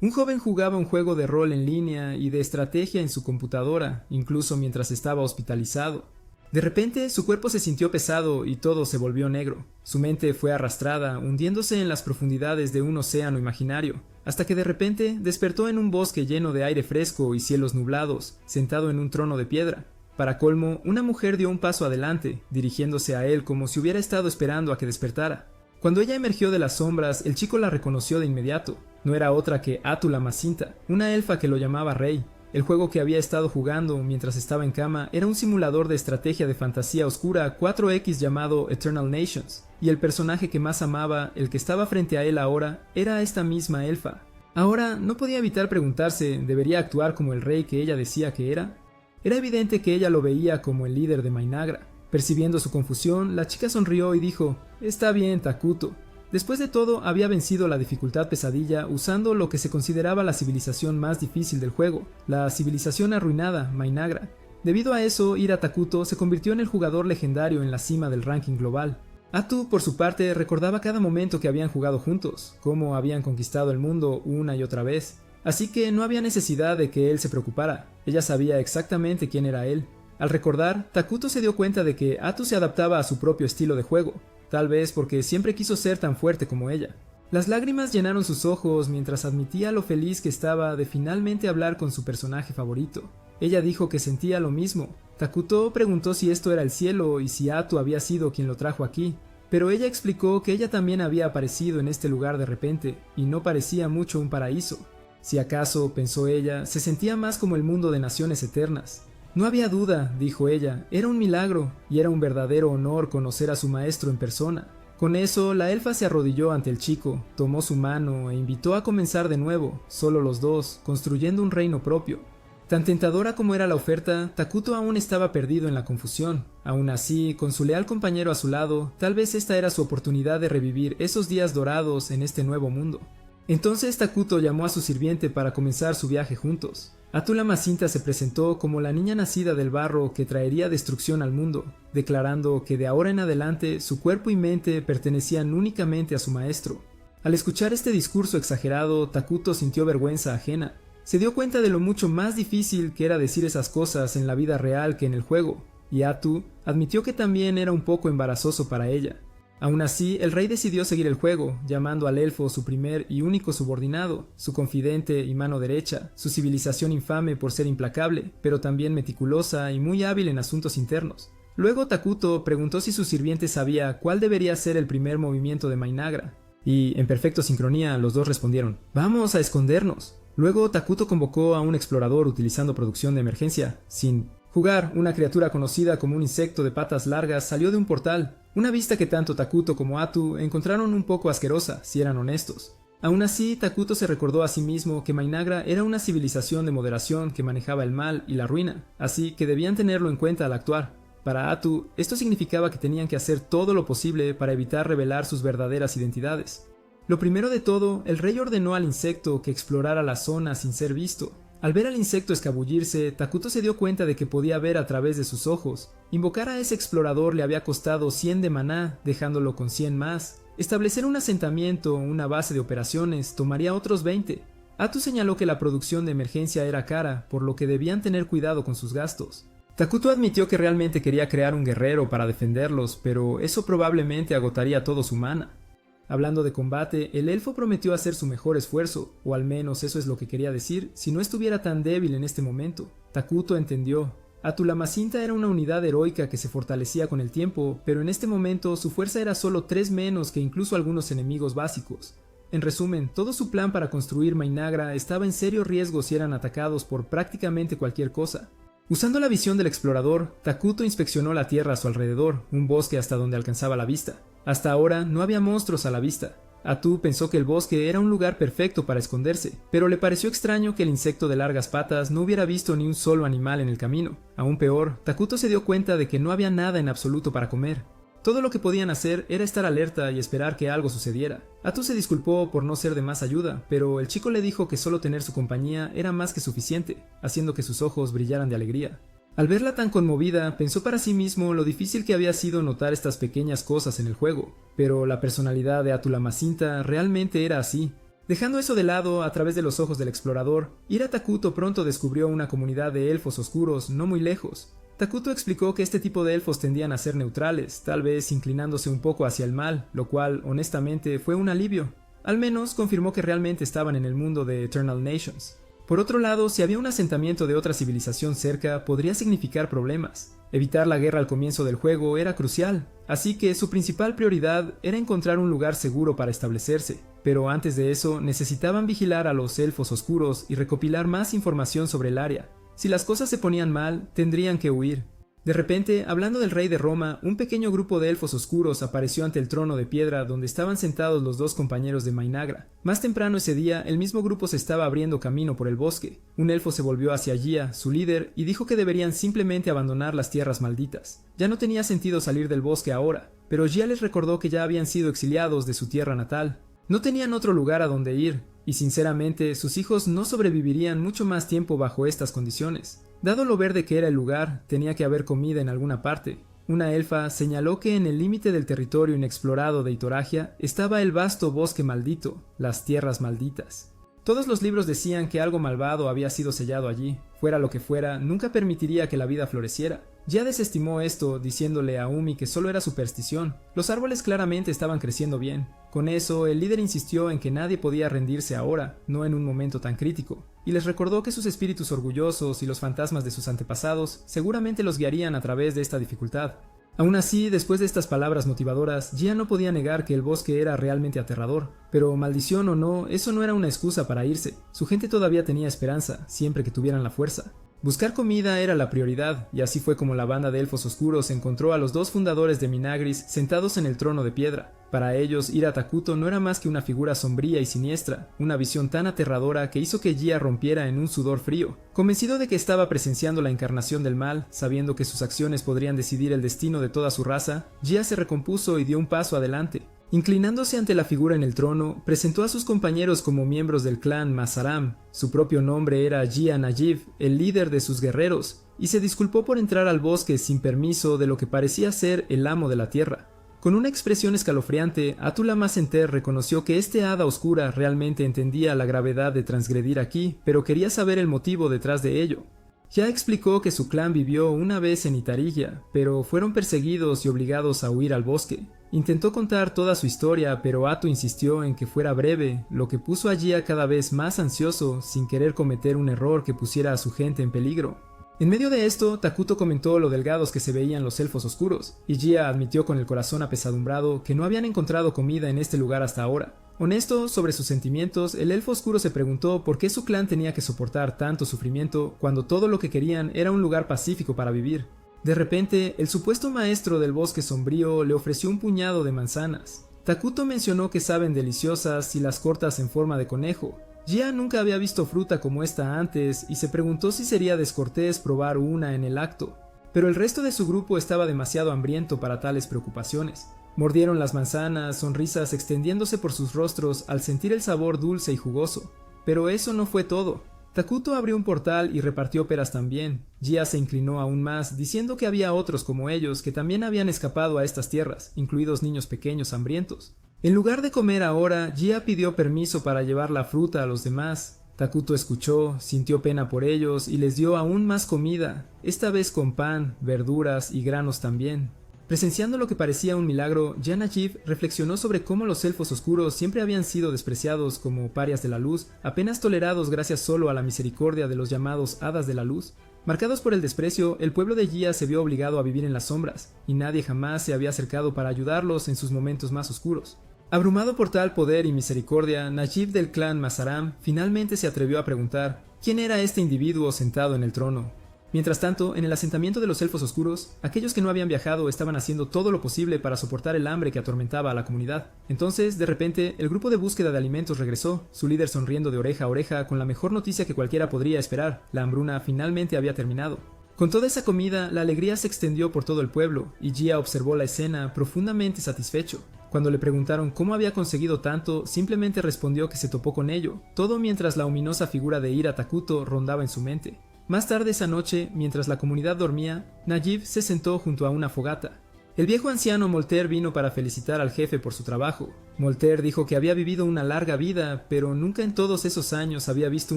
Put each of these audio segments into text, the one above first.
Un joven jugaba un juego de rol en línea y de estrategia en su computadora, incluso mientras estaba hospitalizado. De repente, su cuerpo se sintió pesado y todo se volvió negro. Su mente fue arrastrada, hundiéndose en las profundidades de un océano imaginario, hasta que de repente despertó en un bosque lleno de aire fresco y cielos nublados, sentado en un trono de piedra. Para colmo, una mujer dio un paso adelante, dirigiéndose a él como si hubiera estado esperando a que despertara. Cuando ella emergió de las sombras, el chico la reconoció de inmediato. No era otra que Atu-la-Macinta, una elfa que lo llamaba Rey. El juego que había estado jugando mientras estaba en cama era un simulador de estrategia de fantasía oscura 4X llamado Eternal Nations, y el personaje que más amaba, el que estaba frente a él ahora, era esta misma elfa. Ahora no podía evitar preguntarse, ¿debería actuar como el rey que ella decía que era? Era evidente que ella lo veía como el líder de Mainagra. Percibiendo su confusión, la chica sonrió y dijo: «Está bien, Takuto». Después de todo, había vencido la dificultad pesadilla usando lo que se consideraba la civilización más difícil del juego, la civilización arruinada, Mainagra. Debido a eso, Ira Takuto se convirtió en el jugador legendario en la cima del ranking global. Atu, por su parte, recordaba cada momento que habían jugado juntos, cómo habían conquistado el mundo una y otra vez. Así que no había necesidad de que él se preocupara, ella sabía exactamente quién era él. Al recordar, Takuto se dio cuenta de que Atu se adaptaba a su propio estilo de juego, tal vez porque siempre quiso ser tan fuerte como ella. Las lágrimas llenaron sus ojos mientras admitía lo feliz que estaba de finalmente hablar con su personaje favorito. Ella dijo que sentía lo mismo. Takuto preguntó si esto era el cielo y si Atu había sido quien lo trajo aquí, pero ella explicó que ella también había aparecido en este lugar de repente, y no parecía mucho un paraíso. Si acaso, pensó ella, se sentía más como el mundo de naciones eternas. No había duda, dijo ella, era un milagro, y era un verdadero honor conocer a su maestro en persona. Con eso, la elfa se arrodilló ante el chico, tomó su mano e invitó a comenzar de nuevo, solo los dos, construyendo un reino propio. Tan tentadora como era la oferta, Takuto aún estaba perdido en la confusión. Aún así, con su leal compañero a su lado, tal vez esta era su oportunidad de revivir esos días dorados en este nuevo mundo. Entonces Takuto llamó a su sirviente para comenzar su viaje juntos. Atu-la-Macinta se presentó como la niña nacida del barro que traería destrucción al mundo, declarando que de ahora en adelante su cuerpo y mente pertenecían únicamente a su maestro. Al escuchar este discurso exagerado, Takuto sintió vergüenza ajena. Se dio cuenta de lo mucho más difícil que era decir esas cosas en la vida real que en el juego, y Atu admitió que también era un poco embarazoso para ella. Aún así, el rey decidió seguir el juego, llamando al elfo su primer y único subordinado, su confidente y mano derecha, su civilización infame por ser implacable, pero también meticulosa y muy hábil en asuntos internos. Luego Takuto preguntó si su sirviente sabía cuál debería ser el primer movimiento de Mainagra, y en perfecta sincronía los dos respondieron: «Vamos a escondernos». Luego Takuto convocó a un explorador utilizando producción de emergencia, sin jugar. Una criatura conocida como un insecto de patas largas salió de un portal, una vista que tanto Takuto como Atu encontraron un poco asquerosa, si eran honestos. Aún así, Takuto se recordó a sí mismo que Mainagra era una civilización de moderación que manejaba el mal y la ruina, así que debían tenerlo en cuenta al actuar. Para Atu, esto significaba que tenían que hacer todo lo posible para evitar revelar sus verdaderas identidades. Lo primero de todo, el rey ordenó al insecto que explorara la zona sin ser visto. Al ver al insecto escabullirse, Takuto se dio cuenta de que podía ver a través de sus ojos. Invocar a ese explorador le había costado 100 de maná, dejándolo con 100 más. Establecer un asentamiento o una base de operaciones tomaría otros 20. Atu señaló que la producción de emergencia era cara, por lo que debían tener cuidado con sus gastos. Takuto admitió que realmente quería crear un guerrero para defenderlos, pero eso probablemente agotaría todo su mana. Hablando de combate, el elfo prometió hacer su mejor esfuerzo, o al menos eso es lo que quería decir, si no estuviera tan débil en este momento. Takuto entendió. Atu-la-Macinta era una unidad heroica que se fortalecía con el tiempo, pero en este momento su fuerza era solo 3 menos que incluso algunos enemigos básicos. En resumen, todo su plan para construir Mainagra estaba en serio riesgo si eran atacados por prácticamente cualquier cosa. Usando la visión del explorador, Takuto inspeccionó la tierra a su alrededor, un bosque hasta donde alcanzaba la vista. Hasta ahora no había monstruos a la vista. Atu pensó que el bosque era un lugar perfecto para esconderse, pero le pareció extraño que el insecto de largas patas no hubiera visto ni un solo animal en el camino. Aún peor, Takuto se dio cuenta de que no había nada en absoluto para comer. Todo lo que podían hacer era estar alerta y esperar que algo sucediera. Atu se disculpó por no ser de más ayuda, pero el chico le dijo que solo tener su compañía era más que suficiente, haciendo que sus ojos brillaran de alegría. Al verla tan conmovida, pensó para sí mismo lo difícil que había sido notar estas pequeñas cosas en el juego, pero la personalidad de Atu-la-Macinta realmente era así. Dejando eso de lado, a través de los ojos del explorador, Ira Takuto pronto descubrió una comunidad de elfos oscuros no muy lejos. Takuto explicó que este tipo de elfos tendían a ser neutrales, tal vez inclinándose un poco hacia el mal, lo cual, honestamente, fue un alivio. Al menos confirmó que realmente estaban en el mundo de Eternal Nations. Por otro lado, si había un asentamiento de otra civilización cerca, podría significar problemas. Evitar la guerra al comienzo del juego era crucial, así que su principal prioridad era encontrar un lugar seguro para establecerse, pero antes de eso necesitaban vigilar a los elfos oscuros y recopilar más información sobre el área. Si las cosas se ponían mal, tendrían que huir. De repente, hablando del rey de Roma, un pequeño grupo de elfos oscuros apareció ante el trono de piedra donde estaban sentados los dos compañeros de Mainagra. Más temprano ese día, el mismo grupo se estaba abriendo camino por el bosque. Un elfo se volvió hacia Gia, su líder, y dijo que deberían simplemente abandonar las tierras malditas. Ya no tenía sentido salir del bosque ahora, pero Gia les recordó que ya habían sido exiliados de su tierra natal. No tenían otro lugar a donde ir, y sinceramente sus hijos no sobrevivirían mucho más tiempo bajo estas condiciones. Dado lo verde que era el lugar, tenía que haber comida en alguna parte. Una elfa señaló que en el límite del territorio inexplorado de Itoragia estaba el vasto bosque maldito, las tierras malditas. Todos los libros decían que algo malvado había sido sellado allí. Fuera lo que fuera, nunca permitiría que la vida floreciera. Ya desestimó esto, diciéndole a Umi que solo era superstición. Los árboles claramente estaban creciendo bien. Con eso, el líder insistió en que nadie podía rendirse ahora, no en un momento tan crítico, y les recordó que sus espíritus orgullosos y los fantasmas de sus antepasados seguramente los guiarían a través de esta dificultad. Aún así, después de estas palabras motivadoras, Gia no podía negar que el bosque era realmente aterrador. Pero, maldición o no, eso no era una excusa para irse. Su gente todavía tenía esperanza, siempre que tuvieran la fuerza. Buscar comida era la prioridad, y así fue como la banda de elfos oscuros encontró a los dos fundadores de Minagris sentados en el trono de piedra. Para ellos, Ira Takuto no era más que una figura sombría y siniestra, una visión tan aterradora que hizo que Gia rompiera en un sudor frío. Convencido de que estaba presenciando la encarnación del mal, sabiendo que sus acciones podrían decidir el destino de toda su raza, Gia se recompuso y dio un paso adelante. Inclinándose ante la figura en el trono, presentó a sus compañeros como miembros del clan Masaram. Su propio nombre era Gia Najib, el líder de sus guerreros, y se disculpó por entrar al bosque sin permiso de lo que parecía ser el amo de la tierra. Con una expresión escalofriante, Atula Macenter reconoció que este hada oscura realmente entendía la gravedad de transgredir aquí, pero quería saber el motivo detrás de ello. Ya explicó que su clan vivió una vez en Itarigia, pero fueron perseguidos y obligados a huir al bosque. Intentó contar toda su historia, pero Atu insistió en que fuera breve, lo que puso a Gia cada vez más ansioso, sin querer cometer un error que pusiera a su gente en peligro. En medio de esto, Takuto comentó lo delgados que se veían los elfos oscuros, y Gia admitió con el corazón apesadumbrado que no habían encontrado comida en este lugar hasta ahora. Honesto sobre sus sentimientos, el elfo oscuro se preguntó por qué su clan tenía que soportar tanto sufrimiento cuando todo lo que querían era un lugar pacífico para vivir. De repente, el supuesto maestro del bosque sombrío le ofreció un puñado de manzanas. Takuto mencionó que saben deliciosas si las cortas en forma de conejo. Gia nunca había visto fruta como esta antes y se preguntó si sería descortés probar una en el acto. Pero el resto de su grupo estaba demasiado hambriento para tales preocupaciones. Mordieron las manzanas, sonrisas extendiéndose por sus rostros al sentir el sabor dulce y jugoso. Pero eso no fue todo. Takuto abrió un portal y repartió peras también. Gia se inclinó aún más, diciendo que había otros como ellos que también habían escapado a estas tierras, incluidos niños pequeños hambrientos. En lugar de comer ahora, Gia pidió permiso para llevar la fruta a los demás. Takuto escuchó, sintió pena por ellos y les dio aún más comida, esta vez con pan, verduras y granos también. Presenciando lo que parecía un milagro, Gia Najib reflexionó sobre cómo los elfos oscuros siempre habían sido despreciados como parias de la luz, apenas tolerados gracias solo a la misericordia de los llamados hadas de la luz. Marcados por el desprecio, el pueblo de Gia se vio obligado a vivir en las sombras, y nadie jamás se había acercado para ayudarlos en sus momentos más oscuros. Abrumado por tal poder y misericordia, Najib del clan Masaram finalmente se atrevió a preguntar quién era este individuo sentado en el trono. Mientras tanto, en el asentamiento de los elfos oscuros, aquellos que no habían viajado estaban haciendo todo lo posible para soportar el hambre que atormentaba a la comunidad. Entonces, de repente, el grupo de búsqueda de alimentos regresó, su líder sonriendo de oreja a oreja con la mejor noticia que cualquiera podría esperar: la hambruna finalmente había terminado. Con toda esa comida, la alegría se extendió por todo el pueblo, y Gia observó la escena profundamente satisfecho. Cuando le preguntaron cómo había conseguido tanto, simplemente respondió que se topó con ello, todo mientras la ominosa figura de Ira Takuto rondaba en su mente. Más tarde esa noche, mientras la comunidad dormía, Najib se sentó junto a una fogata. El viejo anciano Molter vino para felicitar al jefe por su trabajo. Molter dijo que había vivido una larga vida, pero nunca en todos esos años había visto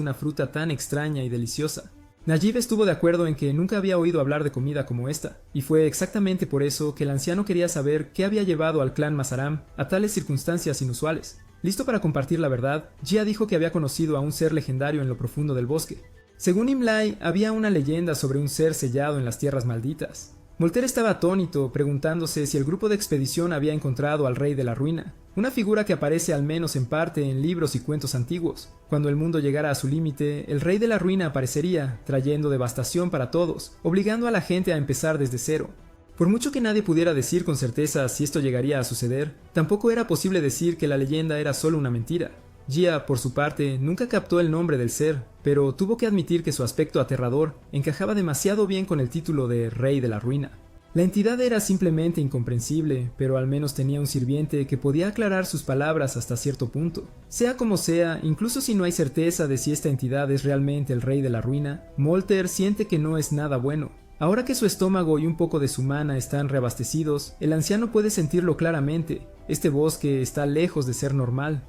una fruta tan extraña y deliciosa. Najib estuvo de acuerdo en que nunca había oído hablar de comida como esta, y fue exactamente por eso que el anciano quería saber qué había llevado al clan Masaram a tales circunstancias inusuales. Listo para compartir la verdad, Jia dijo que había conocido a un ser legendario en lo profundo del bosque. Según Imlay, había una leyenda sobre un ser sellado en las tierras malditas. Molter estaba atónito, preguntándose si el grupo de expedición había encontrado al Rey de la Ruina, una figura que aparece al menos en parte en libros y cuentos antiguos. Cuando el mundo llegara a su límite, el Rey de la Ruina aparecería, trayendo devastación para todos, obligando a la gente a empezar desde cero. Por mucho que nadie pudiera decir con certeza si esto llegaría a suceder, tampoco era posible decir que la leyenda era solo una mentira. Jia, por su parte, nunca captó el nombre del ser, pero tuvo que admitir que su aspecto aterrador encajaba demasiado bien con el título de Rey de la Ruina. La entidad era simplemente incomprensible, pero al menos tenía un sirviente que podía aclarar sus palabras hasta cierto punto. Sea como sea, incluso si no hay certeza de si esta entidad es realmente el Rey de la Ruina, Molter siente que no es nada bueno. Ahora que su estómago y un poco de su mana están reabastecidos, el anciano puede sentirlo claramente. Este bosque está lejos de ser normal.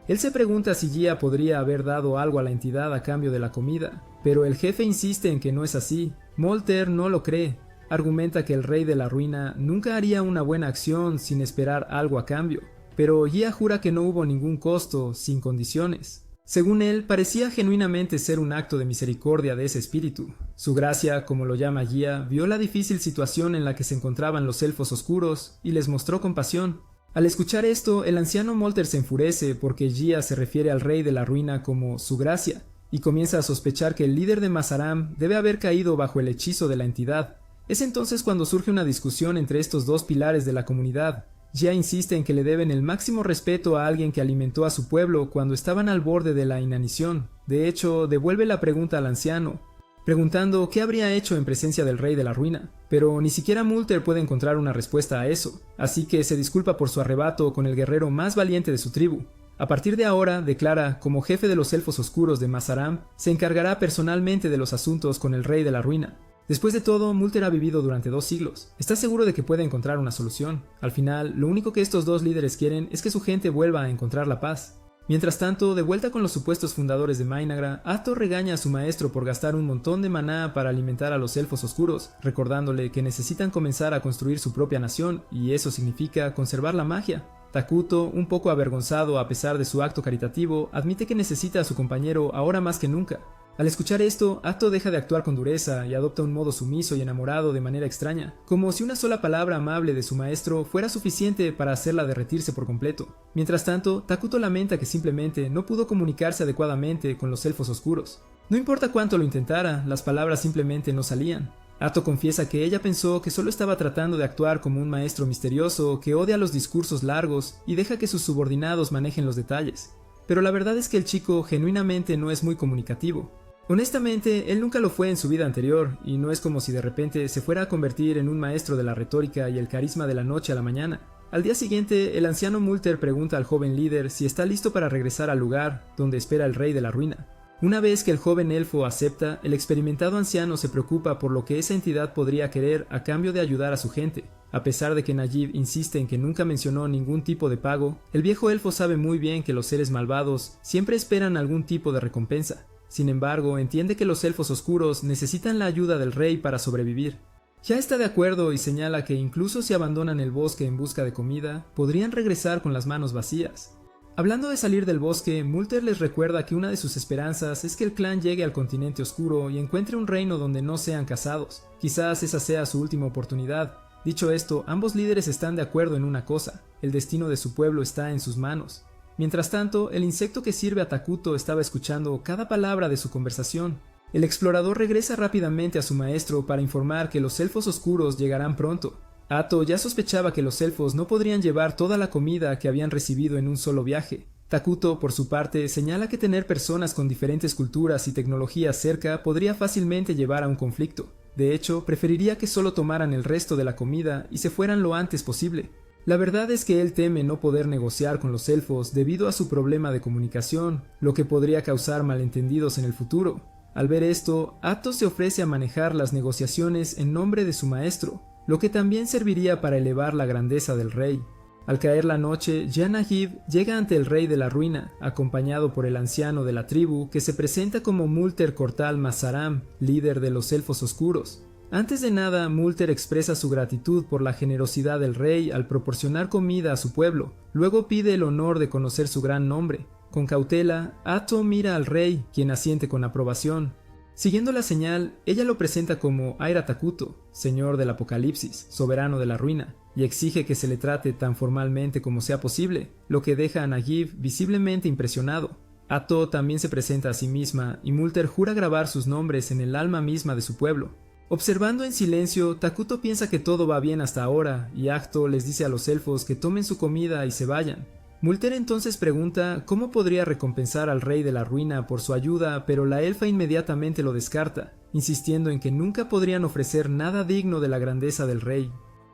Él se pregunta si Jia podría haber dado algo a la entidad a cambio de la comida, pero el jefe insiste en que no es así. Molter no lo cree. Argumenta que el Rey de la Ruina nunca haría una buena acción sin esperar algo a cambio, pero Jia jura que no hubo ningún costo, sin condiciones. Según él, parecía genuinamente ser un acto de misericordia de ese espíritu. Su gracia, como lo llama Jia, vio la difícil situación en la que se encontraban los elfos oscuros y les mostró compasión. Al escuchar esto, el anciano Molter se enfurece porque Jia se refiere al Rey de la Ruina como su gracia, y comienza a sospechar que el líder de Masaram debe haber caído bajo el hechizo de la entidad. Es entonces cuando surge una discusión entre estos dos pilares de la comunidad. Jia insiste en que le deben el máximo respeto a alguien que alimentó a su pueblo cuando estaban al borde de la inanición. De hecho, devuelve la pregunta al anciano, preguntando qué habría hecho en presencia del Rey de la Ruina, pero ni siquiera Molter puede encontrar una respuesta a eso, así que se disculpa por su arrebato con el guerrero más valiente de su tribu. A partir de ahora, declara, como jefe de los elfos oscuros de Masaram, se encargará personalmente de los asuntos con el Rey de la Ruina. Después de todo, Molter ha vivido durante 2 siglos. Está seguro de que puede encontrar una solución. Al final, lo único que estos dos líderes quieren es que su gente vuelva a encontrar la paz. Mientras tanto, de vuelta con los supuestos fundadores de Mainagra, Atto regaña a su maestro por gastar un montón de maná para alimentar a los elfos oscuros, recordándole que necesitan comenzar a construir su propia nación, y eso significa conservar la magia. Takuto, un poco avergonzado a pesar de su acto caritativo, admite que necesita a su compañero ahora más que nunca. Al escuchar esto, Atto deja de actuar con dureza y adopta un modo sumiso y enamorado de manera extraña, como si una sola palabra amable de su maestro fuera suficiente para hacerla derretirse por completo. Mientras tanto, Takuto lamenta que simplemente no pudo comunicarse adecuadamente con los elfos oscuros. No importa cuánto lo intentara, las palabras simplemente no salían. Atto confiesa que ella pensó que solo estaba tratando de actuar como un maestro misterioso que odia los discursos largos y deja que sus subordinados manejen los detalles. Pero la verdad es que el chico genuinamente no es muy comunicativo. Honestamente, él nunca lo fue en su vida anterior, y no es como si de repente se fuera a convertir en un maestro de la retórica y el carisma de la noche a la mañana. Al día siguiente, el anciano Molter pregunta al joven líder si está listo para regresar al lugar donde espera el Rey de la Ruina. Una vez que el joven elfo acepta, el experimentado anciano se preocupa por lo que esa entidad podría querer a cambio de ayudar a su gente. A pesar de que Najib insiste en que nunca mencionó ningún tipo de pago, el viejo elfo sabe muy bien que los seres malvados siempre esperan algún tipo de recompensa. Sin embargo, entiende que los elfos oscuros necesitan la ayuda del rey para sobrevivir. Ya está de acuerdo y señala que incluso si abandonan el bosque en busca de comida, podrían regresar con las manos vacías. Hablando de salir del bosque, Molter les recuerda que una de sus esperanzas es que el clan llegue al continente oscuro y encuentre un reino donde no sean cazados. Quizás esa sea su última oportunidad. Dicho esto, ambos líderes están de acuerdo en una cosa: el destino de su pueblo está en sus manos. Mientras tanto, el insecto que sirve a Takuto estaba escuchando cada palabra de su conversación. El explorador regresa rápidamente a su maestro para informar que los elfos oscuros llegarán pronto. Atto ya sospechaba que los elfos no podrían llevar toda la comida que habían recibido en un solo viaje. Takuto, por su parte, señala que tener personas con diferentes culturas y tecnologías cerca podría fácilmente llevar a un conflicto. De hecho, preferiría que solo tomaran el resto de la comida y se fueran lo antes posible. La verdad es que él teme no poder negociar con los elfos debido a su problema de comunicación, lo que podría causar malentendidos en el futuro. Al ver esto, Atto se ofrece a manejar las negociaciones en nombre de su maestro. lo que también serviría para elevar la grandeza del rey. Al caer la noche, Jean-Agib llega ante el rey de la ruina, acompañado por el anciano de la tribu, que se presenta como Multer Cortal Mazaram, líder de los elfos oscuros. Antes de nada, Multer expresa su gratitud por la generosidad del rey al proporcionar comida a su pueblo. Luego pide el honor de conocer su gran nombre. Con cautela, Atto mira al rey, quien asiente con aprobación. Siguiendo la señal, ella lo presenta como Aira Takuto, señor del apocalipsis, soberano de la ruina, y exige que se le trate tan formalmente como sea posible, lo que deja a Nagib visiblemente impresionado. Atto también se presenta a sí misma, y Multer jura grabar sus nombres en el alma misma de su pueblo. Observando en silencio, Takuto piensa que todo va bien hasta ahora, y Ahto les dice a los elfos que tomen su comida y se vayan. Multer entonces pregunta cómo podría recompensar al rey de la ruina por su ayuda, pero la elfa inmediatamente lo descarta, insistiendo en que nunca podrían ofrecer nada digno de la grandeza del rey.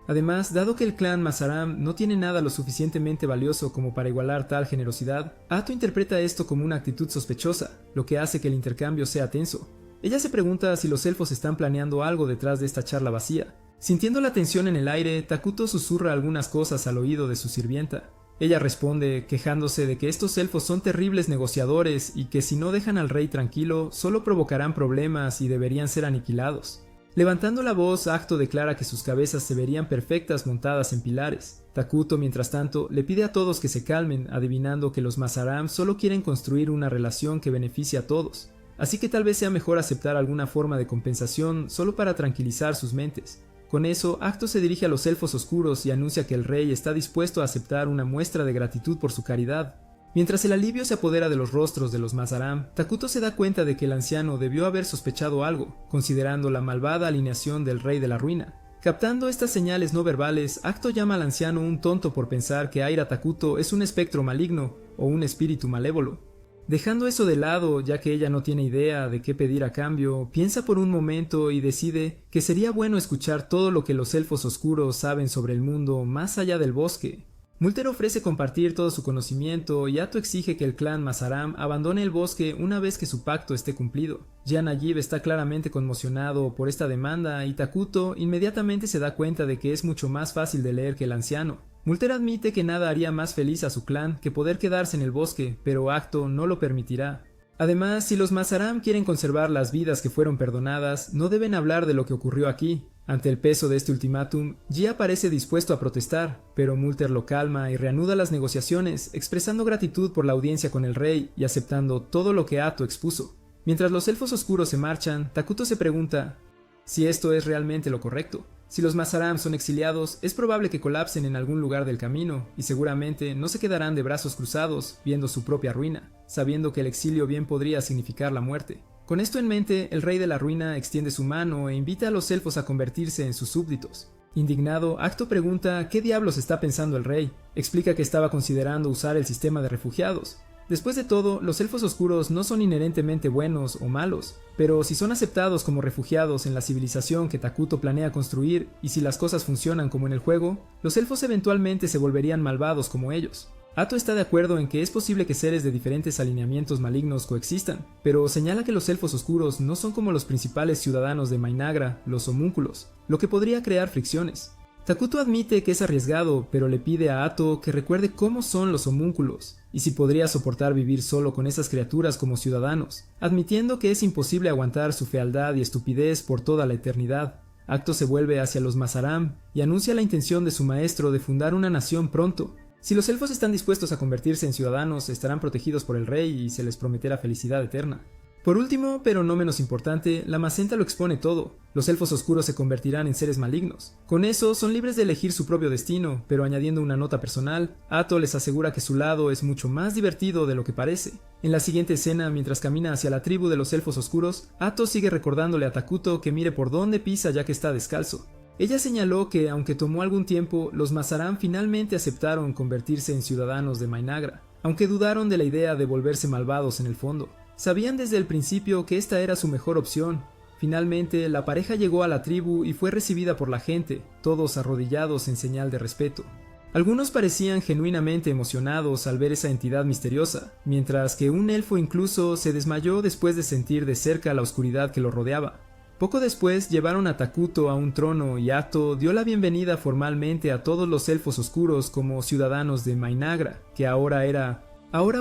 Además, dado que el clan Mazaram no tiene nada lo suficientemente valioso como para igualar tal generosidad, Ahto interpreta esto como una actitud sospechosa, lo que hace que el intercambio sea tenso. Ella se pregunta si los elfos están planeando algo detrás de esta charla vacía. Sintiendo la tensión en el aire, Takuto susurra algunas cosas al oído de su sirvienta. Ella responde, quejándose de que estos elfos son terribles negociadores y que si no dejan al rey tranquilo, solo provocarán problemas y deberían ser aniquilados. Levantando la voz, Ahto declara que sus cabezas se verían perfectas montadas en pilares. Takuto, mientras tanto, le pide a todos que se calmen, adivinando que los Mazaram solo quieren construir una relación que beneficie a todos. Así que tal vez sea mejor aceptar alguna forma de compensación solo para tranquilizar sus mentes. Con eso, Ahto se dirige a los elfos oscuros y anuncia que el rey está dispuesto a aceptar una muestra de gratitud por su caridad. Mientras el alivio se apodera de los rostros de los Mazaram, Takuto se da cuenta de que el anciano debió haber sospechado algo, considerando la malvada alineación del rey de la ruina. Captando estas señales no verbales, Ahto llama al anciano un tonto por pensar que Aira Takuto es un espectro maligno o un espíritu malévolo. Dejando eso de lado, ya que ella no tiene idea de qué pedir a cambio, piensa por un momento y decide que sería bueno escuchar todo lo que los elfos oscuros saben sobre el mundo más allá del bosque. Multer ofrece compartir todo su conocimiento y Ahto exige que el clan Mazaram abandone el bosque una vez que su pacto esté cumplido. Jean-Agib está claramente conmocionado por esta demanda y Takuto inmediatamente se da cuenta de que es mucho más fácil de leer que el anciano. Multer admite que nada haría más feliz a su clan que poder quedarse en el bosque, pero Ahto no lo permitirá. Además, si los Mazaram quieren conservar las vidas que fueron perdonadas, no deben hablar de lo que ocurrió aquí. Ante el peso de este ultimátum, Gia parece dispuesto a protestar, pero Multer lo calma y reanuda las negociaciones, expresando gratitud por la audiencia con el rey y aceptando todo lo que Ahto expuso. Mientras los elfos oscuros se marchan, Takuto se pregunta si esto es realmente lo correcto. Si los Mazaram son exiliados, es probable que colapsen en algún lugar del camino, y seguramente no se quedarán de brazos cruzados, viendo su propia ruina, sabiendo que el exilio bien podría significar la muerte. Con esto en mente, el rey de la ruina extiende su mano e invita a los elfos a convertirse en sus súbditos. Indignado, Ahto pregunta qué diablos está pensando el rey. Explica que estaba considerando usar el sistema de refugiados. Después de todo, los elfos oscuros no son inherentemente buenos o malos, pero si son aceptados como refugiados en la civilización que Takuto planea construir y si las cosas funcionan como en el juego, los elfos eventualmente se volverían malvados como ellos. Ahto está de acuerdo en que es posible que seres de diferentes alineamientos malignos coexistan, pero señala que los elfos oscuros no son como los principales ciudadanos de Mainagra, los homúnculos, lo que podría crear fricciones. Takuto admite que es arriesgado, pero le pide a Ahto que recuerde cómo son los homúnculos, y si podría soportar vivir solo con esas criaturas como ciudadanos, admitiendo que es imposible aguantar su fealdad y estupidez por toda la eternidad. Ahto se vuelve hacia los Mazaram y anuncia la intención de su maestro de fundar una nación pronto. Si los elfos están dispuestos a convertirse en ciudadanos, estarán protegidos por el rey y se les prometerá felicidad eterna. Por último, pero no menos importante, la Macenta lo expone todo. Los elfos oscuros se convertirán en seres malignos. Con eso, son libres de elegir su propio destino, pero añadiendo una nota personal, Ahto les asegura que su lado es mucho más divertido de lo que parece. En la siguiente escena, mientras camina hacia la tribu de los elfos oscuros, Ahto sigue recordándole a Takuto que mire por dónde pisa ya que está descalzo. Ella señaló que, aunque tomó algún tiempo, los Mazaram finalmente aceptaron convertirse en ciudadanos de Mainagra, aunque dudaron de la idea de volverse malvados en el fondo. Sabían desde el principio que esta era su mejor opción. Finalmente, la pareja llegó a la tribu y fue recibida por la gente, todos arrodillados en señal de respeto. Algunos parecían genuinamente emocionados al ver esa entidad misteriosa, mientras que un elfo incluso se desmayó después de sentir de cerca la oscuridad que lo rodeaba. Poco después llevaron a Takuto a un trono y Ato dio la bienvenida formalmente a todos los elfos oscuros como ciudadanos de Mainagra, que ahora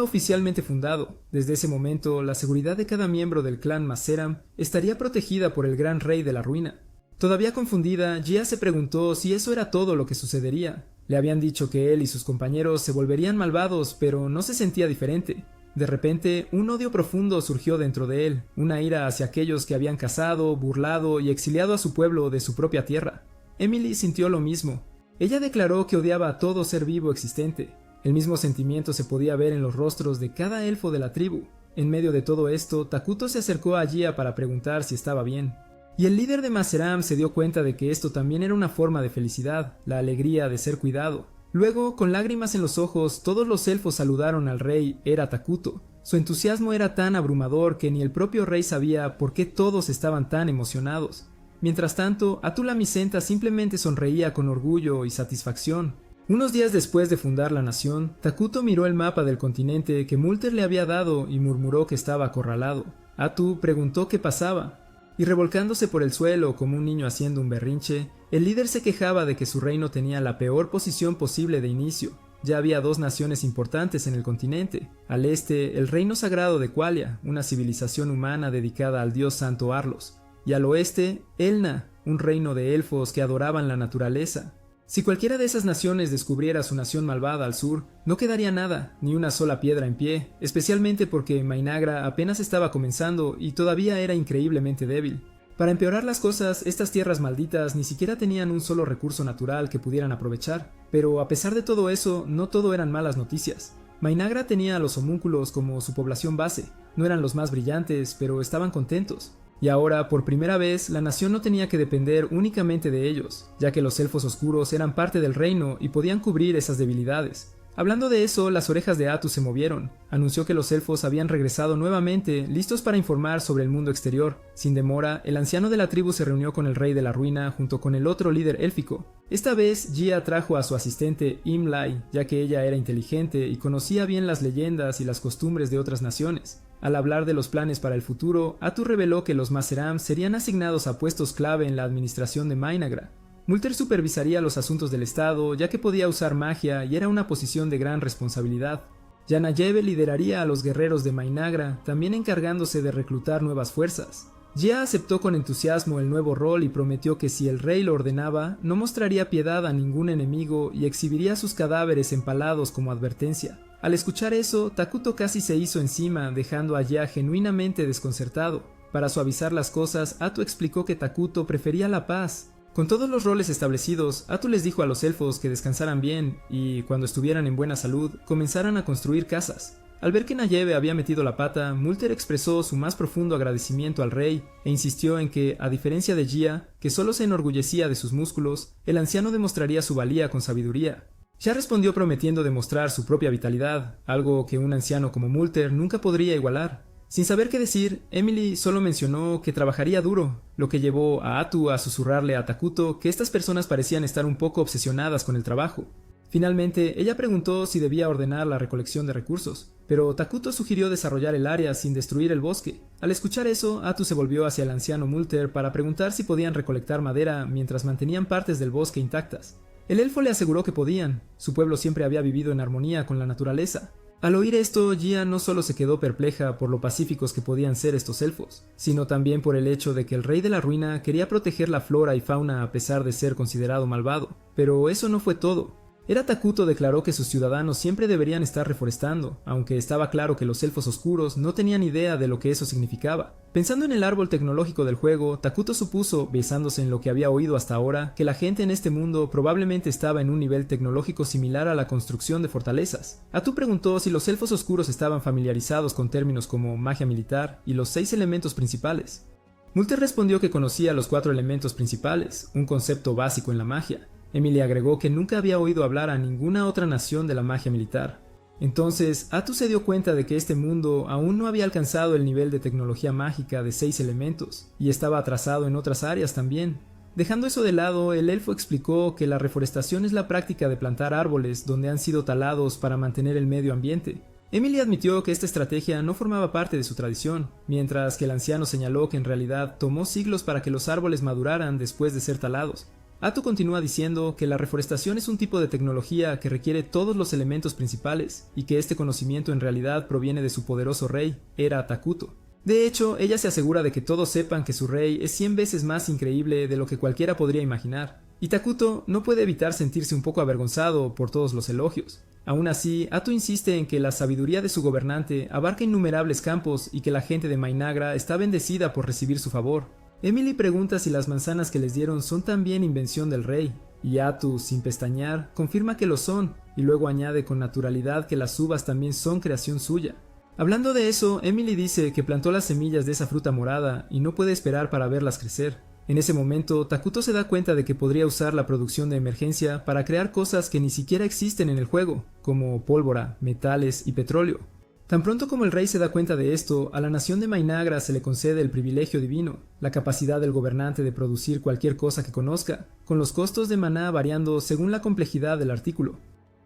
oficialmente fundado. Desde ese momento, la seguridad de cada miembro del clan Maceram estaría protegida por el gran rey de la ruina. Todavía confundida, Gia se preguntó si eso era todo lo que sucedería. Le habían dicho que él y sus compañeros se volverían malvados, pero no se sentía diferente. De repente, un odio profundo surgió dentro de él, una ira hacia aquellos que habían cazado, burlado y exiliado a su pueblo de su propia tierra. Emily sintió lo mismo. Ella declaró que odiaba a todo ser vivo existente. El mismo sentimiento se podía ver en los rostros de cada elfo de la tribu. En medio de todo esto, Takuto se acercó a Gia para preguntar si estaba bien. Y el líder de Maceram se dio cuenta de que esto también era una forma de felicidad, la alegría de ser cuidado. Luego, con lágrimas en los ojos, todos los elfos saludaron al rey Era Takuto. Su entusiasmo era tan abrumador que ni el propio rey sabía por qué todos estaban tan emocionados. Mientras tanto, Atula Micenta simplemente sonreía con orgullo y satisfacción. Unos días después de fundar la nación, Takuto miró el mapa del continente que Multer le había dado y murmuró que estaba acorralado. Atu preguntó qué pasaba, y revolcándose por el suelo como un niño haciendo un berrinche, el líder se quejaba de que su reino tenía la peor posición posible de inicio. Ya había dos naciones importantes en el continente. Al este, el reino sagrado de Qualia, una civilización humana dedicada al dios santo Arlos, y al oeste, Elna, un reino de elfos que adoraban la naturaleza. Si cualquiera de esas naciones descubriera su nación malvada al sur, no quedaría nada, ni una sola piedra en pie, especialmente porque Mainagra apenas estaba comenzando y todavía era increíblemente débil. Para empeorar las cosas, estas tierras malditas ni siquiera tenían un solo recurso natural que pudieran aprovechar, pero a pesar de todo eso, no todo eran malas noticias. Mainagra tenía a los homúnculos como su población base, no eran los más brillantes, pero estaban contentos. Y ahora, por primera vez, la nación no tenía que depender únicamente de ellos, ya que los elfos oscuros eran parte del reino y podían cubrir esas debilidades. Hablando de eso, las orejas de Atu se movieron. Anunció que los elfos habían regresado nuevamente, listos para informar sobre el mundo exterior. Sin demora, el anciano de la tribu se reunió con el rey de la ruina junto con el otro líder élfico. Esta vez, Gia trajo a su asistente Imlai, ya que ella era inteligente y conocía bien las leyendas y las costumbres de otras naciones. Al hablar de los planes para el futuro, Atu reveló que los Maceram serían asignados a puestos clave en la administración de Mainagra. Multer supervisaría los asuntos del estado, ya que podía usar magia y era una posición de gran responsabilidad. Yanayeve lideraría a los guerreros de Mainagra, también encargándose de reclutar nuevas fuerzas. Gia aceptó con entusiasmo el nuevo rol y prometió que si el rey lo ordenaba, no mostraría piedad a ningún enemigo y exhibiría sus cadáveres empalados como advertencia. Al escuchar eso, Takuto casi se hizo encima, dejando a Gia genuinamente desconcertado. Para suavizar las cosas, Atu explicó que Takuto prefería la paz. Con todos los roles establecidos, Atu les dijo a los elfos que descansaran bien y, cuando estuvieran en buena salud, comenzaran a construir casas. Al ver que Nayebe había metido la pata, Multer expresó su más profundo agradecimiento al rey e insistió en que, a diferencia de Gia, que solo se enorgullecía de sus músculos, el anciano demostraría su valía con sabiduría. Gia respondió prometiendo demostrar su propia vitalidad, algo que un anciano como Multer nunca podría igualar. Sin saber qué decir, Emily solo mencionó que trabajaría duro, lo que llevó a Atu a susurrarle a Takuto que estas personas parecían estar un poco obsesionadas con el trabajo. Finalmente, ella preguntó si debía ordenar la recolección de recursos, pero Takuto sugirió desarrollar el área sin destruir el bosque. Al escuchar eso, Atu se volvió hacia el anciano Multer para preguntar si podían recolectar madera mientras mantenían partes del bosque intactas. El elfo le aseguró que podían, su pueblo siempre había vivido en armonía con la naturaleza. Al oír esto, Gia no solo se quedó perpleja por lo pacíficos que podían ser estos elfos, sino también por el hecho de que el rey de la ruina quería proteger la flora y fauna a pesar de ser considerado malvado. Pero eso no fue todo. Era Takuto declaró que sus ciudadanos siempre deberían estar reforestando, aunque estaba claro que los elfos oscuros no tenían idea de lo que eso significaba. Pensando en el árbol tecnológico del juego, Takuto supuso, basándose en lo que había oído hasta ahora, que la gente en este mundo probablemente estaba en un nivel tecnológico similar a la construcción de fortalezas. Atu preguntó si los elfos oscuros estaban familiarizados con términos como magia militar y los 6 elementos principales. Multer respondió que conocía los 4 elementos principales, un concepto básico en la magia. Emily agregó que nunca había oído hablar a ninguna otra nación de la magia militar. Entonces, Atu se dio cuenta de que este mundo aún no había alcanzado el nivel de tecnología mágica de 6 elementos, y estaba atrasado en otras áreas también. Dejando eso de lado, el elfo explicó que la reforestación es la práctica de plantar árboles donde han sido talados para mantener el medio ambiente. Emily admitió que esta estrategia no formaba parte de su tradición, mientras que el anciano señaló que en realidad tomó siglos para que los árboles maduraran después de ser talados. Atu continúa diciendo que la reforestación es un tipo de tecnología que requiere todos los elementos principales y que este conocimiento en realidad proviene de su poderoso rey, Era Takuto. De hecho, ella se asegura de que todos sepan que su rey es 100 veces más increíble de lo que cualquiera podría imaginar, y Takuto no puede evitar sentirse un poco avergonzado por todos los elogios. Aún así, Atu insiste en que la sabiduría de su gobernante abarca innumerables campos y que la gente de Mainagra está bendecida por recibir su favor. Emily pregunta si las manzanas que les dieron son también invención del rey, y Atu, sin pestañear, confirma que lo son, y luego añade con naturalidad que las uvas también son creación suya. Hablando de eso, Emily dice que plantó las semillas de esa fruta morada y no puede esperar para verlas crecer. En ese momento, Takuto se da cuenta de que podría usar la producción de emergencia para crear cosas que ni siquiera existen en el juego, como pólvora, metales y petróleo. Tan pronto como el rey se da cuenta de esto, a la nación de Mainagra se le concede el privilegio divino, la capacidad del gobernante de producir cualquier cosa que conozca, con los costos de maná variando según la complejidad del artículo.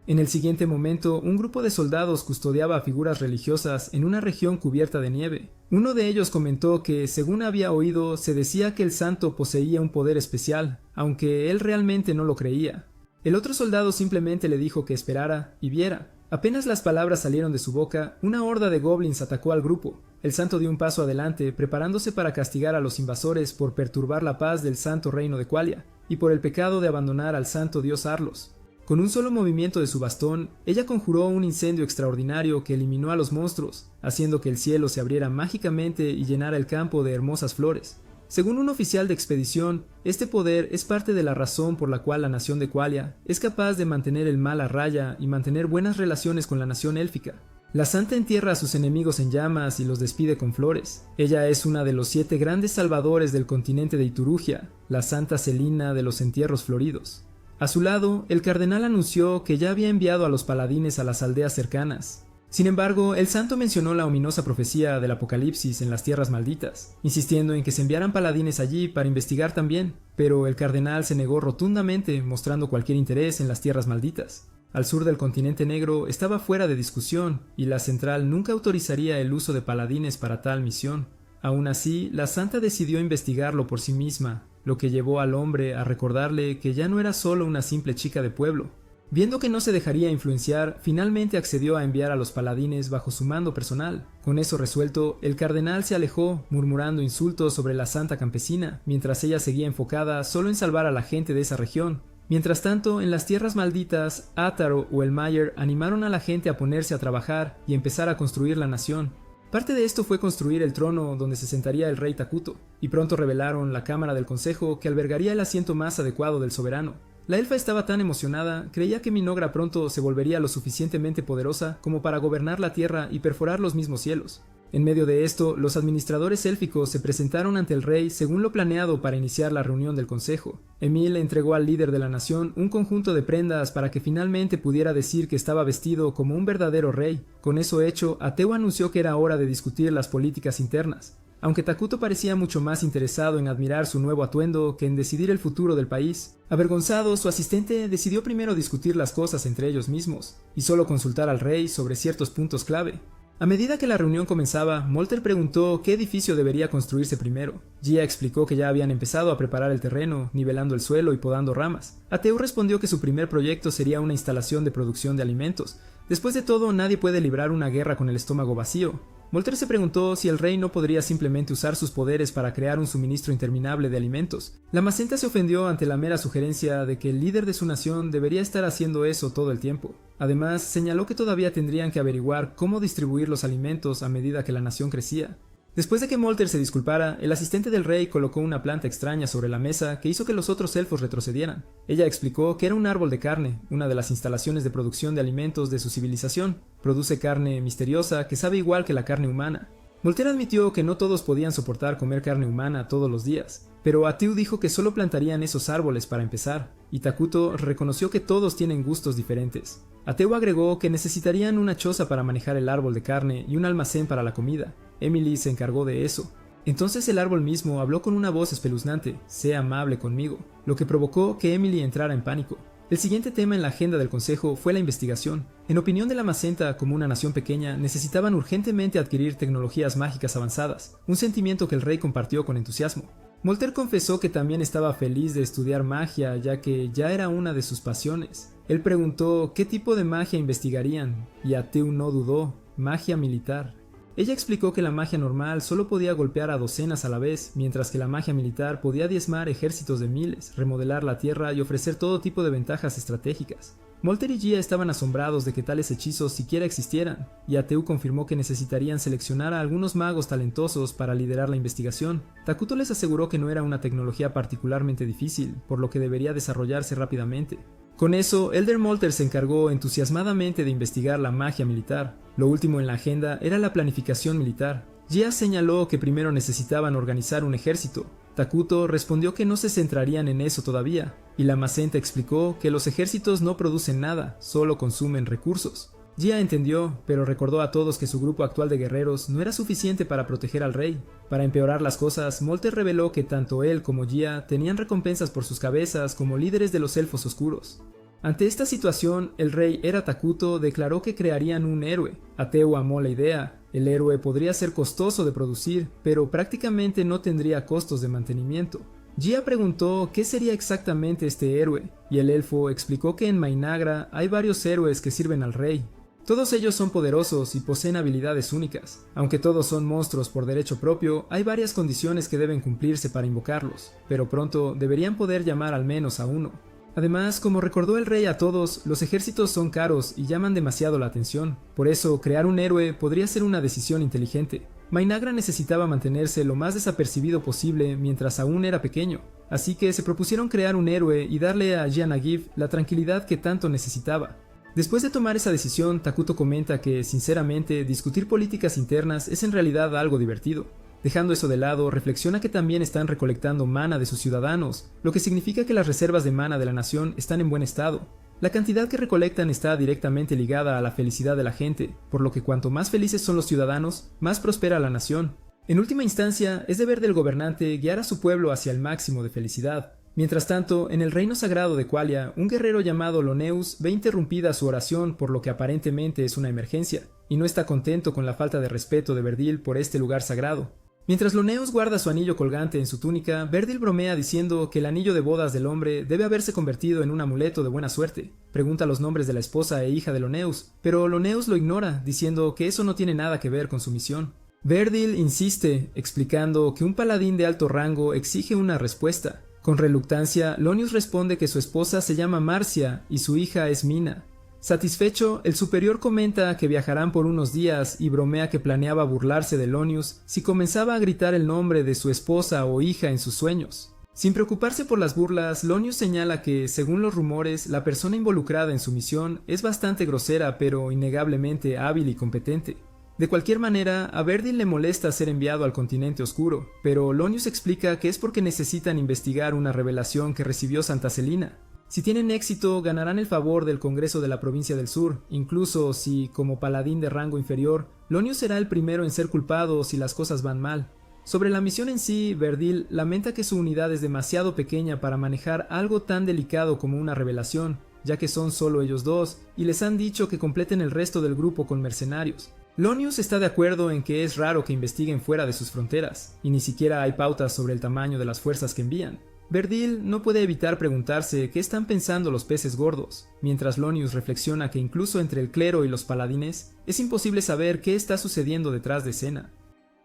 En el siguiente momento, un grupo de soldados custodiaba a figuras religiosas en una región cubierta de nieve. Uno de ellos comentó que, según había oído, se decía que el santo poseía un poder especial, aunque él realmente no lo creía. El otro soldado simplemente le dijo que esperara y viera. Apenas las palabras salieron de su boca, una horda de goblins atacó al grupo. El santo dio un paso adelante, preparándose para castigar a los invasores por perturbar la paz del santo reino de Qualia, y por el pecado de abandonar al santo dios Arlos. Con un solo movimiento de su bastón, ella conjuró un incendio extraordinario que eliminó a los monstruos, haciendo que el cielo se abriera mágicamente y llenara el campo de hermosas flores. Según un oficial de expedición, este poder es parte de la razón por la cual la nación de Qualia es capaz de mantener el mal a raya y mantener buenas relaciones con la nación élfica. La santa entierra a sus enemigos en llamas y los despide con flores. Ella es una de los 7 grandes salvadores del continente de Iturugia, la santa Celina de los entierros floridos. A su lado, el cardenal anunció que ya había enviado a los paladines a las aldeas cercanas. Sin embargo, el santo mencionó la ominosa profecía del apocalipsis en las tierras malditas, insistiendo en que se enviaran paladines allí para investigar también, pero el cardenal se negó rotundamente, mostrando cualquier interés en las tierras malditas. Al sur del continente negro estaba fuera de discusión, y la central nunca autorizaría el uso de paladines para tal misión. Aún así, la santa decidió investigarlo por sí misma, lo que llevó al hombre a recordarle que ya no era solo una simple chica de pueblo. Viendo que no se dejaría influenciar, finalmente accedió a enviar a los paladines bajo su mando personal. Con eso resuelto, el cardenal se alejó, murmurando insultos sobre la santa campesina, mientras ella seguía enfocada solo en salvar a la gente de esa región. Mientras tanto, en las tierras malditas, Ataro o el Mayer animaron a la gente a ponerse a trabajar y empezar a construir la nación. Parte de esto fue construir el trono donde se sentaría el rey Takuto, y pronto revelaron la cámara del consejo que albergaría el asiento más adecuado del soberano. La elfa estaba tan emocionada, creía que Minogra pronto se volvería lo suficientemente poderosa como para gobernar la tierra y perforar los mismos cielos. En medio de esto, los administradores élficos se presentaron ante el rey según lo planeado para iniciar la reunión del consejo. Emil entregó al líder de la nación un conjunto de prendas para que finalmente pudiera decir que estaba vestido como un verdadero rey. Con eso hecho, Ateo anunció que era hora de discutir las políticas internas. Aunque Takuto parecía mucho más interesado en admirar su nuevo atuendo que en decidir el futuro del país. Avergonzado, su asistente decidió primero discutir las cosas entre ellos mismos, y solo consultar al rey sobre ciertos puntos clave. A medida que la reunión comenzaba, Molter preguntó qué edificio debería construirse primero. Gia explicó que ya habían empezado a preparar el terreno, nivelando el suelo y podando ramas. Ateu respondió que su primer proyecto sería una instalación de producción de alimentos. Después de todo, nadie puede librar una guerra con el estómago vacío. Molter se preguntó si el rey no podría simplemente usar sus poderes para crear un suministro interminable de alimentos. La Macenta se ofendió ante la mera sugerencia de que el líder de su nación debería estar haciendo eso todo el tiempo. Además, señaló que todavía tendrían que averiguar cómo distribuir los alimentos a medida que la nación crecía. Después de que Molter se disculpara, el asistente del rey colocó una planta extraña sobre la mesa que hizo que los otros elfos retrocedieran. Ella explicó que era un árbol de carne, una de las instalaciones de producción de alimentos de su civilización. Produce carne misteriosa que sabe igual que la carne humana. Molter admitió que no todos podían soportar comer carne humana todos los días, pero Ateu dijo que solo plantarían esos árboles para empezar, y Takuto reconoció que todos tienen gustos diferentes. Ateu agregó que necesitarían una choza para manejar el árbol de carne y un almacén para la comida. Emily se encargó de eso. Entonces el árbol mismo habló con una voz espeluznante: «Sé amable conmigo», lo que provocó que Emily entrara en pánico. El siguiente tema en la agenda del consejo fue la investigación. En opinión de la Macenta, como una nación pequeña, necesitaban urgentemente adquirir tecnologías mágicas avanzadas, un sentimiento que el rey compartió con entusiasmo. Molter confesó que también estaba feliz de estudiar magia, ya que ya era una de sus pasiones. Él preguntó qué tipo de magia investigarían, y Ateu no dudó: magia militar. Ella explicó que la magia normal solo podía golpear a docenas a la vez, mientras que la magia militar podía diezmar ejércitos de miles, remodelar la tierra y ofrecer todo tipo de ventajas estratégicas. Molter y Gia estaban asombrados de que tales hechizos siquiera existieran, y Ateu confirmó que necesitarían seleccionar a algunos magos talentosos para liderar la investigación. Takuto les aseguró que no era una tecnología particularmente difícil, por lo que debería desarrollarse rápidamente. Con eso, Elder Molter se encargó entusiasmadamente de investigar la magia militar. Lo último en la agenda era la planificación militar. Gia señaló que primero necesitaban organizar un ejército. Takuto respondió que no se centrarían en eso todavía, y la Macenta explicó que los ejércitos no producen nada, solo consumen recursos. Gia entendió, pero recordó a todos que su grupo actual de guerreros no era suficiente para proteger al rey. Para empeorar las cosas, Molter reveló que tanto él como Gia tenían recompensas por sus cabezas como líderes de los elfos oscuros. Ante esta situación, el rey Era Takuto declaró que crearían un héroe. Ateu amó la idea. El héroe podría ser costoso de producir, pero prácticamente no tendría costos de mantenimiento. Gia preguntó qué sería exactamente este héroe, y el elfo explicó que en Mainagra hay varios héroes que sirven al rey. Todos ellos son poderosos y poseen habilidades únicas. Aunque todos son monstruos por derecho propio, hay varias condiciones que deben cumplirse para invocarlos, pero pronto deberían poder llamar al menos a uno. Además, como recordó el rey a todos, los ejércitos son caros y llaman demasiado la atención. Por eso, crear un héroe podría ser una decisión inteligente. Mainagra necesitaba mantenerse lo más desapercibido posible mientras aún era pequeño, así que se propusieron crear un héroe y darle a Gia Nagiv la tranquilidad que tanto necesitaba. Después de tomar esa decisión, Takuto comenta que, sinceramente, discutir políticas internas es en realidad algo divertido. Dejando eso de lado, reflexiona que también están recolectando mana de sus ciudadanos, lo que significa que las reservas de mana de la nación están en buen estado. La cantidad que recolectan está directamente ligada a la felicidad de la gente, por lo que cuanto más felices son los ciudadanos, más prospera la nación. En última instancia, es deber del gobernante guiar a su pueblo hacia el máximo de felicidad. Mientras tanto, en el reino sagrado de Qualia, un guerrero llamado Loneus ve interrumpida su oración por lo que aparentemente es una emergencia, y no está contento con la falta de respeto de Verdil por este lugar sagrado. Mientras Loneus guarda su anillo colgante en su túnica, Verdil bromea diciendo que el anillo de bodas del hombre debe haberse convertido en un amuleto de buena suerte. Pregunta los nombres de la esposa e hija de Loneus, pero Loneus lo ignora, diciendo que eso no tiene nada que ver con su misión. Verdil insiste, explicando que un paladín de alto rango exige una respuesta. Con reluctancia, Loneus responde que su esposa se llama Marcia y su hija es Mina. Satisfecho, el superior comenta que viajarán por unos días y bromea que planeaba burlarse de Loneus si comenzaba a gritar el nombre de su esposa o hija en sus sueños. Sin preocuparse por las burlas, Loneus señala que, según los rumores, la persona involucrada en su misión es bastante grosera pero innegablemente hábil y competente. De cualquier manera, a Verdil le molesta ser enviado al continente oscuro, pero Loneus explica que es porque necesitan investigar una revelación que recibió Santa Celina. Si tienen éxito, ganarán el favor del Congreso de la Provincia del Sur, incluso si, como paladín de rango inferior, Loneus será el primero en ser culpado si las cosas van mal. Sobre la misión en sí, Verdil lamenta que su unidad es demasiado pequeña para manejar algo tan delicado como una revelación, ya que son solo ellos dos, y les han dicho que completen el resto del grupo con mercenarios. Loneus está de acuerdo en que es raro que investiguen fuera de sus fronteras, y ni siquiera hay pautas sobre el tamaño de las fuerzas que envían. Verdil no puede evitar preguntarse qué están pensando los peces gordos, mientras Loneus reflexiona que incluso entre el clero y los paladines es imposible saber qué está sucediendo detrás de escena.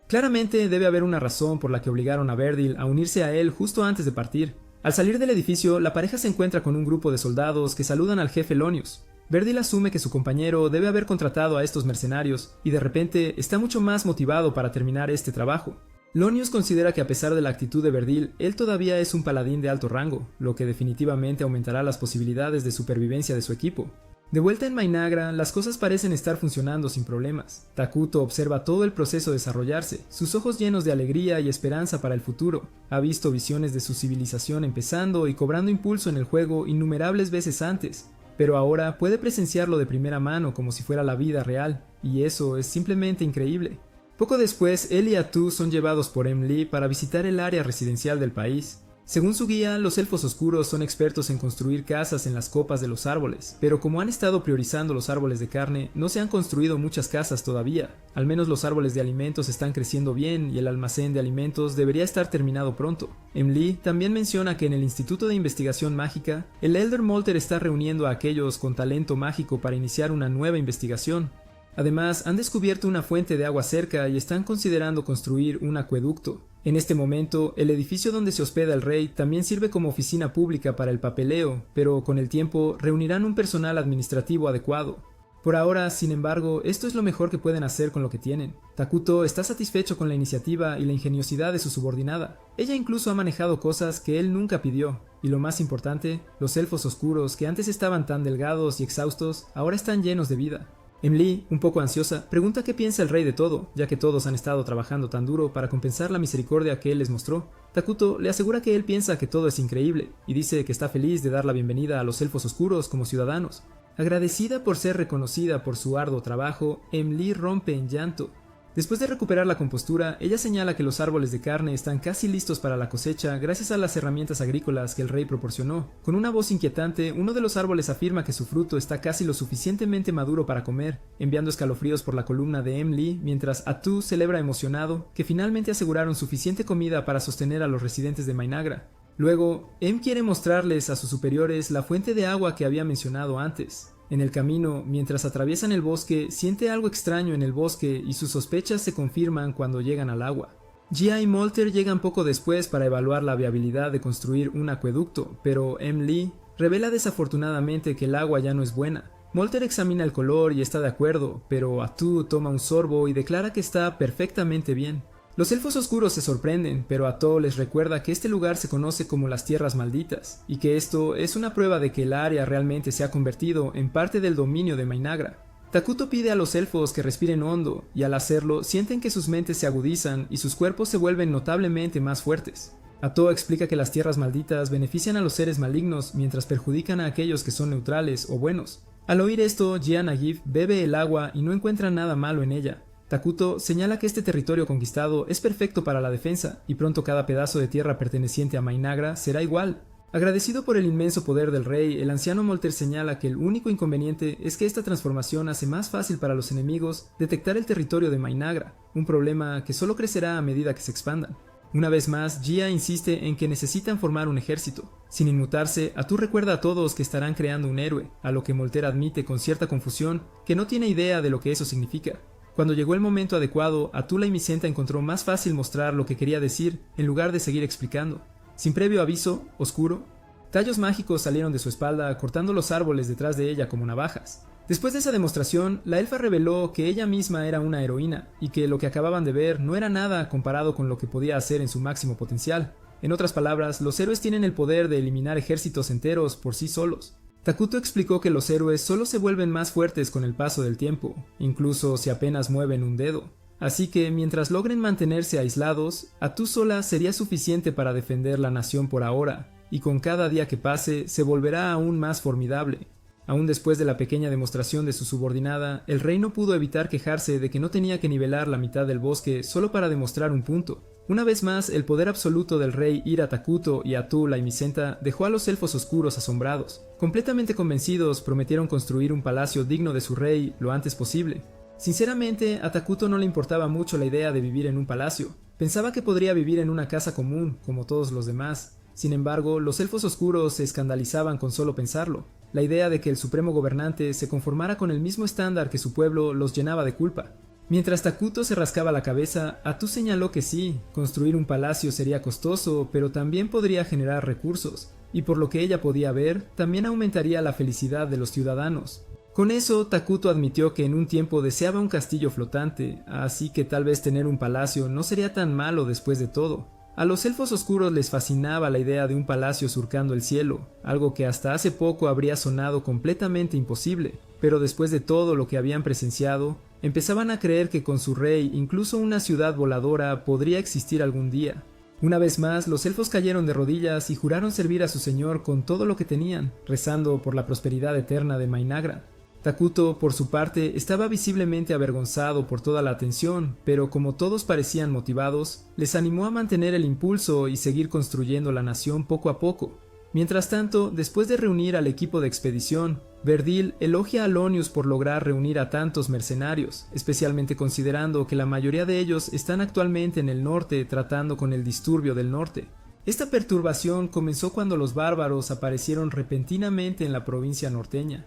Claramente debe haber una razón por la que obligaron a Verdil a unirse a él justo antes de partir. Al salir del edificio, la pareja se encuentra con un grupo de soldados que saludan al jefe Loneus. Verdil asume que su compañero debe haber contratado a estos mercenarios y de repente está mucho más motivado para terminar este trabajo. Loneus considera que a pesar de la actitud de Verdil, él todavía es un paladín de alto rango, lo que definitivamente aumentará las posibilidades de supervivencia de su equipo. De vuelta en Mainagra, las cosas parecen estar funcionando sin problemas. Takuto observa todo el proceso desarrollarse, sus ojos llenos de alegría y esperanza para el futuro. Ha visto visiones de su civilización empezando y cobrando impulso en el juego innumerables veces antes, pero ahora puede presenciarlo de primera mano como si fuera la vida real, y eso es simplemente increíble. Poco después, él y Ateu son llevados por Emily para visitar el área residencial del país. Según su guía, los elfos oscuros son expertos en construir casas en las copas de los árboles, pero como han estado priorizando los árboles de carne, no se han construido muchas casas todavía. Al menos los árboles de alimentos están creciendo bien y el almacén de alimentos debería estar terminado pronto. Emily también menciona que en el Instituto de Investigación Mágica, el Elder Molter está reuniendo a aquellos con talento mágico para iniciar una nueva investigación. Además, han descubierto una fuente de agua cerca y están considerando construir un acueducto. En este momento, el edificio donde se hospeda el rey también sirve como oficina pública para el papeleo, pero con el tiempo reunirán un personal administrativo adecuado. Por ahora, sin embargo, esto es lo mejor que pueden hacer con lo que tienen. Takuto está satisfecho con la iniciativa y la ingeniosidad de su subordinada. Ella incluso ha manejado cosas que él nunca pidió. Y lo más importante, los elfos oscuros, que antes estaban tan delgados y exhaustos, ahora están llenos de vida. Emily, un poco ansiosa, pregunta qué piensa el rey de todo, ya que todos han estado trabajando tan duro para compensar la misericordia que él les mostró. Takuto le asegura que él piensa que todo es increíble, y dice que está feliz de dar la bienvenida a los elfos oscuros como ciudadanos. Agradecida por ser reconocida por su arduo trabajo, Emily rompe en llanto. Después de recuperar la compostura, ella señala que los árboles de carne están casi listos para la cosecha gracias a las herramientas agrícolas que el rey proporcionó. Con una voz inquietante, uno de los árboles afirma que su fruto está casi lo suficientemente maduro para comer, enviando escalofríos por la columna de Emily, mientras Atu celebra emocionado que finalmente aseguraron suficiente comida para sostener a los residentes de Mainagra. Luego, quiere mostrarles a sus superiores la fuente de agua que había mencionado antes. En el camino, mientras atraviesan el bosque, siente algo extraño en el bosque y sus sospechas se confirman cuando llegan al agua. Gia y Molter llegan poco después para evaluar la viabilidad de construir un acueducto, pero Emily revela desafortunadamente que el agua ya no es buena. Molter examina el color y está de acuerdo, pero Atu toma un sorbo y declara que está perfectamente bien. Los elfos oscuros se sorprenden, pero Atto les recuerda que este lugar se conoce como las Tierras Malditas, y que esto es una prueba de que el área realmente se ha convertido en parte del dominio de Mainagra. Takuto pide a los elfos que respiren hondo, y al hacerlo sienten que sus mentes se agudizan y sus cuerpos se vuelven notablemente más fuertes. Atto explica que las Tierras Malditas benefician a los seres malignos mientras perjudican a aquellos que son neutrales o buenos. Al oír esto, Gia Nagif bebe el agua y no encuentra nada malo en ella. Takuto señala que este territorio conquistado es perfecto para la defensa y pronto cada pedazo de tierra perteneciente a Mainagra será igual. Agradecido por el inmenso poder del rey, el anciano Molter señala que el único inconveniente es que esta transformación hace más fácil para los enemigos detectar el territorio de Mainagra, un problema que solo crecerá a medida que se expandan. Una vez más, Gia insiste en que necesitan formar un ejército. Sin inmutarse, Atu recuerda a todos que estarán creando un héroe, a lo que Molter admite con cierta confusión que no tiene idea de lo que eso significa. Cuando llegó el momento adecuado, Atula y Micenta encontró más fácil mostrar lo que quería decir en lugar de seguir explicando. Sin previo aviso, oscuro, tallos mágicos salieron de su espalda cortando los árboles detrás de ella como navajas. Después de esa demostración, la elfa reveló que ella misma era una heroína y que lo que acababan de ver no era nada comparado con lo que podía hacer en su máximo potencial. En otras palabras, los héroes tienen el poder de eliminar ejércitos enteros por sí solos. Takuto explicó que los héroes solo se vuelven más fuertes con el paso del tiempo, incluso si apenas mueven un dedo. Así que mientras logren mantenerse aislados, Atu sola sería suficiente para defender la nación por ahora, y con cada día que pase se volverá aún más formidable. Aún después de la pequeña demostración de su subordinada, el rey no pudo evitar quejarse de que no tenía que nivelar la mitad del bosque solo para demostrar un punto. Una vez más, el poder absoluto del rey Ira Takuto y Atula y Micenta dejó a los elfos oscuros asombrados. Completamente convencidos, prometieron construir un palacio digno de su rey lo antes posible. Sinceramente, a Takuto no le importaba mucho la idea de vivir en un palacio. Pensaba que podría vivir en una casa común, como todos los demás. Sin embargo, los elfos oscuros se escandalizaban con solo pensarlo. La idea de que el supremo gobernante se conformara con el mismo estándar que su pueblo los llenaba de culpa. Mientras Takuto se rascaba la cabeza, Atu señaló que sí, construir un palacio sería costoso, pero también podría generar recursos, y por lo que ella podía ver, también aumentaría la felicidad de los ciudadanos. Con eso, Takuto admitió que en un tiempo deseaba un castillo flotante, así que tal vez tener un palacio no sería tan malo después de todo. A los elfos oscuros les fascinaba la idea de un palacio surcando el cielo, algo que hasta hace poco habría sonado completamente imposible, pero después de todo lo que habían presenciado, empezaban a creer que con su rey incluso una ciudad voladora podría existir algún día. Una vez más, los elfos cayeron de rodillas y juraron servir a su señor con todo lo que tenían, rezando por la prosperidad eterna de Mainagra. Takuto, por su parte, estaba visiblemente avergonzado por toda la atención, pero como todos parecían motivados, les animó a mantener el impulso y seguir construyendo la nación poco a poco. Mientras tanto, después de reunir al equipo de expedición, Verdil elogia a Lonius por lograr reunir a tantos mercenarios, especialmente considerando que la mayoría de ellos están actualmente en el norte tratando con el disturbio del norte. Esta perturbación comenzó cuando los bárbaros aparecieron repentinamente en la provincia norteña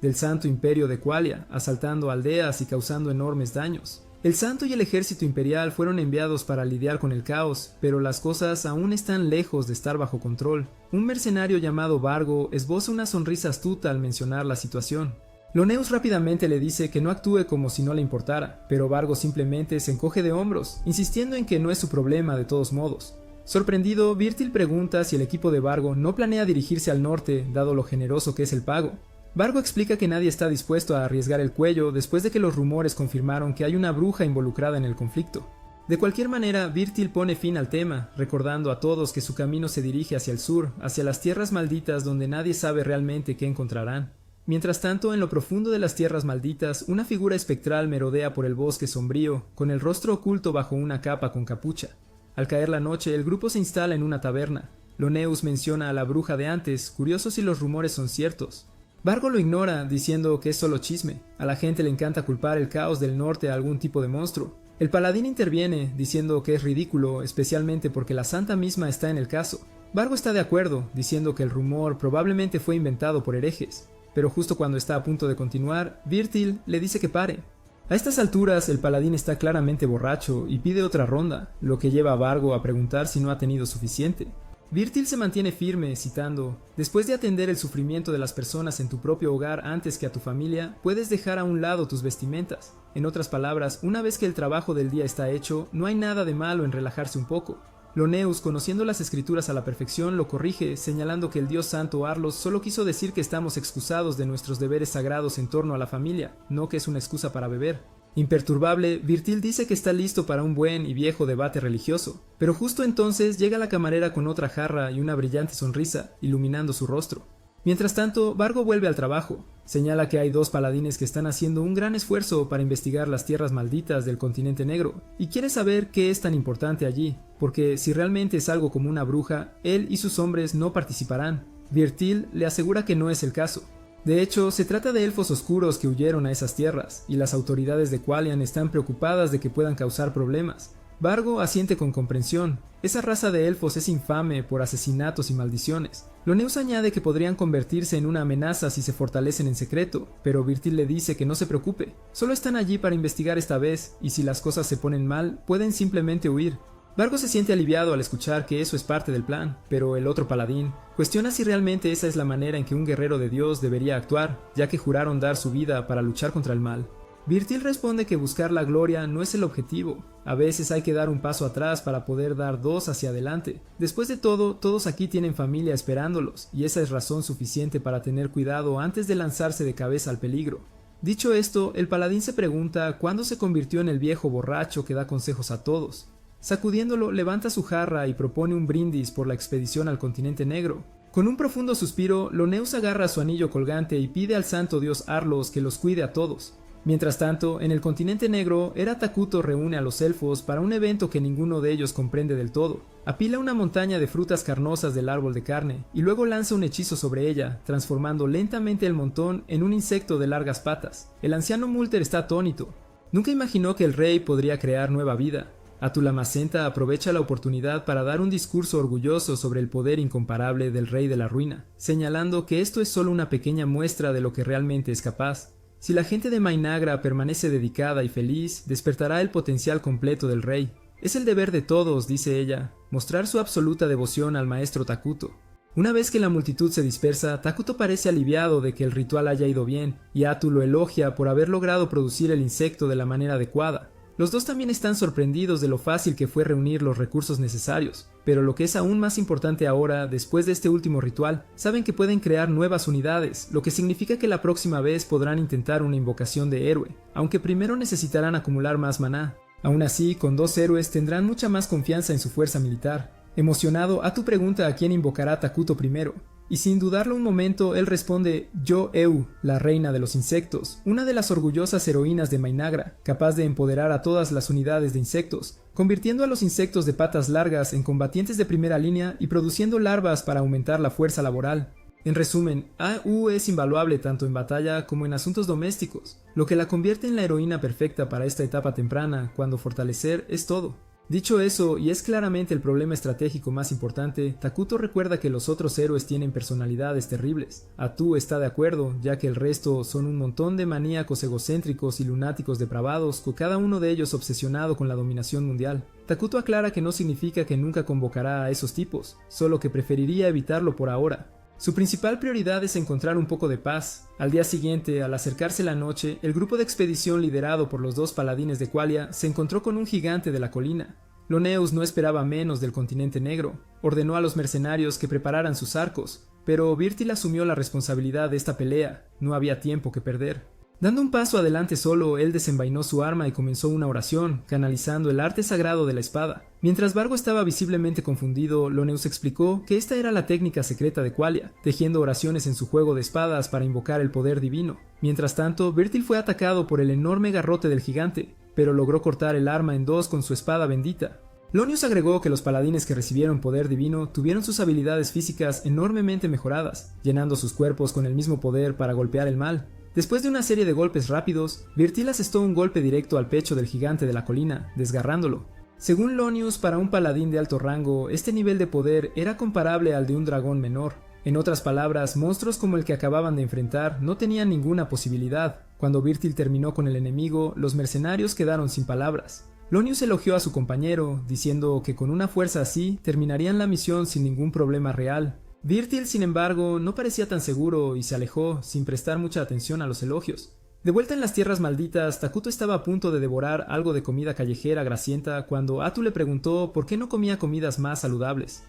del Santo Imperio de Qualia, asaltando aldeas y causando enormes daños. El Santo y el ejército imperial fueron enviados para lidiar con el caos, pero las cosas aún están lejos de estar bajo control. Un mercenario llamado Vargo esboza una sonrisa astuta al mencionar la situación. Loneus rápidamente le dice que no actúe como si no le importara, pero Vargo simplemente se encoge de hombros, insistiendo en que no es su problema de todos modos. Sorprendido, Virtil pregunta si el equipo de Vargo no planea dirigirse al norte, dado lo generoso que es el pago. Vargo explica que nadie está dispuesto a arriesgar el cuello después de que los rumores confirmaron que hay una bruja involucrada en el conflicto. De cualquier manera, Virtil pone fin al tema, recordando a todos que su camino se dirige hacia el sur, hacia las tierras malditas donde nadie sabe realmente qué encontrarán. Mientras tanto, en lo profundo de las tierras malditas, una figura espectral merodea por el bosque sombrío, con el rostro oculto bajo una capa con capucha. Al caer la noche, el grupo se instala en una taberna. Loneus menciona a la bruja de antes, curioso si los rumores son ciertos. Vargo lo ignora, diciendo que es solo chisme. A la gente le encanta culpar el caos del norte a algún tipo de monstruo. El paladín interviene, diciendo que es ridículo, especialmente porque la santa misma está en el caso. Vargo está de acuerdo, diciendo que el rumor probablemente fue inventado por herejes. Pero justo cuando está a punto de continuar, Virtil le dice que pare. A estas alturas, el paladín está claramente borracho y pide otra ronda, lo que lleva a Vargo a preguntar si no ha tenido suficiente. Virtil se mantiene firme, citando: «Después de atender el sufrimiento de las personas en tu propio hogar antes que a tu familia, puedes dejar a un lado tus vestimentas. En otras palabras, una vez que el trabajo del día está hecho, no hay nada de malo en relajarse un poco». Loneus, conociendo las escrituras a la perfección, lo corrige, señalando que el dios santo Arlos solo quiso decir que estamos excusados de nuestros deberes sagrados en torno a la familia, no que es una excusa para beber. Imperturbable, Virtil dice que está listo para un buen y viejo debate religioso, pero justo entonces llega la camarera con otra jarra y una brillante sonrisa, iluminando su rostro. Mientras tanto, Vargo vuelve al trabajo. Señala que hay dos paladines que están haciendo un gran esfuerzo para investigar las tierras malditas del continente negro, y quiere saber qué es tan importante allí, porque si realmente es algo como una bruja, él y sus hombres no participarán. Virtil le asegura que no es el caso. De hecho, se trata de elfos oscuros que huyeron a esas tierras, y las autoridades de Qualian están preocupadas de que puedan causar problemas. Vargo asiente con comprensión. Esa raza de elfos es infame por asesinatos y maldiciones. Loneus añade que podrían convertirse en una amenaza si se fortalecen en secreto, pero Virtil le dice que no se preocupe. Solo están allí para investigar esta vez, y si las cosas se ponen mal, pueden simplemente huir. Vargo se siente aliviado al escuchar que eso es parte del plan, pero el otro paladín cuestiona si realmente esa es la manera en que un guerrero de Dios debería actuar, ya que juraron dar su vida para luchar contra el mal. Virtil responde que buscar la gloria no es el objetivo. A veces hay que dar un paso atrás para poder dar dos hacia adelante. Después de todo, todos aquí tienen familia esperándolos, y esa es razón suficiente para tener cuidado antes de lanzarse de cabeza al peligro. Dicho esto, el paladín se pregunta cuándo se convirtió en el viejo borracho que da consejos a todos. Sacudiéndolo, levanta su jarra y propone un brindis por la expedición al continente negro. Con un profundo suspiro, Loneus agarra su anillo colgante y pide al santo dios Arlos que los cuide a todos. Mientras tanto, en el continente negro, Hera Takuto reúne a los elfos para un evento que ninguno de ellos comprende del todo. Apila una montaña de frutas carnosas del árbol de carne, y luego lanza un hechizo sobre ella, transformando lentamente el montón en un insecto de largas patas. El anciano Multer está atónito. Nunca imaginó que el rey podría crear nueva vida. Atulamacenta aprovecha la oportunidad para dar un discurso orgulloso sobre el poder incomparable del Rey de la Ruina, señalando que esto es solo una pequeña muestra de lo que realmente es capaz. Si la gente de Mainagra permanece dedicada y feliz, despertará el potencial completo del rey. Es el deber de todos, dice ella, mostrar su absoluta devoción al maestro Takuto. Una vez que la multitud se dispersa, Takuto parece aliviado de que el ritual haya ido bien, y Atu lo elogia por haber logrado producir el insecto de la manera adecuada. Los dos también están sorprendidos de lo fácil que fue reunir los recursos necesarios, pero lo que es aún más importante ahora, después de este último ritual, saben que pueden crear nuevas unidades, lo que significa que la próxima vez podrán intentar una invocación de héroe, aunque primero necesitarán acumular más maná. Aún así, con dos héroes tendrán mucha más confianza en su fuerza militar. Emocionado, Atu pregunta a quién invocará Takuto primero. Y sin dudarlo un momento, él responde: yo Eu, la reina de los insectos, una de las orgullosas heroínas de Mainagra, capaz de empoderar a todas las unidades de insectos, convirtiendo a los insectos de patas largas en combatientes de primera línea y produciendo larvas para aumentar la fuerza laboral. En resumen, AU es invaluable tanto en batalla como en asuntos domésticos, lo que la convierte en la heroína perfecta para esta etapa temprana, cuando fortalecer es todo. Dicho eso, y es claramente el problema estratégico más importante, Takuto recuerda que los otros héroes tienen personalidades terribles. Atu está de acuerdo, ya que el resto son un montón de maníacos egocéntricos y lunáticos depravados, con cada uno de ellos obsesionado con la dominación mundial. Takuto aclara que no significa que nunca convocará a esos tipos, solo que preferiría evitarlo por ahora. Su principal prioridad es encontrar un poco de paz. Al día siguiente, al acercarse la noche, el grupo de expedición liderado por los dos paladines de Qualia se encontró con un gigante de la colina. Loneus no esperaba menos del continente negro. Ordenó a los mercenarios que prepararan sus arcos, pero Virtil asumió la responsabilidad de esta pelea. No había tiempo que perder. Dando un paso adelante solo, él desenvainó su arma y comenzó una oración, canalizando el arte sagrado de la espada. Mientras Vargo estaba visiblemente confundido, Loneus explicó que esta era la técnica secreta de Qualia, tejiendo oraciones en su juego de espadas para invocar el poder divino. Mientras tanto, Virtil fue atacado por el enorme garrote del gigante, pero logró cortar el arma en dos con su espada bendita. Loneus agregó que los paladines que recibieron poder divino tuvieron sus habilidades físicas enormemente mejoradas, llenando sus cuerpos con el mismo poder para golpear el mal. Después de una serie de golpes rápidos, Virtil asestó un golpe directo al pecho del gigante de la colina, desgarrándolo. Según Loneus, para un paladín de alto rango, este nivel de poder era comparable al de un dragón menor. En otras palabras, monstruos como el que acababan de enfrentar no tenían ninguna posibilidad. Cuando Virtil terminó con el enemigo, los mercenarios quedaron sin palabras. Loneus elogió a su compañero, diciendo que con una fuerza así terminarían la misión sin ningún problema real. Virtil, sin embargo, no parecía tan seguro y se alejó, sin prestar mucha atención a los elogios. De vuelta en las tierras malditas, Takuto estaba a punto de devorar algo de comida callejera grasienta cuando Atu le preguntó por qué no comía comidas más saludables.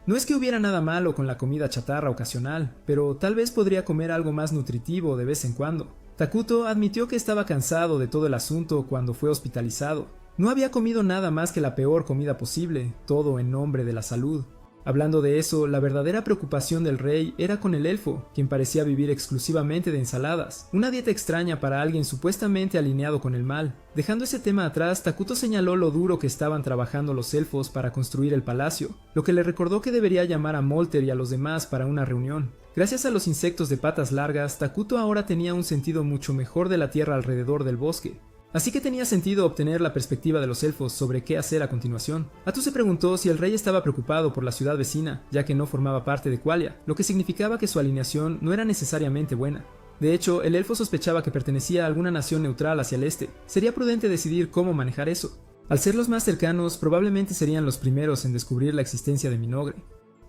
No es que hubiera nada malo con la comida chatarra ocasional, pero tal vez podría comer algo más nutritivo de vez en cuando. Takuto admitió que estaba cansado de todo el asunto cuando fue hospitalizado. No había comido nada más que la peor comida posible, todo en nombre de la salud. Hablando de eso, la verdadera preocupación del rey era con el elfo, quien parecía vivir exclusivamente de ensaladas, una dieta extraña para alguien supuestamente alineado con el mal. Dejando ese tema atrás, Takuto señaló lo duro que estaban trabajando los elfos para construir el palacio, lo que le recordó que debería llamar a Molter y a los demás para una reunión. Gracias a los insectos de patas largas, Takuto ahora tenía un sentido mucho mejor de la tierra alrededor del bosque. Así que tenía sentido obtener la perspectiva de los elfos sobre qué hacer a continuación. Atu se preguntó si el rey estaba preocupado por la ciudad vecina, ya que no formaba parte de Qualia, lo que significaba que su alineación no era necesariamente buena. De hecho, el elfo sospechaba que pertenecía a alguna nación neutral hacia el este. Sería prudente decidir cómo manejar eso. Al ser los más cercanos, probablemente serían los primeros en descubrir la existencia de Minogre.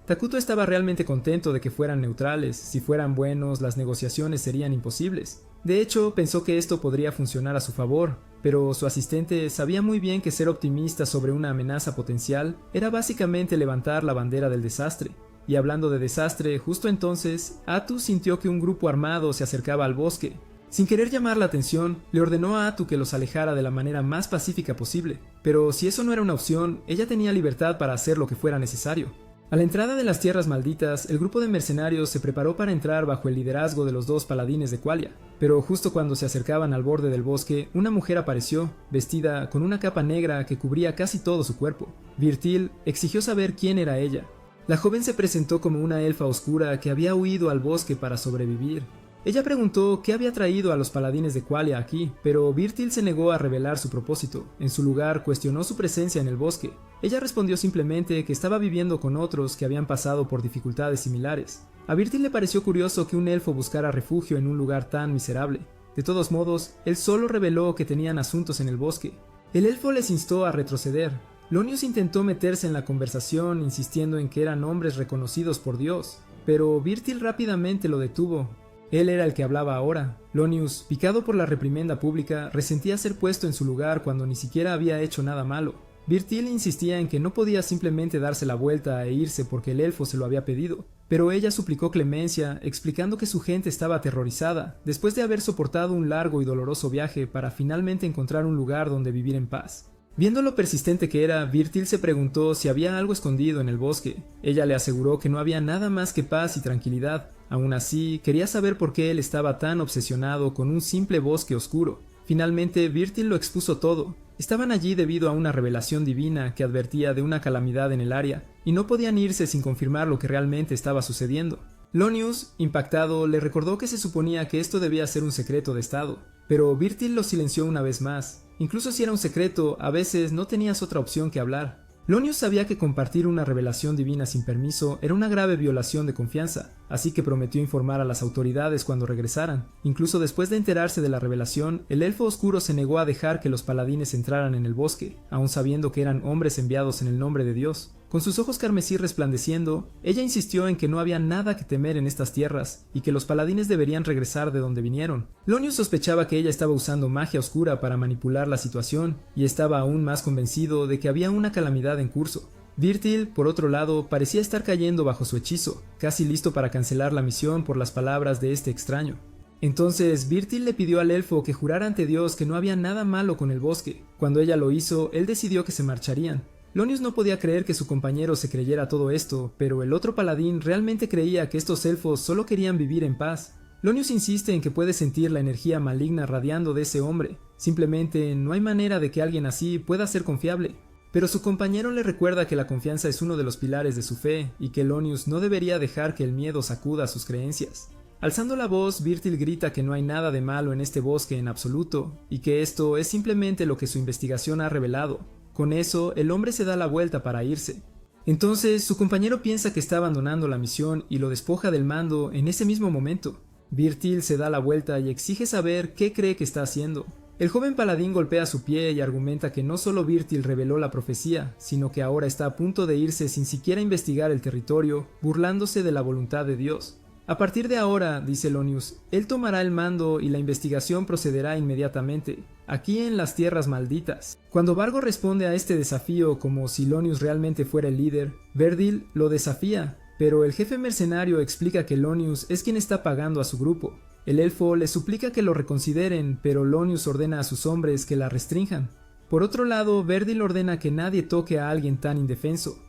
Takuto estaba realmente contento de que fueran neutrales. Si fueran buenos, las negociaciones serían imposibles. De hecho, pensó que esto podría funcionar a su favor, pero su asistente sabía muy bien que ser optimista sobre una amenaza potencial era básicamente levantar la bandera del desastre. Y hablando de desastre, justo entonces, Atu sintió que un grupo armado se acercaba al bosque. Sin querer llamar la atención, le ordenó a Atu que los alejara de la manera más pacífica posible, pero si eso no era una opción, ella tenía libertad para hacer lo que fuera necesario. A la entrada de las tierras malditas, el grupo de mercenarios se preparó para entrar bajo el liderazgo de los dos paladines de Qualia, pero justo cuando se acercaban al borde del bosque, una mujer apareció, vestida con una capa negra que cubría casi todo su cuerpo. Virtil exigió saber quién era ella. La joven se presentó como una elfa oscura que había huido al bosque para sobrevivir. Ella preguntó qué había traído a los paladines de Qualia aquí, pero Virtil se negó a revelar su propósito. En su lugar, cuestionó su presencia en el bosque. Ella respondió simplemente que estaba viviendo con otros que habían pasado por dificultades similares. A Virtil le pareció curioso que un elfo buscara refugio en un lugar tan miserable. De todos modos, él solo reveló que tenían asuntos en el bosque. El elfo les instó a retroceder. Loneus intentó meterse en la conversación, insistiendo en que eran hombres reconocidos por Dios, pero Virtil rápidamente lo detuvo. Él era el que hablaba ahora. Loneus, picado por la reprimenda pública, resentía ser puesto en su lugar cuando ni siquiera había hecho nada malo. Virtil insistía en que no podía simplemente darse la vuelta e irse porque el elfo se lo había pedido, pero ella suplicó clemencia, explicando que su gente estaba aterrorizada, después de haber soportado un largo y doloroso viaje para finalmente encontrar un lugar donde vivir en paz. Viendo lo persistente que era, Virtil se preguntó si había algo escondido en el bosque. Ella le aseguró que no había nada más que paz y tranquilidad. Aún así, quería saber por qué él estaba tan obsesionado con un simple bosque oscuro. Finalmente, Virtil lo expuso todo. Estaban allí debido a una revelación divina que advertía de una calamidad en el área, y no podían irse sin confirmar lo que realmente estaba sucediendo. Lonius, impactado, le recordó que se suponía que esto debía ser un secreto de estado, pero Virtil lo silenció una vez más. Incluso si era un secreto, a veces no tenías otra opción que hablar. Lonius sabía que compartir una revelación divina sin permiso era una grave violación de confianza, así que prometió informar a las autoridades cuando regresaran. Incluso después de enterarse de la revelación, el elfo oscuro se negó a dejar que los paladines entraran en el bosque, aun sabiendo que eran hombres enviados en el nombre de Dios. Con sus ojos carmesí resplandeciendo, ella insistió en que no había nada que temer en estas tierras y que los paladines deberían regresar de donde vinieron. Lonius sospechaba que ella estaba usando magia oscura para manipular la situación y estaba aún más convencido de que había una calamidad en curso. Virtil, por otro lado, parecía estar cayendo bajo su hechizo, casi listo para cancelar la misión por las palabras de este extraño. Entonces, Virtil le pidió al elfo que jurara ante Dios que no había nada malo con el bosque. Cuando ella lo hizo, él decidió que se marcharían. Lonius no podía creer que su compañero se creyera todo esto, pero el otro paladín realmente creía que estos elfos solo querían vivir en paz. Lonius insiste en que puede sentir la energía maligna radiando de ese hombre. Simplemente no hay manera de que alguien así pueda ser confiable. Pero su compañero le recuerda que la confianza es uno de los pilares de su fe y que Lonius no debería dejar que el miedo sacuda sus creencias. Alzando la voz, Virtil grita que no hay nada de malo en este bosque en absoluto y que esto es simplemente lo que su investigación ha revelado. Con eso, el hombre se da la vuelta para irse. Entonces, su compañero piensa que está abandonando la misión y lo despoja del mando en ese mismo momento. Virtil se da la vuelta y exige saber qué cree que está haciendo. El joven paladín golpea su pie y argumenta que no solo Virtil reveló la profecía, sino que ahora está a punto de irse sin siquiera investigar el territorio, burlándose de la voluntad de Dios. A partir de ahora, dice Lonius, él tomará el mando y la investigación procederá inmediatamente, aquí en las tierras malditas. Cuando Vargo responde a este desafío como si Lonius realmente fuera el líder, Verdil lo desafía, pero el jefe mercenario explica que Lonius es quien está pagando a su grupo. El elfo le suplica que lo reconsideren, pero Lonius ordena a sus hombres que la restrinjan. Por otro lado, Verdil ordena que nadie toque a alguien tan indefenso.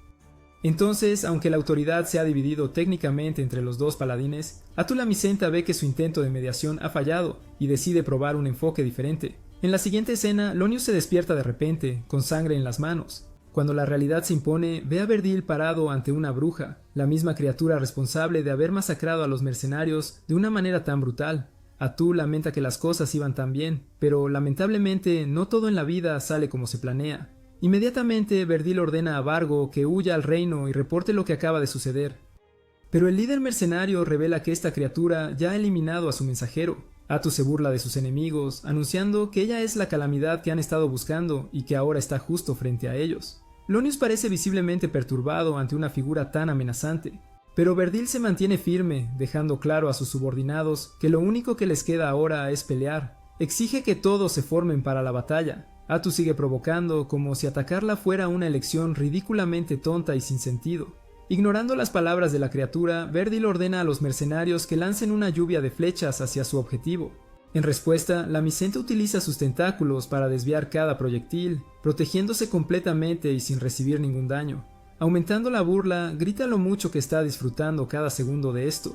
Entonces, aunque la autoridad se ha dividido técnicamente entre los dos paladines, Atula-Micenta ve que su intento de mediación ha fallado y decide probar un enfoque diferente. En la siguiente escena, Lonius se despierta de repente, con sangre en las manos. Cuando la realidad se impone, ve a Verdil parado ante una bruja, la misma criatura responsable de haber masacrado a los mercenarios de una manera tan brutal. Atul lamenta que las cosas iban tan bien, pero lamentablemente no todo en la vida sale como se planea. Inmediatamente, Verdil ordena a Vargo que huya al reino y reporte lo que acaba de suceder. Pero el líder mercenario revela que esta criatura ya ha eliminado a su mensajero. Atu se burla de sus enemigos, anunciando que ella es la calamidad que han estado buscando y que ahora está justo frente a ellos. Lonius parece visiblemente perturbado ante una figura tan amenazante, pero Verdil se mantiene firme, dejando claro a sus subordinados que lo único que les queda ahora es pelear. Exige que todos se formen para la batalla. Atu sigue provocando como si atacarla fuera una elección ridículamente tonta y sin sentido. Ignorando las palabras de la criatura, Verdil ordena a los mercenarios que lancen una lluvia de flechas hacia su objetivo. En respuesta, la Micenta utiliza sus tentáculos para desviar cada proyectil, protegiéndose completamente y sin recibir ningún daño. Aumentando la burla, grita lo mucho que está disfrutando cada segundo de esto.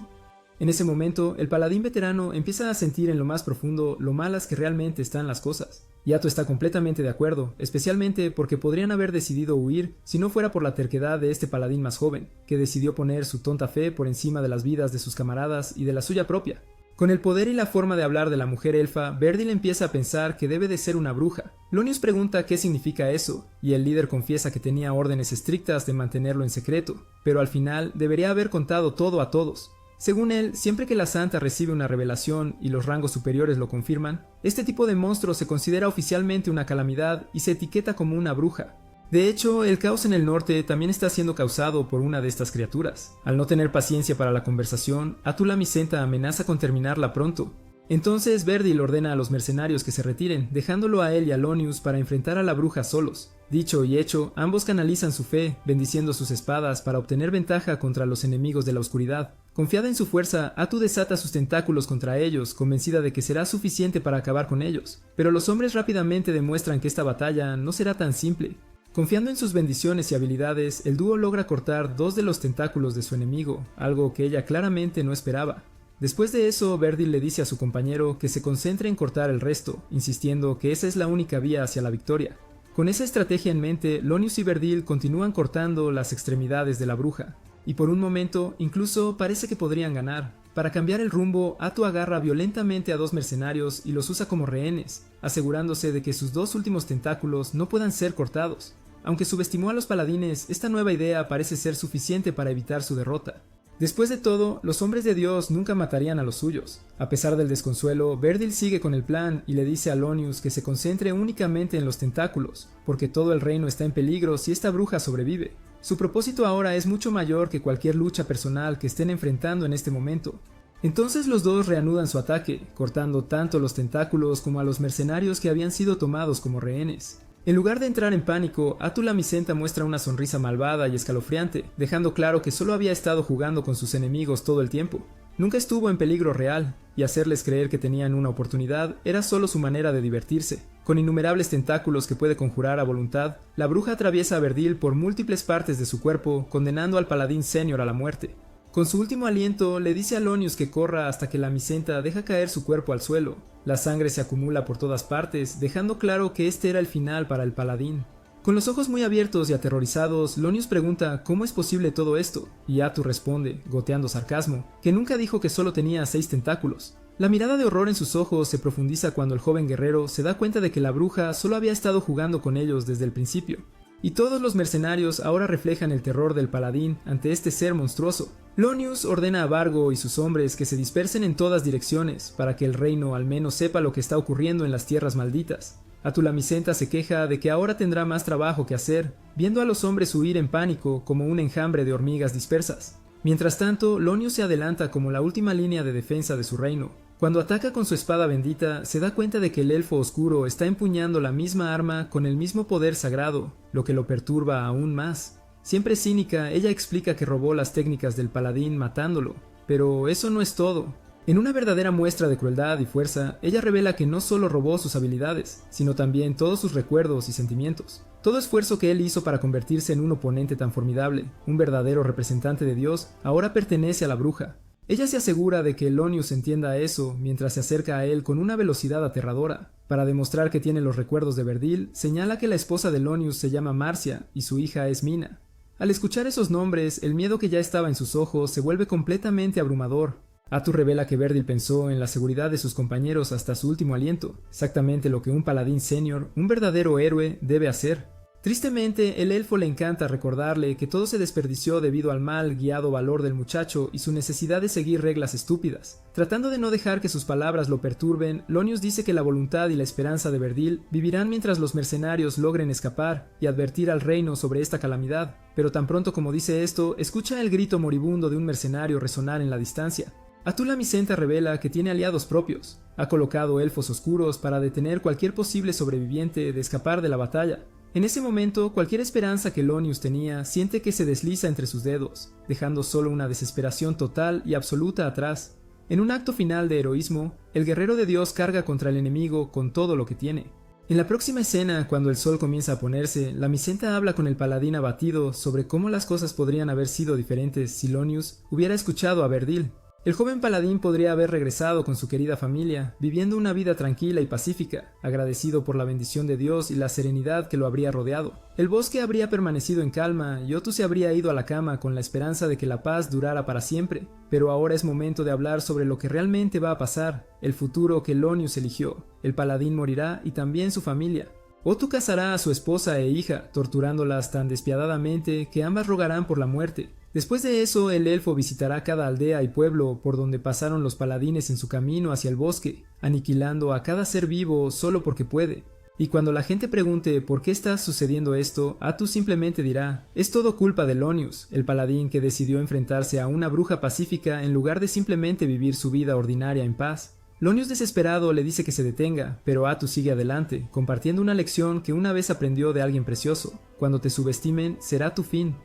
En ese momento, el paladín veterano empieza a sentir en lo más profundo lo malas que realmente están las cosas. Yato está completamente de acuerdo, especialmente porque podrían haber decidido huir si no fuera por la terquedad de este paladín más joven, que decidió poner su tonta fe por encima de las vidas de sus camaradas y de la suya propia. Con el poder y la forma de hablar de la mujer elfa, Verdil empieza a pensar que debe de ser una bruja. Lonius pregunta qué significa eso, y el líder confiesa que tenía órdenes estrictas de mantenerlo en secreto, pero al final debería haber contado todo a todos. Según él, siempre que la santa recibe una revelación y los rangos superiores lo confirman, este tipo de monstruo se considera oficialmente una calamidad y se etiqueta como una bruja. De hecho, el caos en el norte también está siendo causado por una de estas criaturas. Al no tener paciencia para la conversación, Atula-Micenta amenaza con terminarla pronto. Entonces Verdil ordena a los mercenarios que se retiren, dejándolo a él y a Lonius para enfrentar a la bruja solos. Dicho y hecho, ambos canalizan su fe, bendiciendo sus espadas para obtener ventaja contra los enemigos de la oscuridad. Confiada en su fuerza, Atu desata sus tentáculos contra ellos, convencida de que será suficiente para acabar con ellos. Pero los hombres rápidamente demuestran que esta batalla no será tan simple. Confiando en sus bendiciones y habilidades, el dúo logra cortar 2 de los tentáculos de su enemigo, algo que ella claramente no esperaba. Después de eso, Verdil le dice a su compañero que se concentre en cortar el resto, insistiendo que esa es la única vía hacia la victoria. Con esa estrategia en mente, Lonius y Verdil continúan cortando las extremidades de la bruja, y por un momento incluso parece que podrían ganar. Para cambiar el rumbo, Atu agarra violentamente a 2 mercenarios y los usa como rehenes, asegurándose de que sus 2 últimos tentáculos no puedan ser cortados. Aunque subestimó a los paladines, esta nueva idea parece ser suficiente para evitar su derrota. Después de todo, los hombres de Dios nunca matarían a los suyos. A pesar del desconsuelo, Verdil sigue con el plan y le dice a Lonius que se concentre únicamente en los tentáculos, porque todo el reino está en peligro si esta bruja sobrevive. Su propósito ahora es mucho mayor que cualquier lucha personal que estén enfrentando en este momento. Entonces los dos reanudan su ataque, cortando tanto los tentáculos como a los mercenarios que habían sido tomados como rehenes. En lugar de entrar en pánico, Atu la Micenta muestra una sonrisa malvada y escalofriante, dejando claro que solo había estado jugando con sus enemigos todo el tiempo. Nunca estuvo en peligro real, y hacerles creer que tenían una oportunidad era solo su manera de divertirse. Con innumerables tentáculos que puede conjurar a voluntad, la bruja atraviesa a Verdil por múltiples partes de su cuerpo, condenando al paladín senior a la muerte. Con su último aliento, le dice a Lonius que corra hasta que la Micenta deja caer su cuerpo al suelo. La sangre se acumula por todas partes, dejando claro que este era el final para el paladín. Con los ojos muy abiertos y aterrorizados, Lonius pregunta cómo es posible todo esto, y Atu responde, goteando sarcasmo, que nunca dijo que solo tenía 6 tentáculos. La mirada de horror en sus ojos se profundiza cuando el joven guerrero se da cuenta de que la bruja solo había estado jugando con ellos desde el principio. Y todos los mercenarios ahora reflejan el terror del paladín ante este ser monstruoso. Lonius ordena a Vargo y sus hombres que se dispersen en todas direcciones, para que el reino al menos sepa lo que está ocurriendo en las tierras malditas. Atu la Micenta se queja de que ahora tendrá más trabajo que hacer, viendo a los hombres huir en pánico como un enjambre de hormigas dispersas. Mientras tanto, Lonius se adelanta como la última línea de defensa de su reino. Cuando ataca con su espada bendita, se da cuenta de que el elfo oscuro está empuñando la misma arma con el mismo poder sagrado, lo que lo perturba aún más. Siempre cínica, ella explica que robó las técnicas del paladín matándolo, pero eso no es todo. En una verdadera muestra de crueldad y fuerza, ella revela que no solo robó sus habilidades, sino también todos sus recuerdos y sentimientos. Todo esfuerzo que él hizo para convertirse en un oponente tan formidable, un verdadero representante de Dios, ahora pertenece a la bruja. Ella se asegura de que Lonius entienda eso mientras se acerca a él con una velocidad aterradora. Para demostrar que tiene los recuerdos de Verdil, señala que la esposa de Lonius se llama Marcia y su hija es Mina. Al escuchar esos nombres, el miedo que ya estaba en sus ojos se vuelve completamente abrumador. Atu revela que Verdil pensó en la seguridad de sus compañeros hasta su último aliento, exactamente lo que un paladín senior, un verdadero héroe, debe hacer. Tristemente, el elfo le encanta recordarle que todo se desperdició debido al mal guiado valor del muchacho y su necesidad de seguir reglas estúpidas. Tratando de no dejar que sus palabras lo perturben, Lonius dice que la voluntad y la esperanza de Verdil vivirán mientras los mercenarios logren escapar y advertir al reino sobre esta calamidad, pero tan pronto como dice esto, escucha el grito moribundo de un mercenario resonar en la distancia. Atu la Micenta revela que tiene aliados propios. Ha colocado elfos oscuros para detener cualquier posible sobreviviente de escapar de la batalla. En ese momento, cualquier esperanza que Lonius tenía siente que se desliza entre sus dedos, dejando solo una desesperación total y absoluta atrás. En un acto final de heroísmo, el guerrero de Dios carga contra el enemigo con todo lo que tiene. En la próxima escena, cuando el sol comienza a ponerse, la Micenta habla con el paladín abatido sobre cómo las cosas podrían haber sido diferentes si Lonius hubiera escuchado a Verdil. El joven paladín podría haber regresado con su querida familia, viviendo una vida tranquila y pacífica, agradecido por la bendición de Dios y la serenidad que lo habría rodeado. El bosque habría permanecido en calma y Otu se habría ido a la cama con la esperanza de que la paz durara para siempre. Pero ahora es momento de hablar sobre lo que realmente va a pasar, el futuro que Lonius eligió. El paladín morirá y también su familia. Otu casará a su esposa e hija, torturándolas tan despiadadamente que ambas rogarán por la muerte. Después de eso, el elfo visitará cada aldea y pueblo por donde pasaron los paladines en su camino hacia el bosque, aniquilando a cada ser vivo solo porque puede. Y cuando la gente pregunte por qué está sucediendo esto, Atu simplemente dirá: es todo culpa de Lonius, el paladín que decidió enfrentarse a una bruja pacífica en lugar de simplemente vivir su vida ordinaria en paz. Lonius desesperado le dice que se detenga, pero Atu sigue adelante, compartiendo una lección que una vez aprendió de alguien precioso: cuando te subestimen, será tu fin.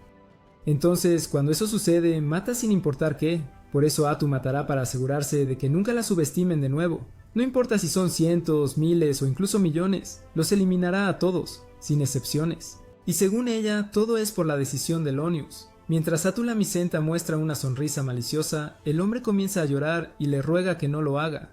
Entonces, cuando eso sucede, mata sin importar qué. Por eso Atu matará para asegurarse de que nunca la subestimen de nuevo. No importa si son cientos, miles o incluso millones, los eliminará a todos, sin excepciones. Y según ella, todo es por la decisión de Lonius. Mientras Atu Lamicenta muestra una sonrisa maliciosa, el hombre comienza a llorar y le ruega que no lo haga.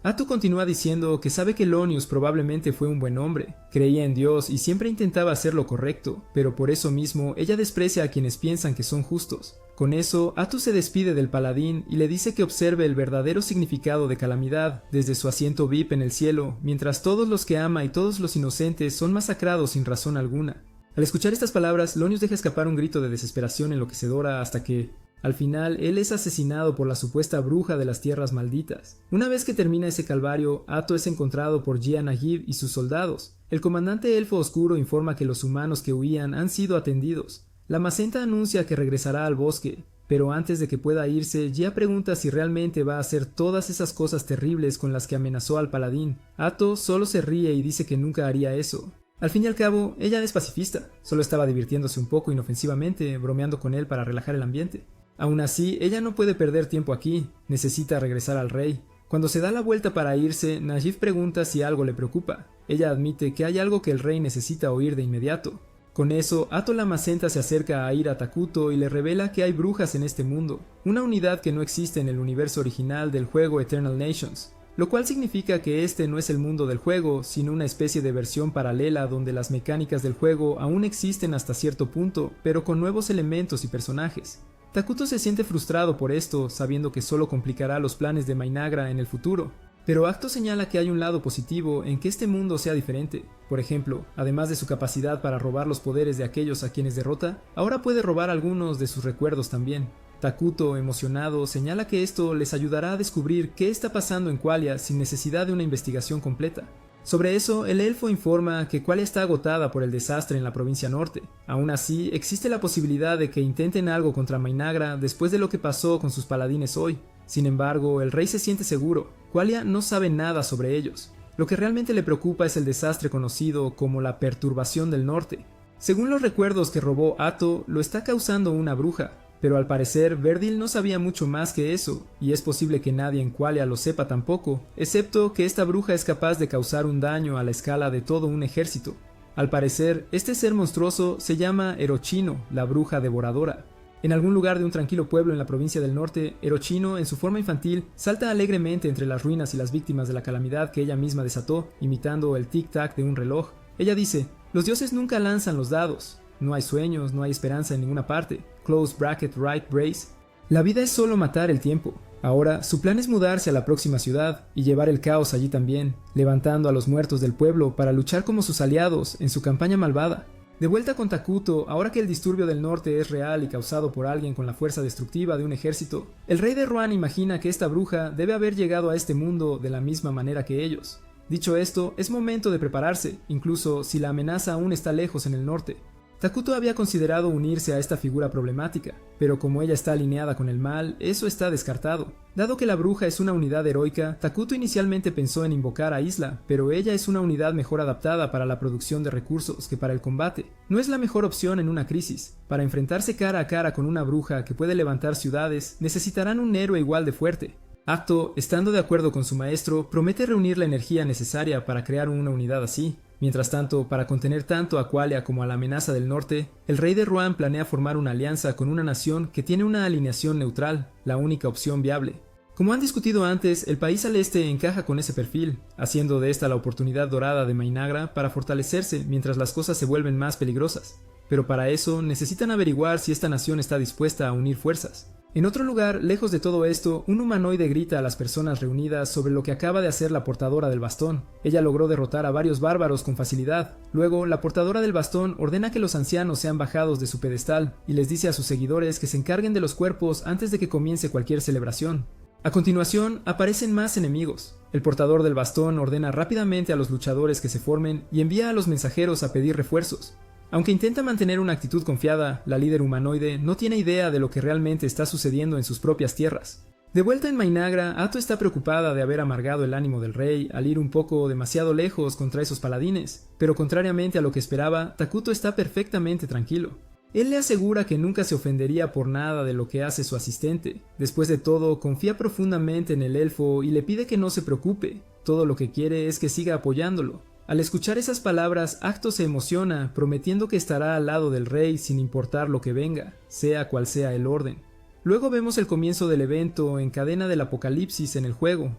Atu continúa diciendo que sabe que Lonius probablemente fue un buen hombre, creía en Dios y siempre intentaba hacer lo correcto, pero por eso mismo ella desprecia a quienes piensan que son justos. Con eso, Atu se despide del paladín y le dice que observe el verdadero significado de calamidad desde su asiento VIP en el cielo, mientras todos los que ama y todos los inocentes son masacrados sin razón alguna. Al escuchar estas palabras, Lonius deja escapar un grito de desesperación enloquecedora hasta que, al final, él es asesinado por la supuesta bruja de las tierras malditas. Una vez que termina ese calvario, Atu es encontrado por Jia Nagib y sus soldados. El comandante Elfo Oscuro informa que los humanos que huían han sido atendidos. Lamicenta anuncia que regresará al bosque, pero antes de que pueda irse, Jia pregunta si realmente va a hacer todas esas cosas terribles con las que amenazó al paladín. Atu solo se ríe y dice que nunca haría eso. Al fin y al cabo, ella es pacifista, solo estaba divirtiéndose un poco inofensivamente, bromeando con él para relajar el ambiente. Aún así, ella no puede perder tiempo aquí, necesita regresar al rey. Cuando se da la vuelta para irse, Najib pregunta si algo le preocupa. Ella admite que hay algo que el rey necesita oír de inmediato. Con eso, Atu Lamicenta se acerca a Ira Takuto y le revela que hay brujas en este mundo, una unidad que no existe en el universo original del juego Eternal Nations, lo cual significa que este no es el mundo del juego, sino una especie de versión paralela donde las mecánicas del juego aún existen hasta cierto punto, pero con nuevos elementos y personajes. Takuto se siente frustrado por esto, sabiendo que solo complicará los planes de Mainagra en el futuro. Pero Acto señala que hay un lado positivo en que este mundo sea diferente. Por ejemplo, además de su capacidad para robar los poderes de aquellos a quienes derrota, ahora puede robar algunos de sus recuerdos también. Takuto, emocionado, señala que esto les ayudará a descubrir qué está pasando en Qualia sin necesidad de una investigación completa. Sobre eso, el elfo informa que Qualia está agotada por el desastre en la provincia norte. Aún así, existe la posibilidad de que intenten algo contra Mainagra después de lo que pasó con sus paladines hoy. Sin embargo, el rey se siente seguro. Qualia no sabe nada sobre ellos. Lo que realmente le preocupa es el desastre conocido como la Perturbación del Norte. Según los recuerdos que robó Atu, lo está causando una bruja. Pero al parecer, Verdil no sabía mucho más que eso, y es posible que nadie en Qualia lo sepa tampoco, excepto que esta bruja es capaz de causar un daño a la escala de todo un ejército. Al parecer, este ser monstruoso se llama Erochino, la bruja devoradora. En algún lugar de un tranquilo pueblo en la provincia del norte, Erochino, en su forma infantil, salta alegremente entre las ruinas y las víctimas de la calamidad que ella misma desató, imitando el tic-tac de un reloj. Ella dice: «Los dioses nunca lanzan los dados. No hay sueños, no hay esperanza en ninguna parte. Close bracket right brace. La vida es solo matar el tiempo». Ahora, su plan es mudarse a la próxima ciudad y llevar el caos allí también, levantando a los muertos del pueblo para luchar como sus aliados en su campaña malvada. De vuelta con Takuto, ahora que el disturbio del norte es real y causado por alguien con la fuerza destructiva de un ejército, el rey de Ruan imagina que esta bruja debe haber llegado a este mundo de la misma manera que ellos. Dicho esto, es momento de prepararse, incluso si la amenaza aún está lejos en el norte. Takuto había considerado unirse a esta figura problemática, pero como ella está alineada con el mal, eso está descartado. Dado que la bruja es una unidad heroica, Takuto inicialmente pensó en invocar a Isla, pero ella es una unidad mejor adaptada para la producción de recursos que para el combate. No es la mejor opción en una crisis. Para enfrentarse cara a cara con una bruja que puede levantar ciudades, necesitarán un héroe igual de fuerte. Acto, estando de acuerdo con su maestro, promete reunir la energía necesaria para crear una unidad así. Mientras tanto, para contener tanto a Qualia como a la amenaza del norte, el rey de Ruan planea formar una alianza con una nación que tiene una alineación neutral, la única opción viable. Como han discutido antes, el país al este encaja con ese perfil, haciendo de esta la oportunidad dorada de Mainagra para fortalecerse mientras las cosas se vuelven más peligrosas. Pero para eso necesitan averiguar si esta nación está dispuesta a unir fuerzas. En otro lugar, lejos de todo esto, un humanoide grita a las personas reunidas sobre lo que acaba de hacer la portadora del bastón. Ella logró derrotar a varios bárbaros con facilidad. Luego, la portadora del bastón ordena que los ancianos sean bajados de su pedestal y les dice a sus seguidores que se encarguen de los cuerpos antes de que comience cualquier celebración. A continuación, aparecen más enemigos. El portador del bastón ordena rápidamente a los luchadores que se formen y envía a los mensajeros a pedir refuerzos. Aunque intenta mantener una actitud confiada, la líder humanoide no tiene idea de lo que realmente está sucediendo en sus propias tierras. De vuelta en Mainagra, Atu está preocupada de haber amargado el ánimo del rey al ir un poco demasiado lejos contra esos paladines, pero contrariamente a lo que esperaba, Takuto está perfectamente tranquilo. Él le asegura que nunca se ofendería por nada de lo que hace su asistente. Después de todo, confía profundamente en el elfo y le pide que no se preocupe. Todo lo que quiere es que siga apoyándolo. Al escuchar esas palabras, Acto se emociona, prometiendo que estará al lado del rey sin importar lo que venga, sea cual sea el orden. Luego vemos el comienzo del evento en cadena del apocalipsis en el juego.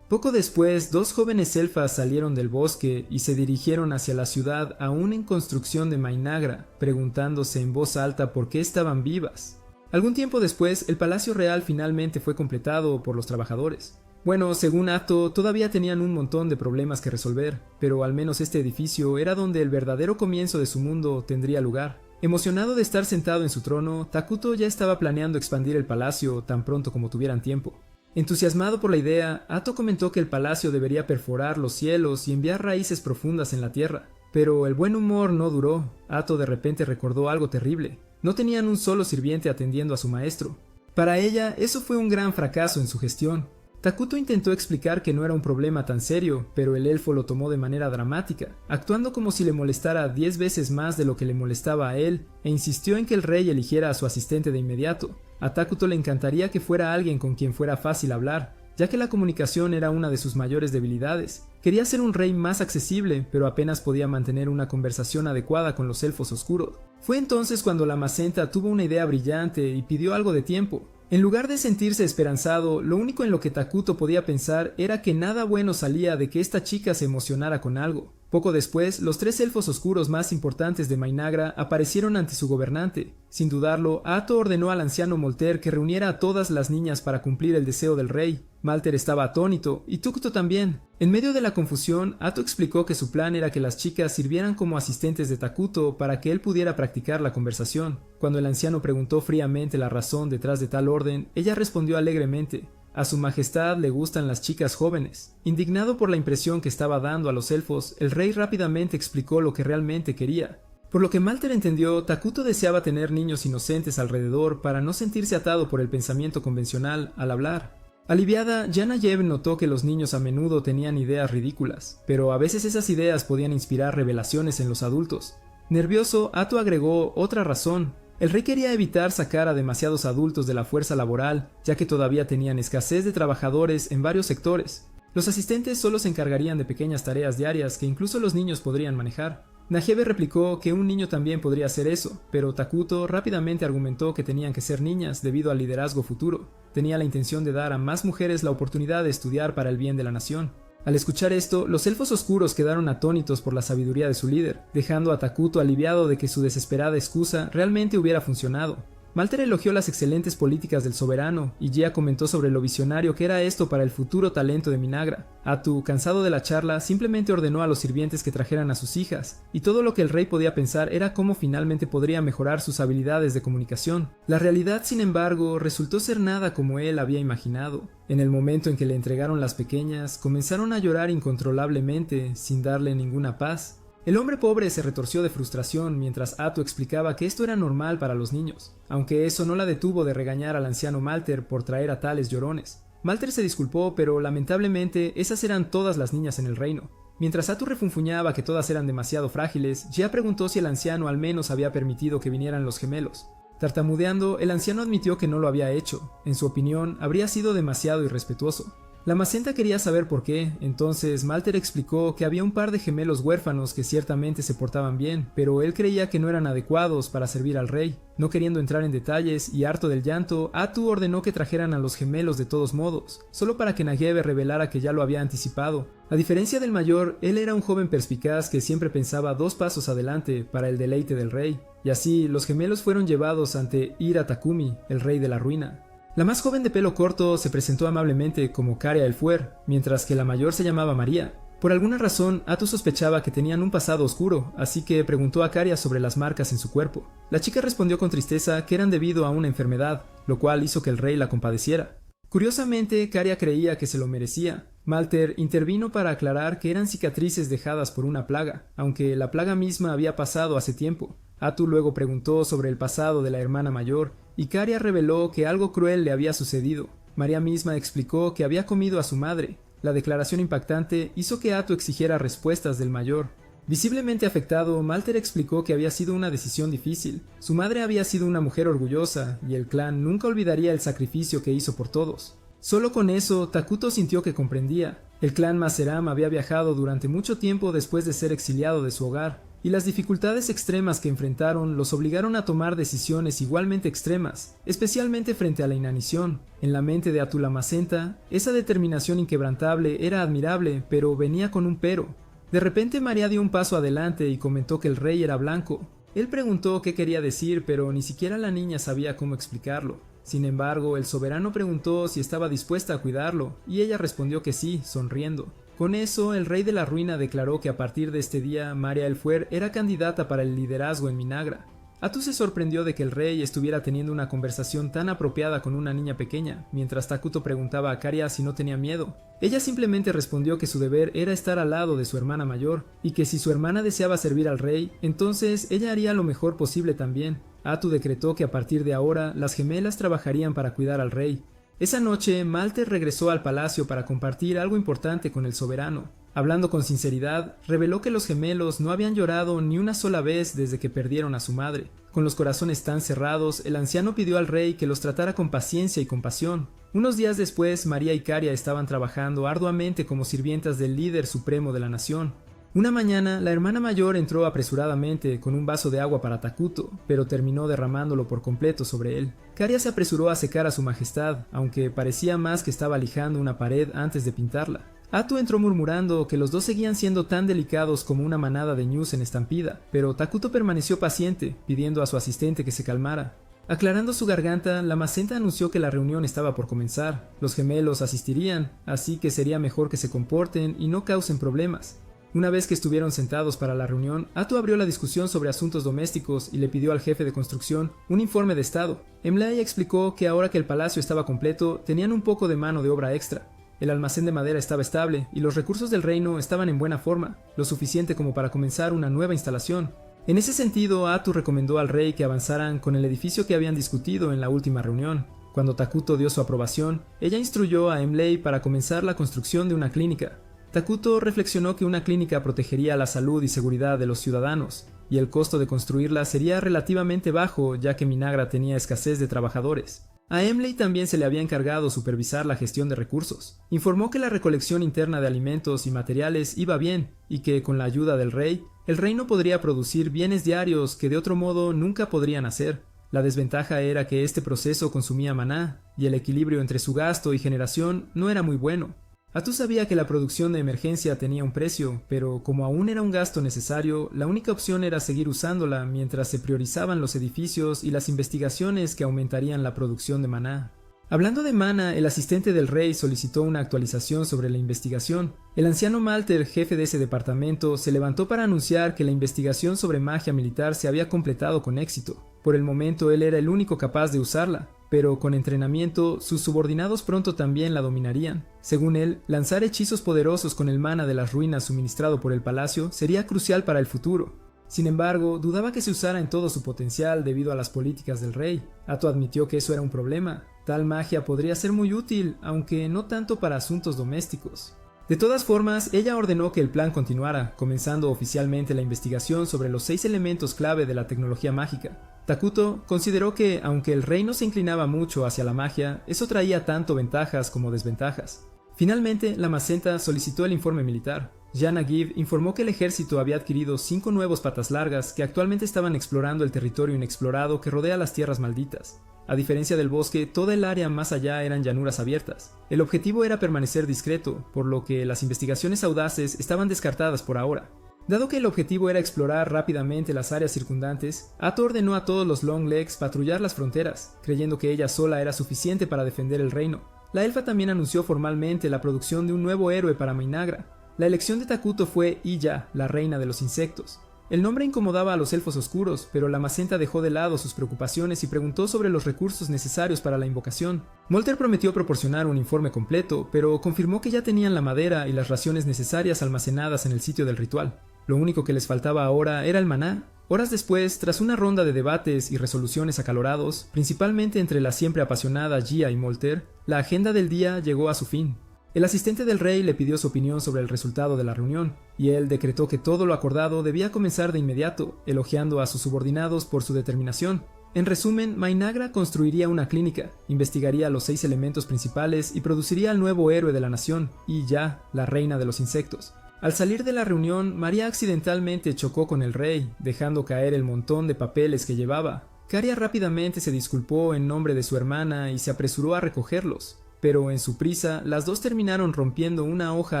Poco después, dos jóvenes elfas salieron del bosque y se dirigieron hacia la ciudad aún en construcción de Mainagra, preguntándose en voz alta por qué estaban vivas. Algún tiempo después, el palacio real finalmente fue completado por los trabajadores. Bueno, según Atto, todavía tenían un montón de problemas que resolver, pero al menos este edificio era donde el verdadero comienzo de su mundo tendría lugar. Emocionado de estar sentado en su trono, Takuto ya estaba planeando expandir el palacio tan pronto como tuvieran tiempo. Entusiasmado por la idea, Atto comentó que el palacio debería perforar los cielos y enviar raíces profundas en la tierra. Pero el buen humor no duró. Atto de repente recordó algo terrible. No tenían un solo sirviente atendiendo a su maestro. Para ella, eso fue un gran fracaso en su gestión. Takuto intentó explicar que no era un problema tan serio, pero el elfo lo tomó de manera dramática, actuando como si le molestara 10 veces más de lo que le molestaba a él, e insistió en que el rey eligiera a su asistente de inmediato. A Takuto le encantaría que fuera alguien con quien fuera fácil hablar, ya que la comunicación era una de sus mayores debilidades. Quería ser un rey más accesible, pero apenas podía mantener una conversación adecuada con los elfos oscuros. Fue entonces cuando la Macenta tuvo una idea brillante y pidió algo de tiempo. En lugar de sentirse esperanzado, lo único en lo que Takuto podía pensar era que nada bueno salía de que esta chica se emocionara con algo. Poco después, los 3 elfos oscuros más importantes de Mainagra aparecieron ante su gobernante. Sin dudarlo, Atto ordenó al anciano Molter que reuniera a todas las niñas para cumplir el deseo del rey. Malter estaba atónito, y Tukto también. En medio de la confusión, Atto explicó que su plan era que las chicas sirvieran como asistentes de Takuto para que él pudiera practicar la conversación. Cuando el anciano preguntó fríamente la razón detrás de tal orden, ella respondió alegremente: a su majestad le gustan las chicas jóvenes. Indignado por la impresión que estaba dando a los elfos, el rey rápidamente explicó lo que realmente quería. Por lo que Malter entendió, Takuto deseaba tener niños inocentes alrededor para no sentirse atado por el pensamiento convencional al hablar. Aliviada, Yana-Yeb notó que los niños a menudo tenían ideas ridículas, pero a veces esas ideas podían inspirar revelaciones en los adultos. Nervioso, Atto agregó otra razón. El rey quería evitar sacar a demasiados adultos de la fuerza laboral, ya que todavía tenían escasez de trabajadores en varios sectores. Los asistentes solo se encargarían de pequeñas tareas diarias que incluso los niños podrían manejar. Najebe replicó que un niño también podría hacer eso, pero Takuto rápidamente argumentó que tenían que ser niñas debido al liderazgo futuro. Tenía la intención de dar a más mujeres la oportunidad de estudiar para el bien de la nación. Al escuchar esto, los elfos oscuros quedaron atónitos por la sabiduría de su líder, dejando a Takuto aliviado de que su desesperada excusa realmente hubiera funcionado. Malter elogió las excelentes políticas del soberano, y Jia comentó sobre lo visionario que era esto para el futuro talento de Minagra. Atto, cansado de la charla, simplemente ordenó a los sirvientes que trajeran a sus hijas, y todo lo que el rey podía pensar era cómo finalmente podría mejorar sus habilidades de comunicación. La realidad, sin embargo, resultó ser nada como él había imaginado. En el momento en que le entregaron las pequeñas, comenzaron a llorar incontrolablemente, sin darle ninguna paz. El hombre pobre se retorció de frustración mientras Atto explicaba que esto era normal para los niños, aunque eso no la detuvo de regañar al anciano Malter por traer a tales llorones. Malter se disculpó, pero lamentablemente esas eran todas las niñas en el reino. Mientras Atto refunfuñaba que todas eran demasiado frágiles, Jia preguntó si el anciano al menos había permitido que vinieran los gemelos. Tartamudeando, el anciano admitió que no lo había hecho. En su opinión, habría sido demasiado irrespetuoso. La Macenta quería saber por qué, entonces Malter explicó que había un par de gemelos huérfanos que ciertamente se portaban bien, pero él creía que no eran adecuados para servir al rey. No queriendo entrar en detalles y harto del llanto, Atto ordenó que trajeran a los gemelos de todos modos, solo para que Najebe revelara que ya lo había anticipado. A diferencia del mayor, él era un joven perspicaz que siempre pensaba 2 pasos adelante para el deleite del rey, y así los gemelos fueron llevados ante Ira Takumi, el rey de la ruina. La más joven de pelo corto se presentó amablemente como Caria el Fuer, mientras que la mayor se llamaba María. Por alguna razón, Atto sospechaba que tenían un pasado oscuro, así que preguntó a Caria sobre las marcas en su cuerpo. La chica respondió con tristeza que eran debido a una enfermedad, lo cual hizo que el rey la compadeciera. Curiosamente, Caria creía que se lo merecía. Malter intervino para aclarar que eran cicatrices dejadas por una plaga, aunque la plaga misma había pasado hace tiempo. Atto luego preguntó sobre el pasado de la hermana mayor, y Caria reveló que algo cruel le había sucedido. María misma explicó que había comido a su madre. La declaración impactante hizo que Atto exigiera respuestas del mayor. Visiblemente afectado, Malter explicó que había sido una decisión difícil. Su madre había sido una mujer orgullosa, y el clan nunca olvidaría el sacrificio que hizo por todos. Solo con eso, Takuto sintió que comprendía. El clan Maceram había viajado durante mucho tiempo después de ser exiliado de su hogar, y las dificultades extremas que enfrentaron los obligaron a tomar decisiones igualmente extremas, especialmente frente a la inanición. En la mente de Atula Macenta, esa determinación inquebrantable era admirable, pero venía con un pero. De repente María dio un paso adelante y comentó que el rey era blanco. Él preguntó qué quería decir, pero ni siquiera la niña sabía cómo explicarlo. Sin embargo, el soberano preguntó si estaba dispuesta a cuidarlo, y ella respondió que sí, sonriendo. Con eso, el rey de la ruina declaró que a partir de este día, María el Fuer era candidata para el liderazgo en Minagra. Atu se sorprendió de que el rey estuviera teniendo una conversación tan apropiada con una niña pequeña, mientras Takuto preguntaba a Karia si no tenía miedo. Ella simplemente respondió que su deber era estar al lado de su hermana mayor, y que si su hermana deseaba servir al rey, entonces ella haría lo mejor posible también. Atu decretó que a partir de ahora, las gemelas trabajarían para cuidar al rey. Esa noche, Malter regresó al palacio para compartir algo importante con el soberano. Hablando con sinceridad, reveló que los gemelos no habían llorado ni una sola vez desde que perdieron a su madre. Con los corazones tan cerrados, el anciano pidió al rey que los tratara con paciencia y compasión. Unos días después, María y Karia estaban trabajando arduamente como sirvientas del líder supremo de la nación. Una mañana, la hermana mayor entró apresuradamente con un vaso de agua para Takuto, pero terminó derramándolo por completo sobre él. Karia se apresuró a secar a su majestad, aunque parecía más que estaba lijando una pared antes de pintarla. Atu entró murmurando que los dos seguían siendo tan delicados como una manada de ñus en estampida, pero Takuto permaneció paciente, pidiendo a su asistente que se calmara. Aclarando su garganta, la Macenta anunció que la reunión estaba por comenzar. Los gemelos asistirían, así que sería mejor que se comporten y no causen problemas. Una vez que estuvieron sentados para la reunión, Atu abrió la discusión sobre asuntos domésticos y le pidió al jefe de construcción un informe de estado. Emlai explicó que ahora que el palacio estaba completo, tenían un poco de mano de obra extra. El almacén de madera estaba estable y los recursos del reino estaban en buena forma, lo suficiente como para comenzar una nueva instalación. En ese sentido, Atu recomendó al rey que avanzaran con el edificio que habían discutido en la última reunión. Cuando Takuto dio su aprobación, ella instruyó a Emlai para comenzar la construcción de una clínica. Takuto reflexionó que una clínica protegería la salud y seguridad de los ciudadanos, y el costo de construirla sería relativamente bajo ya que Minagra tenía escasez de trabajadores. A Emlai también se le había encargado supervisar la gestión de recursos. Informó que la recolección interna de alimentos y materiales iba bien, y que con la ayuda del rey, el reino podría producir bienes diarios que de otro modo nunca podrían hacer. La desventaja era que este proceso consumía maná, y el equilibrio entre su gasto y generación no era muy bueno. Atu sabía que la producción de emergencia tenía un precio, pero como aún era un gasto necesario, la única opción era seguir usándola mientras se priorizaban los edificios y las investigaciones que aumentarían la producción de maná. Hablando de mana, el asistente del rey solicitó una actualización sobre la investigación. El anciano Malter, jefe de ese departamento, se levantó para anunciar que la investigación sobre magia militar se había completado con éxito. Por el momento él era el único capaz de usarla, pero con entrenamiento, sus subordinados pronto también la dominarían. Según él, lanzar hechizos poderosos con el mana de las ruinas suministrado por el palacio sería crucial para el futuro. Sin embargo, dudaba que se usara en todo su potencial debido a las políticas del rey. Atu admitió que eso era un problema. Tal magia podría ser muy útil, aunque no tanto para asuntos domésticos. De todas formas, ella ordenó que el plan continuara, comenzando oficialmente la investigación sobre los 6 elementos clave de la tecnología mágica. Takuto consideró que, aunque el reino se inclinaba mucho hacia la magia, eso traía tanto ventajas como desventajas. Finalmente, la Macenta solicitó el informe militar. Jan Agib informó que el ejército había adquirido 5 nuevos patas largas que actualmente estaban explorando el territorio inexplorado que rodea las tierras malditas. A diferencia del bosque, toda el área más allá eran llanuras abiertas. El objetivo era permanecer discreto, por lo que las investigaciones audaces estaban descartadas por ahora. Dado que el objetivo era explorar rápidamente las áreas circundantes, Atu ordenó a todos los Longlegs patrullar las fronteras, creyendo que ella sola era suficiente para defender el reino. La elfa también anunció formalmente la producción de un nuevo héroe para Minagra. La elección de Takuto fue Iya, la reina de los insectos. El nombre incomodaba a los elfos oscuros, pero la Macenta dejó de lado sus preocupaciones y preguntó sobre los recursos necesarios para la invocación. Molter prometió proporcionar un informe completo, pero confirmó que ya tenían la madera y las raciones necesarias almacenadas en el sitio del ritual. Lo único que les faltaba ahora era el maná. Horas después, tras una ronda de debates y resoluciones acalorados, principalmente entre la siempre apasionada Gia y Molter, la agenda del día llegó a su fin. El asistente del rey le pidió su opinión sobre el resultado de la reunión, y él decretó que todo lo acordado debía comenzar de inmediato, elogiando a sus subordinados por su determinación. En resumen, Mainagra construiría una clínica, investigaría los 6 elementos principales y produciría al nuevo héroe de la nación, y ya, la reina de los insectos. Al salir de la reunión, María accidentalmente chocó con el rey, dejando caer el montón de papeles que llevaba. Caria rápidamente se disculpó en nombre de su hermana y se apresuró a recogerlos, pero en su prisa, las dos terminaron rompiendo una hoja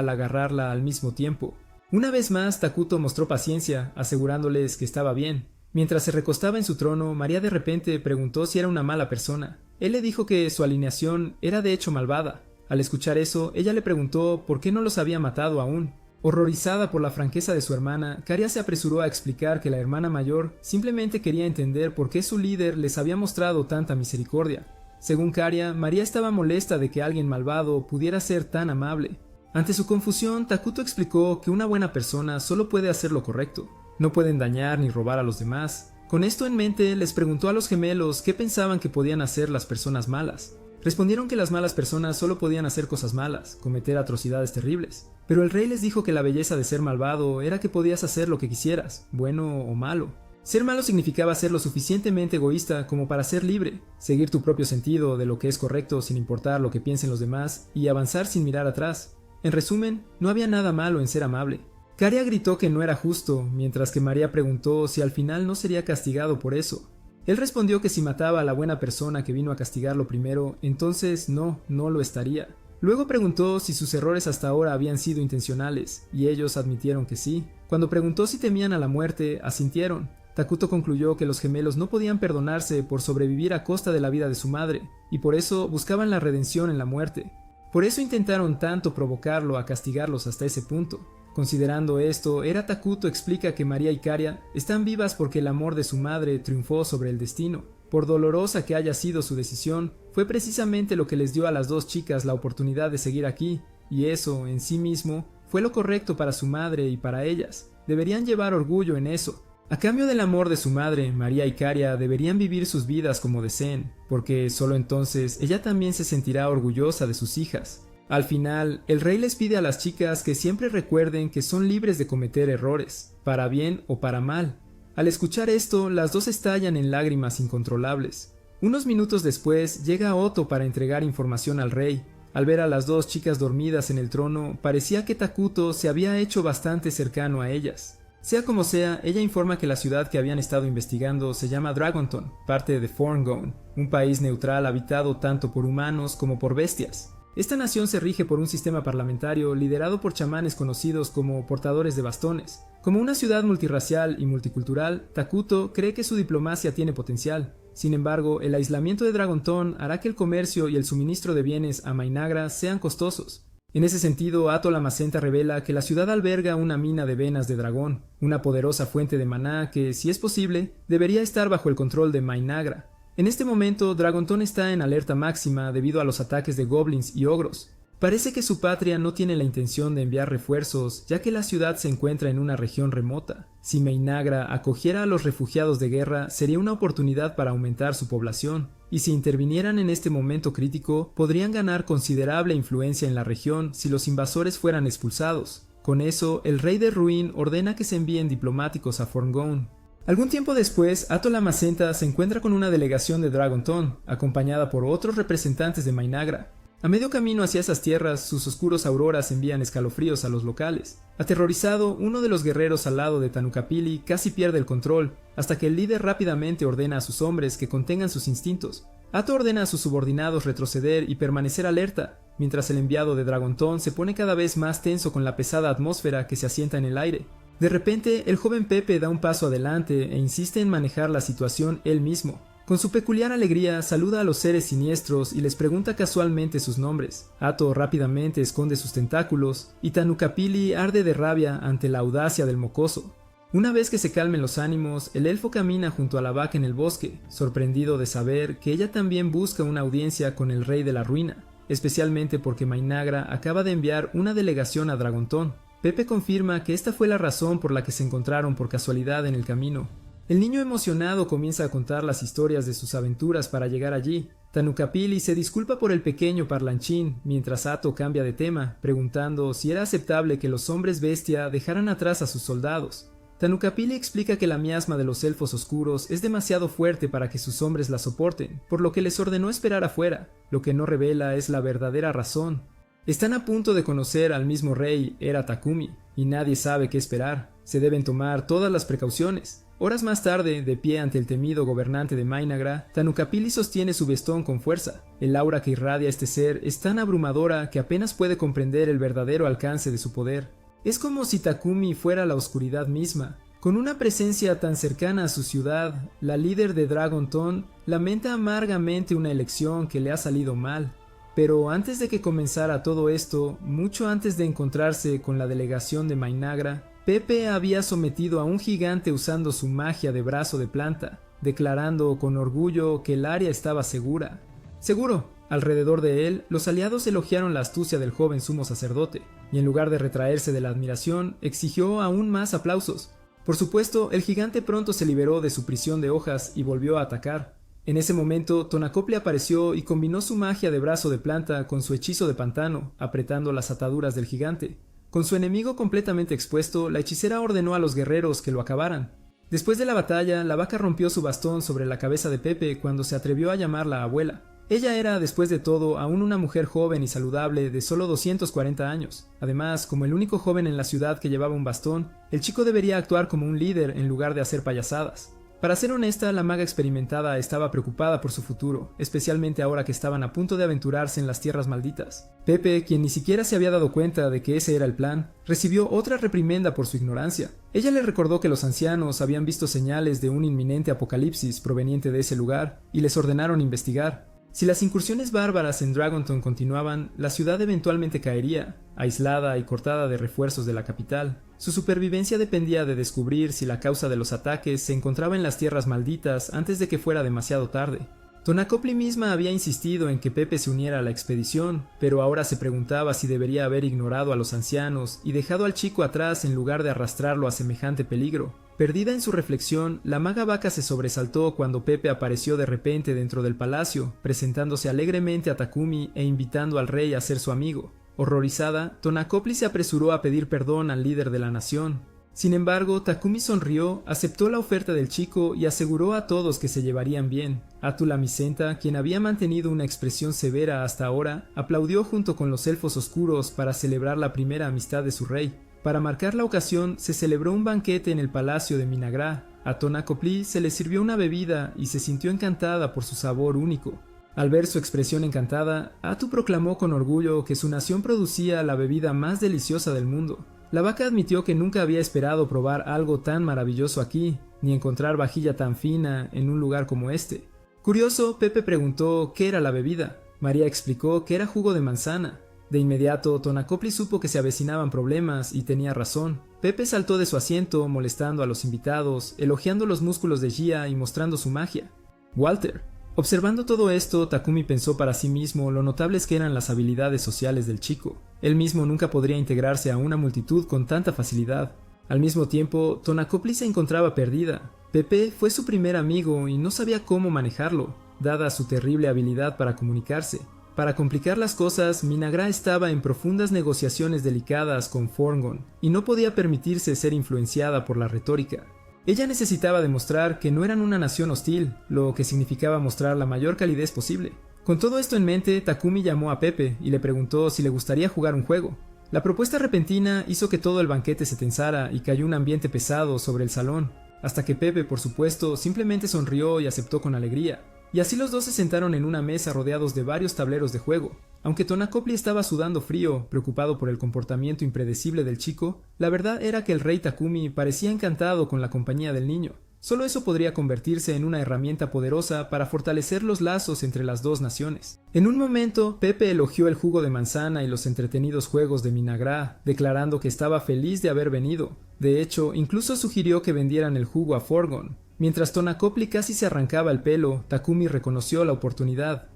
al agarrarla al mismo tiempo. Una vez más, Takuto mostró paciencia, asegurándoles que estaba bien. Mientras se recostaba en su trono, María de repente preguntó si era una mala persona. Él le dijo que su alineación era de hecho malvada. Al escuchar eso, ella le preguntó por qué no los había matado aún. Horrorizada por la franqueza de su hermana, Caria se apresuró a explicar que la hermana mayor simplemente quería entender por qué su líder les había mostrado tanta misericordia. Según Caria, María estaba molesta de que alguien malvado pudiera ser tan amable. Ante su confusión, Takuto explicó que una buena persona solo puede hacer lo correcto. No pueden dañar ni robar a los demás. Con esto en mente, les preguntó a los gemelos qué pensaban que podían hacer las personas malas. Respondieron que las malas personas solo podían hacer cosas malas, cometer atrocidades terribles. Pero el rey les dijo que la belleza de ser malvado era que podías hacer lo que quisieras, bueno o malo. Ser malo significaba ser lo suficientemente egoísta como para ser libre, seguir tu propio sentido de lo que es correcto sin importar lo que piensen los demás y avanzar sin mirar atrás. En resumen, no había nada malo en ser amable. Caria gritó que no era justo, mientras que María preguntó si al final no sería castigado por eso. Él respondió que si mataba a la buena persona que vino a castigarlo primero, entonces no lo estaría. Luego preguntó si sus errores hasta ahora habían sido intencionales, y ellos admitieron que sí. Cuando preguntó si temían a la muerte, asintieron. Takuto concluyó que los gemelos no podían perdonarse por sobrevivir a costa de la vida de su madre, y por eso buscaban la redención en la muerte. Por eso intentaron tanto provocarlo a castigarlos hasta ese punto. Considerando esto, Era Takuto explica que María y Caria están vivas porque el amor de su madre triunfó sobre el destino. Por dolorosa que haya sido su decisión, fue precisamente lo que les dio a las dos chicas la oportunidad de seguir aquí, y eso, en sí mismo, fue lo correcto para su madre y para ellas. Deberían llevar orgullo en eso. A cambio del amor de su madre, María y Caria deberían vivir sus vidas como deseen, porque solo entonces ella también se sentirá orgullosa de sus hijas. Al final, el rey les pide a las chicas que siempre recuerden que son libres de cometer errores, para bien o para mal. Al escuchar esto, las dos estallan en lágrimas incontrolables. Unos minutos después, llega Otto para entregar información al rey. Al ver a las dos chicas dormidas en el trono, parecía que Takuto se había hecho bastante cercano a ellas. Sea como sea, ella informa que la ciudad que habían estado investigando se llama Dragonton, parte de Thorngone, un país neutral habitado tanto por humanos como por bestias. Esta nación se rige por un sistema parlamentario liderado por chamanes conocidos como portadores de bastones. Como una ciudad multirracial y multicultural, Takuto cree que su diplomacia tiene potencial. Sin embargo, el aislamiento de Dragonton hará que el comercio y el suministro de bienes a Mainagra sean costosos. En ese sentido, Ato Lamacenta revela que la ciudad alberga una mina de venas de dragón, una poderosa fuente de maná que, si es posible, debería estar bajo el control de Mainagra. En este momento, Dragonton está en alerta máxima debido a los ataques de goblins y ogros. Parece que su patria no tiene la intención de enviar refuerzos, ya que la ciudad se encuentra en una región remota. Si Mainagra acogiera a los refugiados de guerra, sería una oportunidad para aumentar su población, y si intervinieran en este momento crítico, podrían ganar considerable influencia en la región si los invasores fueran expulsados. Con eso, el rey de Ruin ordena que se envíen diplomáticos a Thorngone. Algún tiempo después, Ato Lamacenta se encuentra con una delegación de Dragonton, acompañada por otros representantes de Mainagra. A medio camino hacia esas tierras, sus oscuros auroras envían escalofríos a los locales. Aterrorizado, uno de los guerreros al lado de Tanukapili casi pierde el control, hasta que el líder rápidamente ordena a sus hombres que contengan sus instintos. Ato ordena a sus subordinados retroceder y permanecer alerta, mientras el enviado de Dragonton se pone cada vez más tenso con la pesada atmósfera que se asienta en el aire. De repente, el joven Pepe da un paso adelante e insiste en manejar la situación él mismo. Con su peculiar alegría, saluda a los seres siniestros y les pregunta casualmente sus nombres. Ato rápidamente esconde sus tentáculos, y Tanukapili arde de rabia ante la audacia del mocoso. Una vez que se calmen los ánimos, el elfo camina junto a la vaca en el bosque, sorprendido de saber que ella también busca una audiencia con el rey de la ruina, especialmente porque Mainagra acaba de enviar una delegación a Dragonton. Pepe confirma que esta fue la razón por la que se encontraron por casualidad en el camino. El niño emocionado comienza a contar las historias de sus aventuras para llegar allí. Tanukapili se disculpa por el pequeño parlanchín, mientras Atto cambia de tema, preguntando si era aceptable que los hombres bestia dejaran atrás a sus soldados. Tanukapili explica que la miasma de los elfos oscuros es demasiado fuerte para que sus hombres la soporten, por lo que les ordenó esperar afuera. Lo que no revela es la verdadera razón. Están a punto de conocer al mismo rey, Era Takumi, y nadie sabe qué esperar. Se deben tomar todas las precauciones. Horas más tarde, de pie ante el temido gobernante de Mainagra, Tanukapili sostiene su bastón con fuerza. El aura que irradia este ser es tan abrumadora que apenas puede comprender el verdadero alcance de su poder. Es como si Takumi fuera la oscuridad misma. Con una presencia tan cercana a su ciudad, la líder de Dragon Tone lamenta amargamente una elección que le ha salido mal. Pero antes de que comenzara todo esto, mucho antes de encontrarse con la delegación de Mainagra, Pepe había sometido a un gigante usando su magia de brazo de planta, declarando con orgullo que el área estaba segura. Seguro. Alrededor de él, los aliados elogiaron la astucia del joven sumo sacerdote, y en lugar de retraerse de la admiración, exigió aún más aplausos. Por supuesto, el gigante pronto se liberó de su prisión de hojas y volvió a atacar. En ese momento, Tonacopli apareció y combinó su magia de brazo de planta con su hechizo de pantano, apretando las ataduras del gigante. Con su enemigo completamente expuesto, la hechicera ordenó a los guerreros que lo acabaran. Después de la batalla, la vaca rompió su bastón sobre la cabeza de Pepe cuando se atrevió a llamarla abuela. Ella era, después de todo, aún una mujer joven y saludable de solo 240 años. Además, como el único joven en la ciudad que llevaba un bastón, el chico debería actuar como un líder en lugar de hacer payasadas. Para ser honesta, la maga experimentada estaba preocupada por su futuro, especialmente ahora que estaban a punto de aventurarse en las tierras malditas. Pepe, quien ni siquiera se había dado cuenta de que ese era el plan, recibió otra reprimenda por su ignorancia. Ella le recordó que los ancianos habían visto señales de un inminente apocalipsis proveniente de ese lugar, y les ordenaron investigar. Si las incursiones bárbaras en Dragonton continuaban, la ciudad eventualmente caería, aislada y cortada de refuerzos de la capital. Su supervivencia dependía de descubrir si la causa de los ataques se encontraba en las tierras malditas antes de que fuera demasiado tarde. Tonacopli misma había insistido en que Pepe se uniera a la expedición, pero ahora se preguntaba si debería haber ignorado a los ancianos y dejado al chico atrás en lugar de arrastrarlo a semejante peligro. Perdida en su reflexión, la maga vaca se sobresaltó cuando Pepe apareció de repente dentro del palacio, presentándose alegremente a Takumi e invitando al rey a ser su amigo. Horrorizada, Tonacopli se apresuró a pedir perdón al líder de la nación. Sin embargo, Takumi sonrió, aceptó la oferta del chico y aseguró a todos que se llevarían bien. Atu Lamicenta, quien había mantenido una expresión severa hasta ahora, aplaudió junto con los elfos oscuros para celebrar la primera amistad de su rey. Para marcar la ocasión, se celebró un banquete en el palacio de Minagra. A Tonacopli se le sirvió una bebida y se sintió encantada por su sabor único. Al ver su expresión encantada, Atu proclamó con orgullo que su nación producía la bebida más deliciosa del mundo. La vaca admitió que nunca había esperado probar algo tan maravilloso aquí, ni encontrar vajilla tan fina en un lugar como este. Curioso, Pepe preguntó qué era la bebida. María explicó que era jugo de manzana. De inmediato, Tonacopli supo que se avecinaban problemas y tenía razón. Pepe saltó de su asiento, molestando a los invitados, elogiando los músculos de Gia y mostrando su magia. Walter. Observando todo esto, Takumi pensó para sí mismo lo notables que eran las habilidades sociales del chico. Él mismo nunca podría integrarse a una multitud con tanta facilidad. Al mismo tiempo, Tonacopli se encontraba perdida. Pepe fue su primer amigo y no sabía cómo manejarlo, dada su terrible habilidad para comunicarse. Para complicar las cosas, Minagra estaba en profundas negociaciones delicadas con Forngon y no podía permitirse ser influenciada por la retórica. Ella necesitaba demostrar que no eran una nación hostil, lo que significaba mostrar la mayor calidez posible. Con todo esto en mente, Takumi llamó a Pepe y le preguntó si le gustaría jugar un juego. La propuesta repentina hizo que todo el banquete se tensara y cayó un ambiente pesado sobre el salón, hasta que Pepe, por supuesto, simplemente sonrió y aceptó con alegría. Y así los dos se sentaron en una mesa rodeados de varios tableros de juego. Aunque Tonacopli estaba sudando frío, preocupado por el comportamiento impredecible del chico, la verdad era que el rey Takumi parecía encantado con la compañía del niño. Solo eso podría convertirse en una herramienta poderosa para fortalecer los lazos entre las dos naciones. En un momento, Pepe elogió el jugo de manzana y los entretenidos juegos de Minagra, declarando que estaba feliz de haber venido. De hecho, incluso sugirió que vendieran el jugo a Forngon. Mientras Tonacopli casi se arrancaba el pelo, Takumi reconoció la oportunidad.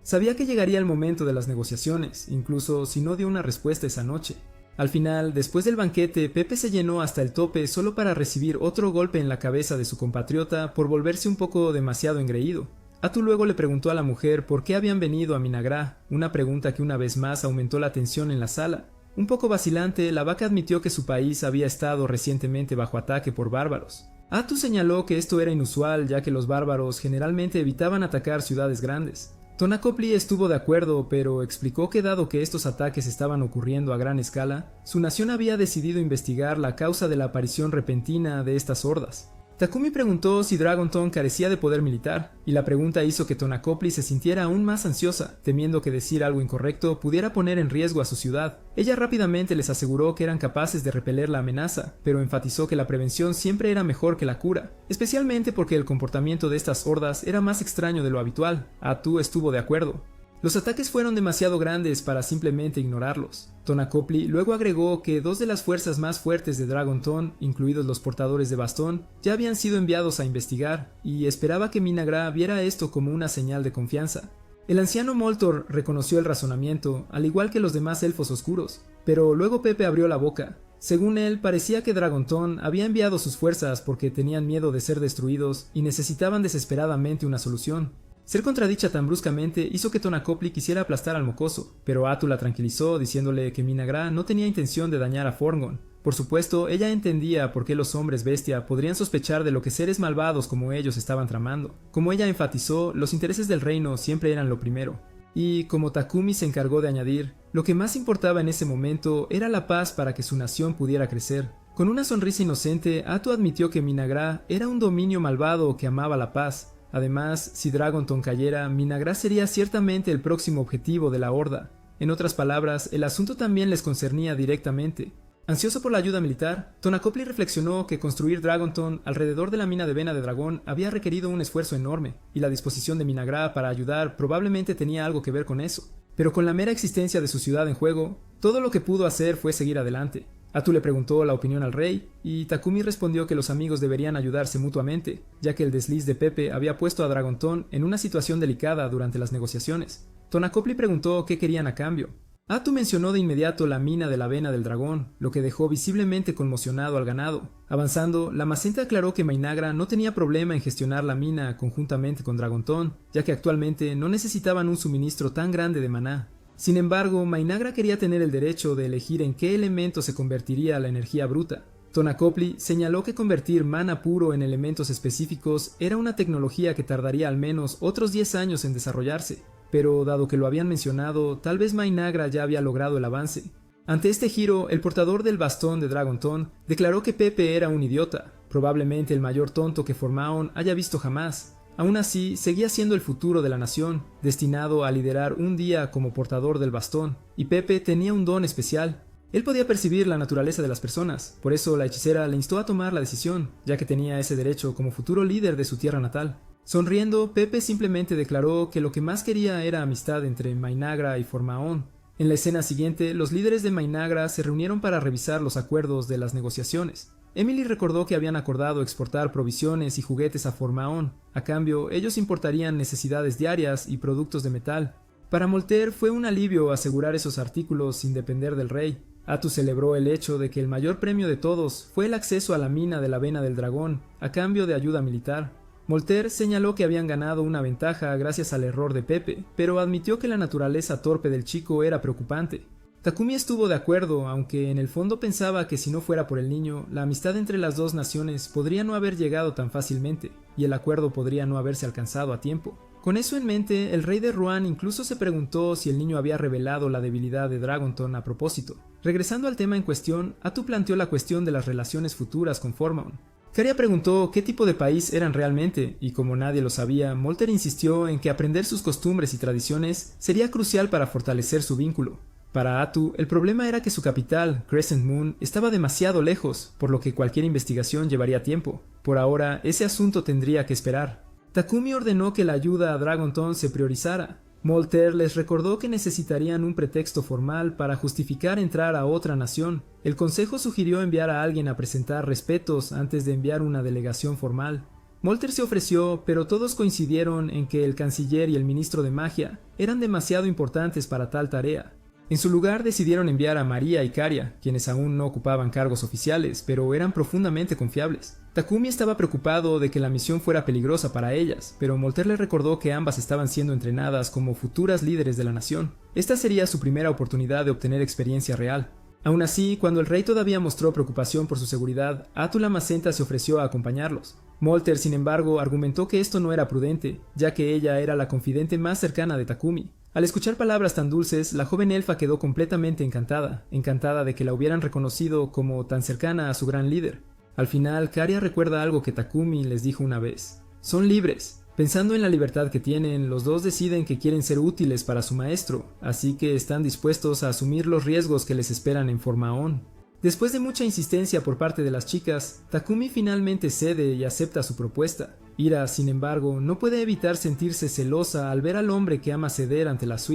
Sabía que llegaría el momento de las negociaciones, incluso si no dio una respuesta esa noche. Al final, después del banquete, Pepe se llenó hasta el tope solo para recibir otro golpe en la cabeza de su compatriota por volverse un poco demasiado engreído. Atu luego le preguntó a la mujer por qué habían venido a Minagra, una pregunta que una vez más aumentó la tensión en la sala. Un poco vacilante, la vaca admitió que su país había estado recientemente bajo ataque por bárbaros. Atu señaló que esto era inusual, ya que los bárbaros generalmente evitaban atacar ciudades grandes. Tonacopli estuvo de acuerdo, pero explicó que dado que estos ataques estaban ocurriendo a gran escala, su nación había decidido investigar la causa de la aparición repentina de estas hordas. Takumi preguntó si Dragonton carecía de poder militar, y la pregunta hizo que Tonacopli se sintiera aún más ansiosa, temiendo que decir algo incorrecto pudiera poner en riesgo a su ciudad. Ella rápidamente les aseguró que eran capaces de repeler la amenaza, pero enfatizó que la prevención siempre era mejor que la cura, especialmente porque el comportamiento de estas hordas era más extraño de lo habitual. Atu estuvo de acuerdo. Los ataques fueron demasiado grandes para simplemente ignorarlos. Tonacopli luego agregó que dos de las fuerzas más fuertes de Dragonton, incluidos los portadores de bastón, ya habían sido enviados a investigar, y esperaba que Minagra viera esto como una señal de confianza. El anciano Moltor reconoció el razonamiento, al igual que los demás elfos oscuros, pero luego Pepe abrió la boca. Según él, parecía que Dragonton había enviado sus fuerzas porque tenían miedo de ser destruidos y necesitaban desesperadamente una solución. Ser contradicha tan bruscamente hizo que Tonacopli quisiera aplastar al mocoso, pero Atu la tranquilizó diciéndole que Minagra no tenía intención de dañar a Forngon. Por supuesto, ella entendía por qué los hombres bestia podrían sospechar de lo que seres malvados como ellos estaban tramando. Como ella enfatizó, los intereses del reino siempre eran lo primero. Y, como Takumi se encargó de añadir, lo que más importaba en ese momento era la paz para que su nación pudiera crecer. Con una sonrisa inocente, Atu admitió que Minagra era un dominio malvado que amaba la paz. Además, si Dragonton cayera, Minagra sería ciertamente el próximo objetivo de la Horda. En otras palabras, el asunto también les concernía directamente. Ansioso por la ayuda militar, Tonacopli reflexionó que construir Dragonton alrededor de la mina de vena de dragón había requerido un esfuerzo enorme, y la disposición de Minagra para ayudar probablemente tenía algo que ver con eso. Pero con la mera existencia de su ciudad en juego, todo lo que pudo hacer fue seguir adelante. Atu le preguntó la opinión al rey, y Takumi respondió que los amigos deberían ayudarse mutuamente, ya que el desliz de Pepe había puesto a Dragonton en una situación delicada durante las negociaciones. Tonacopli preguntó qué querían a cambio. Atu mencionó de inmediato la mina de la vena del dragón, lo que dejó visiblemente conmocionado al ganado. Avanzando, la Macenta aclaró que Mainagra no tenía problema en gestionar la mina conjuntamente con Dragonton, ya que actualmente no necesitaban un suministro tan grande de maná. Sin embargo, Mainagra quería tener el derecho de elegir en qué elemento se convertiría la energía bruta. Tonacopli señaló que convertir mana puro en elementos específicos era una tecnología que tardaría al menos otros 10 años en desarrollarse, pero dado que lo habían mencionado, tal vez Mainagra ya había logrado el avance. Ante este giro, el portador del bastón de Dragonton declaró que Pepe era un idiota, probablemente el mayor tonto que Formaon haya visto jamás. Aún así, seguía siendo el futuro de la nación, destinado a liderar un día como portador del bastón, y Pepe tenía un don especial. Él podía percibir la naturaleza de las personas, por eso la hechicera le instó a tomar la decisión, ya que tenía ese derecho como futuro líder de su tierra natal. Sonriendo, Pepe simplemente declaró que lo que más quería era amistad entre Mainagra y Formaon. En la escena siguiente, los líderes de Mainagra se reunieron para revisar los acuerdos de las negociaciones. Emily recordó que habían acordado exportar provisiones y juguetes a Formaon. A cambio, ellos importarían necesidades diarias y productos de metal. Para Molter fue un alivio asegurar esos artículos sin depender del rey. Atu celebró el hecho de que el mayor premio de todos fue el acceso a la mina de la vena del dragón, a cambio de ayuda militar. Molter señaló que habían ganado una ventaja gracias al error de Pepe, pero admitió que la naturaleza torpe del chico era preocupante. Takumi estuvo de acuerdo, aunque en el fondo pensaba que si no fuera por el niño, la amistad entre las dos naciones podría no haber llegado tan fácilmente, y el acuerdo podría no haberse alcanzado a tiempo. Con eso en mente, el rey de Ruan incluso se preguntó si el niño había revelado la debilidad de Dragonton a propósito. Regresando al tema en cuestión, Atu planteó la cuestión de las relaciones futuras con Formaon. Caria preguntó qué tipo de país eran realmente, y como nadie lo sabía, Molter insistió en que aprender sus costumbres y tradiciones sería crucial para fortalecer su vínculo. Para Atu, el problema era que su capital, Crescent Moon, estaba demasiado lejos, por lo que cualquier investigación llevaría tiempo. Por ahora, ese asunto tendría que esperar. Takumi ordenó que la ayuda a Dragonton se priorizara. Molter les recordó que necesitarían un pretexto formal para justificar entrar a otra nación. El consejo sugirió enviar a alguien a presentar respetos antes de enviar una delegación formal. Molter se ofreció, pero todos coincidieron en que el canciller y el ministro de magia eran demasiado importantes para tal tarea. En su lugar decidieron enviar a María y Karia, quienes aún no ocupaban cargos oficiales, pero eran profundamente confiables. Takumi estaba preocupado de que la misión fuera peligrosa para ellas, pero Molter le recordó que ambas estaban siendo entrenadas como futuras líderes de la nación. Esta sería su primera oportunidad de obtener experiencia real. Aún así, cuando el rey todavía mostró preocupación por su seguridad, Atula Macenta se ofreció a acompañarlos. Molter, sin embargo, argumentó que esto no era prudente, ya que ella era la confidente más cercana de Takumi. Al escuchar palabras tan dulces, la joven elfa quedó completamente encantada de que la hubieran reconocido como tan cercana a su gran líder. Al final, Karia recuerda algo que Takumi les dijo una vez. Son libres. Pensando en la libertad que tienen, los dos deciden que quieren ser útiles para su maestro, así que están dispuestos a asumir los riesgos que les esperan en Formaón. Después de mucha insistencia por parte de las chicas, Takumi finalmente cede y acepta su propuesta. Ira, sin embargo, no puede evitar sentirse celosa al ver al hombre que ama ceder ante las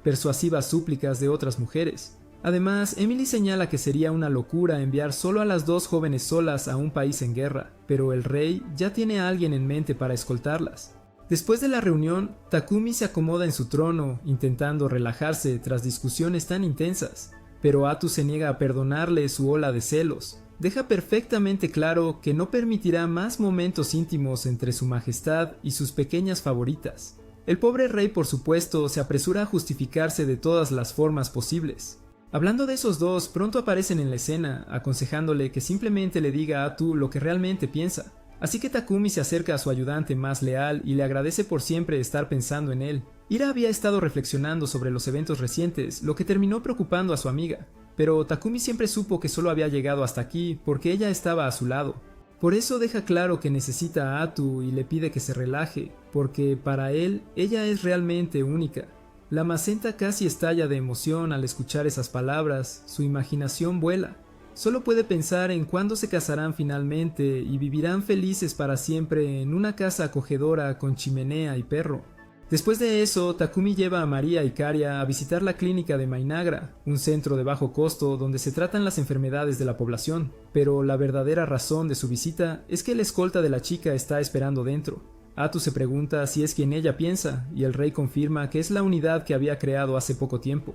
persuasivas súplicas de otras mujeres. Además, Emily señala que sería una locura enviar solo a las dos jóvenes solas a un país en guerra, pero el rey ya tiene a alguien en mente para escoltarlas. Después de la reunión, Takumi se acomoda en su trono, intentando relajarse tras discusiones tan intensas, pero Atu se niega a perdonarle su ola de celos. Deja perfectamente claro que no permitirá más momentos íntimos entre su majestad y sus pequeñas favoritas. El pobre rey, por supuesto, se apresura a justificarse de todas las formas posibles. Hablando de esos dos, pronto aparecen en la escena, aconsejándole que simplemente le diga a Atu lo que realmente piensa. Así que Takumi se acerca a su ayudante más leal y le agradece por siempre estar pensando en él. Ira había estado reflexionando sobre los eventos recientes, lo que terminó preocupando a su amiga. Pero Takumi siempre supo que solo había llegado hasta aquí porque ella estaba a su lado. Por eso deja claro que necesita a Atu y le pide que se relaje, porque para él, ella es realmente única. La Macenta casi estalla de emoción al escuchar esas palabras, su imaginación vuela. Solo puede pensar en cuándo se casarán finalmente y vivirán felices para siempre en una casa acogedora con chimenea y perro. Después de eso, Takumi lleva a María y Karia a visitar la clínica de Mainagra, un centro de bajo costo donde se tratan las enfermedades de la población, pero la verdadera razón de su visita es que el escolta de la chica está esperando dentro. Atu se pregunta si es quien ella piensa, y el rey confirma que es la unidad que había creado hace poco tiempo.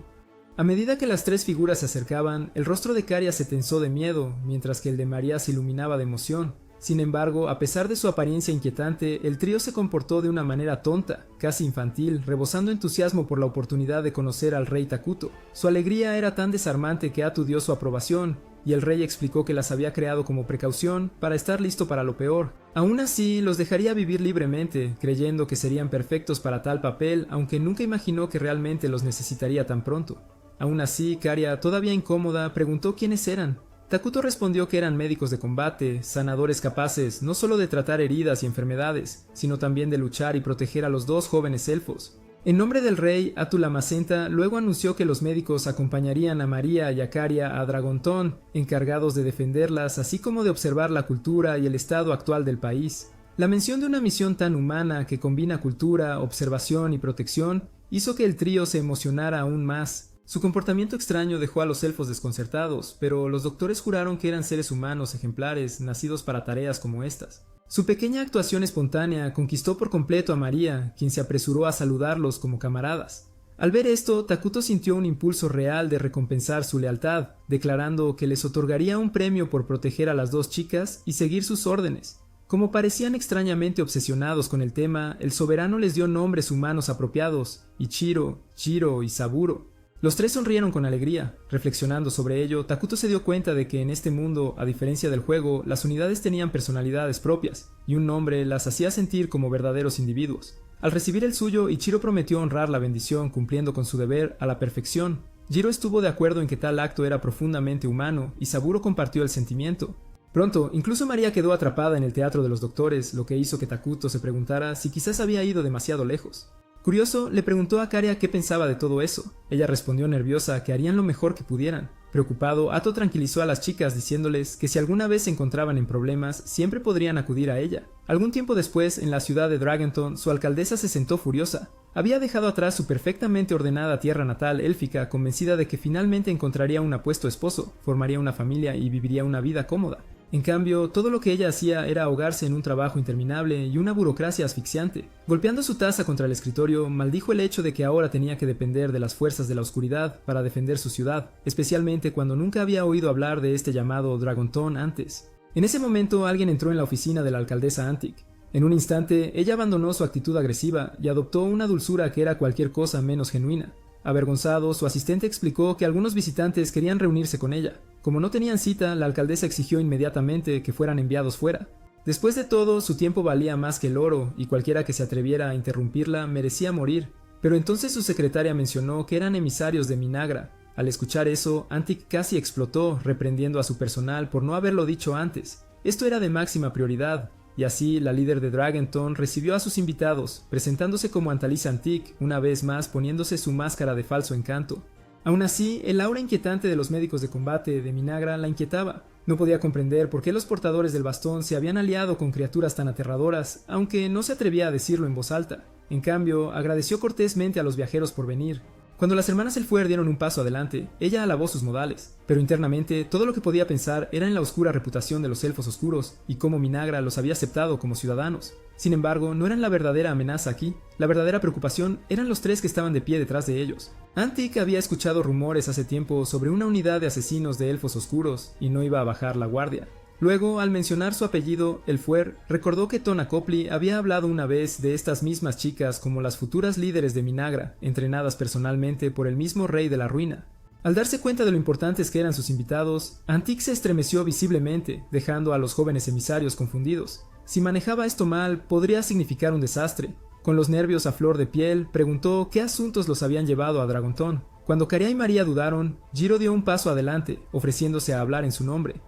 A medida que las tres figuras se acercaban, el rostro de Karia se tensó de miedo, mientras que el de María se iluminaba de emoción. Sin embargo, a pesar de su apariencia inquietante, el trío se comportó de una manera tonta, casi infantil, rebosando entusiasmo por la oportunidad de conocer al rey Takuto. Su alegría era tan desarmante que Atu dio su aprobación, y el rey explicó que las había creado como precaución para estar listo para lo peor. Aún así, los dejaría vivir libremente, creyendo que serían perfectos para tal papel, aunque nunca imaginó que realmente los necesitaría tan pronto. Aún así, Karia, todavía incómoda, preguntó quiénes eran. Takuto respondió que eran médicos de combate, sanadores capaces no solo de tratar heridas y enfermedades, sino también de luchar y proteger a los dos jóvenes elfos. En nombre del rey, Atula Macenta luego anunció que los médicos acompañarían a María y a Karia a Dragontón, encargados de defenderlas, así como de observar la cultura y el estado actual del país. La mención de una misión tan humana que combina cultura, observación y protección hizo que el trío se emocionara aún más. Su comportamiento extraño dejó a los elfos desconcertados, pero los doctores juraron que eran seres humanos ejemplares, nacidos para tareas como estas. Su pequeña actuación espontánea conquistó por completo a María, quien se apresuró a saludarlos como camaradas. Al ver esto, Takuto sintió un impulso real de recompensar su lealtad, declarando que les otorgaría un premio por proteger a las dos chicas y seguir sus órdenes. Como parecían extrañamente obsesionados con el tema, el soberano les dio nombres humanos apropiados: Ichiro, Chiro y Saburo. Los tres sonrieron con alegría. Reflexionando sobre ello, Takuto se dio cuenta de que en este mundo, a diferencia del juego, las unidades tenían personalidades propias, y un nombre las hacía sentir como verdaderos individuos. Al recibir el suyo, Ichiro prometió honrar la bendición cumpliendo con su deber a la perfección. Jiro estuvo de acuerdo en que tal acto era profundamente humano, y Saburo compartió el sentimiento. Pronto, incluso María quedó atrapada en el teatro de los doctores, lo que hizo que Takuto se preguntara si quizás había ido demasiado lejos. Curioso, le preguntó a Karia qué pensaba de todo eso. Ella respondió nerviosa que harían lo mejor que pudieran. Preocupado, Ato tranquilizó a las chicas diciéndoles que si alguna vez se encontraban en problemas, siempre podrían acudir a ella. Algún tiempo después, en la ciudad de Dragonton, su alcaldesa se sentó furiosa. Había dejado atrás su perfectamente ordenada tierra natal élfica, convencida de que finalmente encontraría un apuesto esposo, formaría una familia y viviría una vida cómoda. En cambio, todo lo que ella hacía era ahogarse en un trabajo interminable y una burocracia asfixiante. Golpeando su taza contra el escritorio, maldijo el hecho de que ahora tenía que depender de las fuerzas de la oscuridad para defender su ciudad, especialmente cuando nunca había oído hablar de este llamado Dragonton antes. En ese momento, alguien entró en la oficina de la alcaldesa Antic. En un instante, ella abandonó su actitud agresiva y adoptó una dulzura que era cualquier cosa menos genuina. Avergonzado, su asistente explicó que algunos visitantes querían reunirse con ella. Como no tenían cita, la alcaldesa exigió inmediatamente que fueran enviados fuera. Después de todo, su tiempo valía más que el oro, y cualquiera que se atreviera a interrumpirla merecía morir. Pero entonces su secretaria mencionó que eran emisarios de Minagra. Al escuchar eso, Antic casi explotó, reprendiendo a su personal por no haberlo dicho antes. Esto era de máxima prioridad. Y así, la líder de Dragonton recibió a sus invitados, presentándose como Antalisa Antic, una vez más poniéndose su máscara de falso encanto. Aún así, el aura inquietante de los médicos de combate de Minagra la inquietaba. No podía comprender por qué los portadores del bastón se habían aliado con criaturas tan aterradoras, aunque no se atrevía a decirlo en voz alta. En cambio, agradeció cortésmente a los viajeros por venir. Cuando las hermanas Elfuer dieron un paso adelante, ella alabó sus modales, pero internamente todo lo que podía pensar era en la oscura reputación de los elfos oscuros y cómo Minagra los había aceptado como ciudadanos. Sin embargo, no eran la verdadera amenaza aquí. La verdadera preocupación eran los tres que estaban de pie detrás de ellos. Antic había escuchado rumores hace tiempo sobre una unidad de asesinos de elfos oscuros y no iba a bajar la guardia. Luego, al mencionar su apellido, Elfuer recordó que Tona Copley había hablado una vez de estas mismas chicas como las futuras líderes de Minagra, entrenadas personalmente por el mismo rey de la ruina. Al darse cuenta de lo importantes que eran sus invitados, Antic se estremeció visiblemente, dejando a los jóvenes emisarios confundidos. Si manejaba esto mal, podría significar un desastre. Con los nervios a flor de piel, preguntó qué asuntos los habían llevado a Dragonton. Cuando Caria y María dudaron, Jiro dio un paso adelante, ofreciéndose a hablar en su nombre.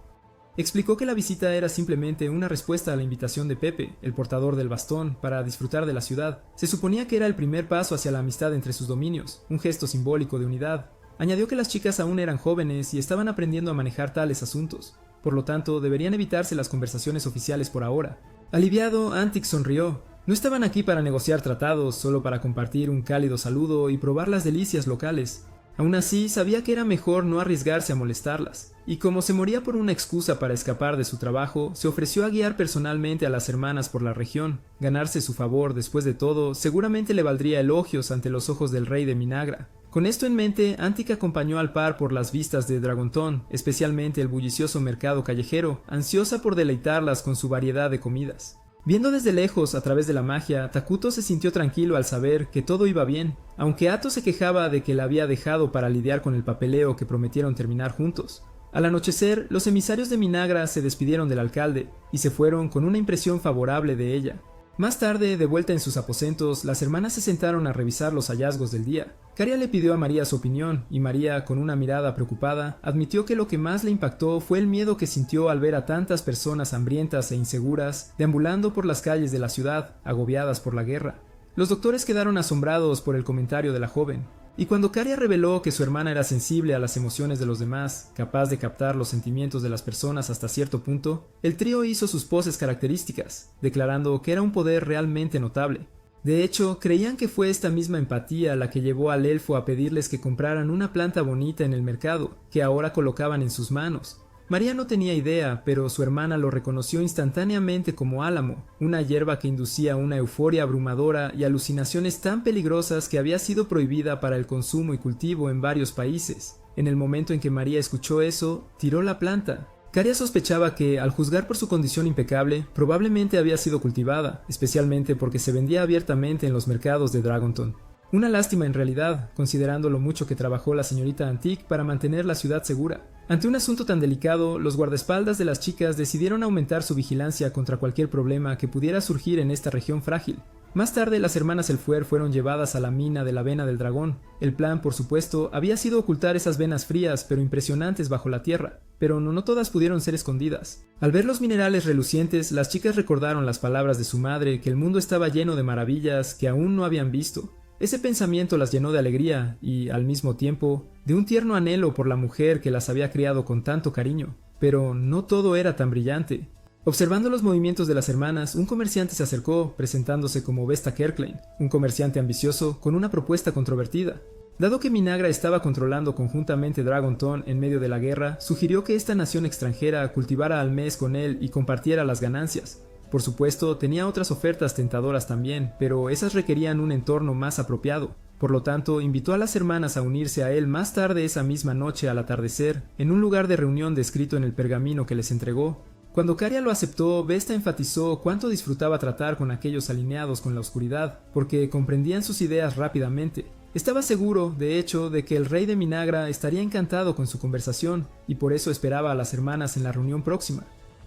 Explicó que la visita era simplemente una respuesta a la invitación de Pepe, el portador del bastón, para disfrutar de la ciudad. Se suponía que era el primer paso hacia la amistad entre sus dominios, un gesto simbólico de unidad. Añadió que las chicas aún eran jóvenes y estaban aprendiendo a manejar tales asuntos. Por lo tanto, deberían evitarse las conversaciones oficiales por ahora. Aliviado, Antic sonrió. No estaban aquí para negociar tratados, solo para compartir un cálido saludo y probar las delicias locales. Aún así, sabía que era mejor no arriesgarse a molestarlas, y como se moría por una excusa para escapar de su trabajo, se ofreció a guiar personalmente a las hermanas por la región. Ganarse su favor, después de todo, seguramente le valdría elogios ante los ojos del rey de Minagra. Con esto en mente, Antic acompañó al par por las vistas de Dragonton, especialmente el bullicioso mercado callejero, ansiosa por deleitarlas con su variedad de comidas. Viendo desde lejos a través de la magia, Takuto se sintió tranquilo al saber que todo iba bien, aunque Ato se quejaba de que la había dejado para lidiar con el papeleo que prometieron terminar juntos. Al anochecer, los emisarios de Minagra se despidieron del alcalde y se fueron con una impresión favorable de ella. Más tarde, de vuelta en sus aposentos, las hermanas se sentaron a revisar los hallazgos del día. Caria le pidió a María su opinión, y María, con una mirada preocupada, admitió que lo que más le impactó fue el miedo que sintió al ver a tantas personas hambrientas e inseguras deambulando por las calles de la ciudad, agobiadas por la guerra. Los doctores quedaron asombrados por el comentario de la joven. Y cuando Caria reveló que su hermana era sensible a las emociones de los demás, capaz de captar los sentimientos de las personas hasta cierto punto, el trío hizo sus poses características, declarando que era un poder realmente notable. De hecho, creían que fue esta misma empatía la que llevó al elfo a pedirles que compraran una planta bonita en el mercado, que ahora colocaban en sus manos. María no tenía idea, pero su hermana lo reconoció instantáneamente como álamo, una hierba que inducía una euforia abrumadora y alucinaciones tan peligrosas que había sido prohibida para el consumo y cultivo en varios países. En el momento en que María escuchó eso, tiró la planta. Caria sospechaba que, al juzgar por su condición impecable, probablemente había sido cultivada, especialmente porque se vendía abiertamente en los mercados de Dragonton. Una lástima en realidad, considerando lo mucho que trabajó la señorita Antic para mantener la ciudad segura. Ante un asunto tan delicado, los guardaespaldas de las chicas decidieron aumentar su vigilancia contra cualquier problema que pudiera surgir en esta región frágil. Más tarde, las hermanas Elfuer fueron llevadas a la mina de la vena del dragón. El plan, por supuesto, había sido ocultar esas venas frías pero impresionantes bajo la tierra, pero no todas pudieron ser escondidas. Al ver los minerales relucientes, las chicas recordaron las palabras de su madre que el mundo estaba lleno de maravillas que aún no habían visto. Ese pensamiento las llenó de alegría y, al mismo tiempo, de un tierno anhelo por la mujer que las había criado con tanto cariño. Pero no todo era tan brillante. Observando los movimientos de las hermanas, un comerciante se acercó, presentándose como Vesta Kerklein, un comerciante ambicioso con una propuesta controvertida. Dado que Minagra estaba controlando conjuntamente Dragonton en medio de la guerra, sugirió que esta nación extranjera cultivara al mes con él y compartiera las ganancias. Por supuesto, tenía otras ofertas tentadoras también, pero esas requerían un entorno más apropiado. Por lo tanto, invitó a las hermanas a unirse a él más tarde esa misma noche al atardecer, en un lugar de reunión descrito en el pergamino que les entregó. Cuando Caria lo aceptó, Vesta enfatizó cuánto disfrutaba tratar con aquellos alineados con la oscuridad, porque comprendían sus ideas rápidamente. Estaba seguro, de hecho, de que el rey de Minagra estaría encantado con su conversación, y por eso esperaba a las hermanas en la reunión próxima.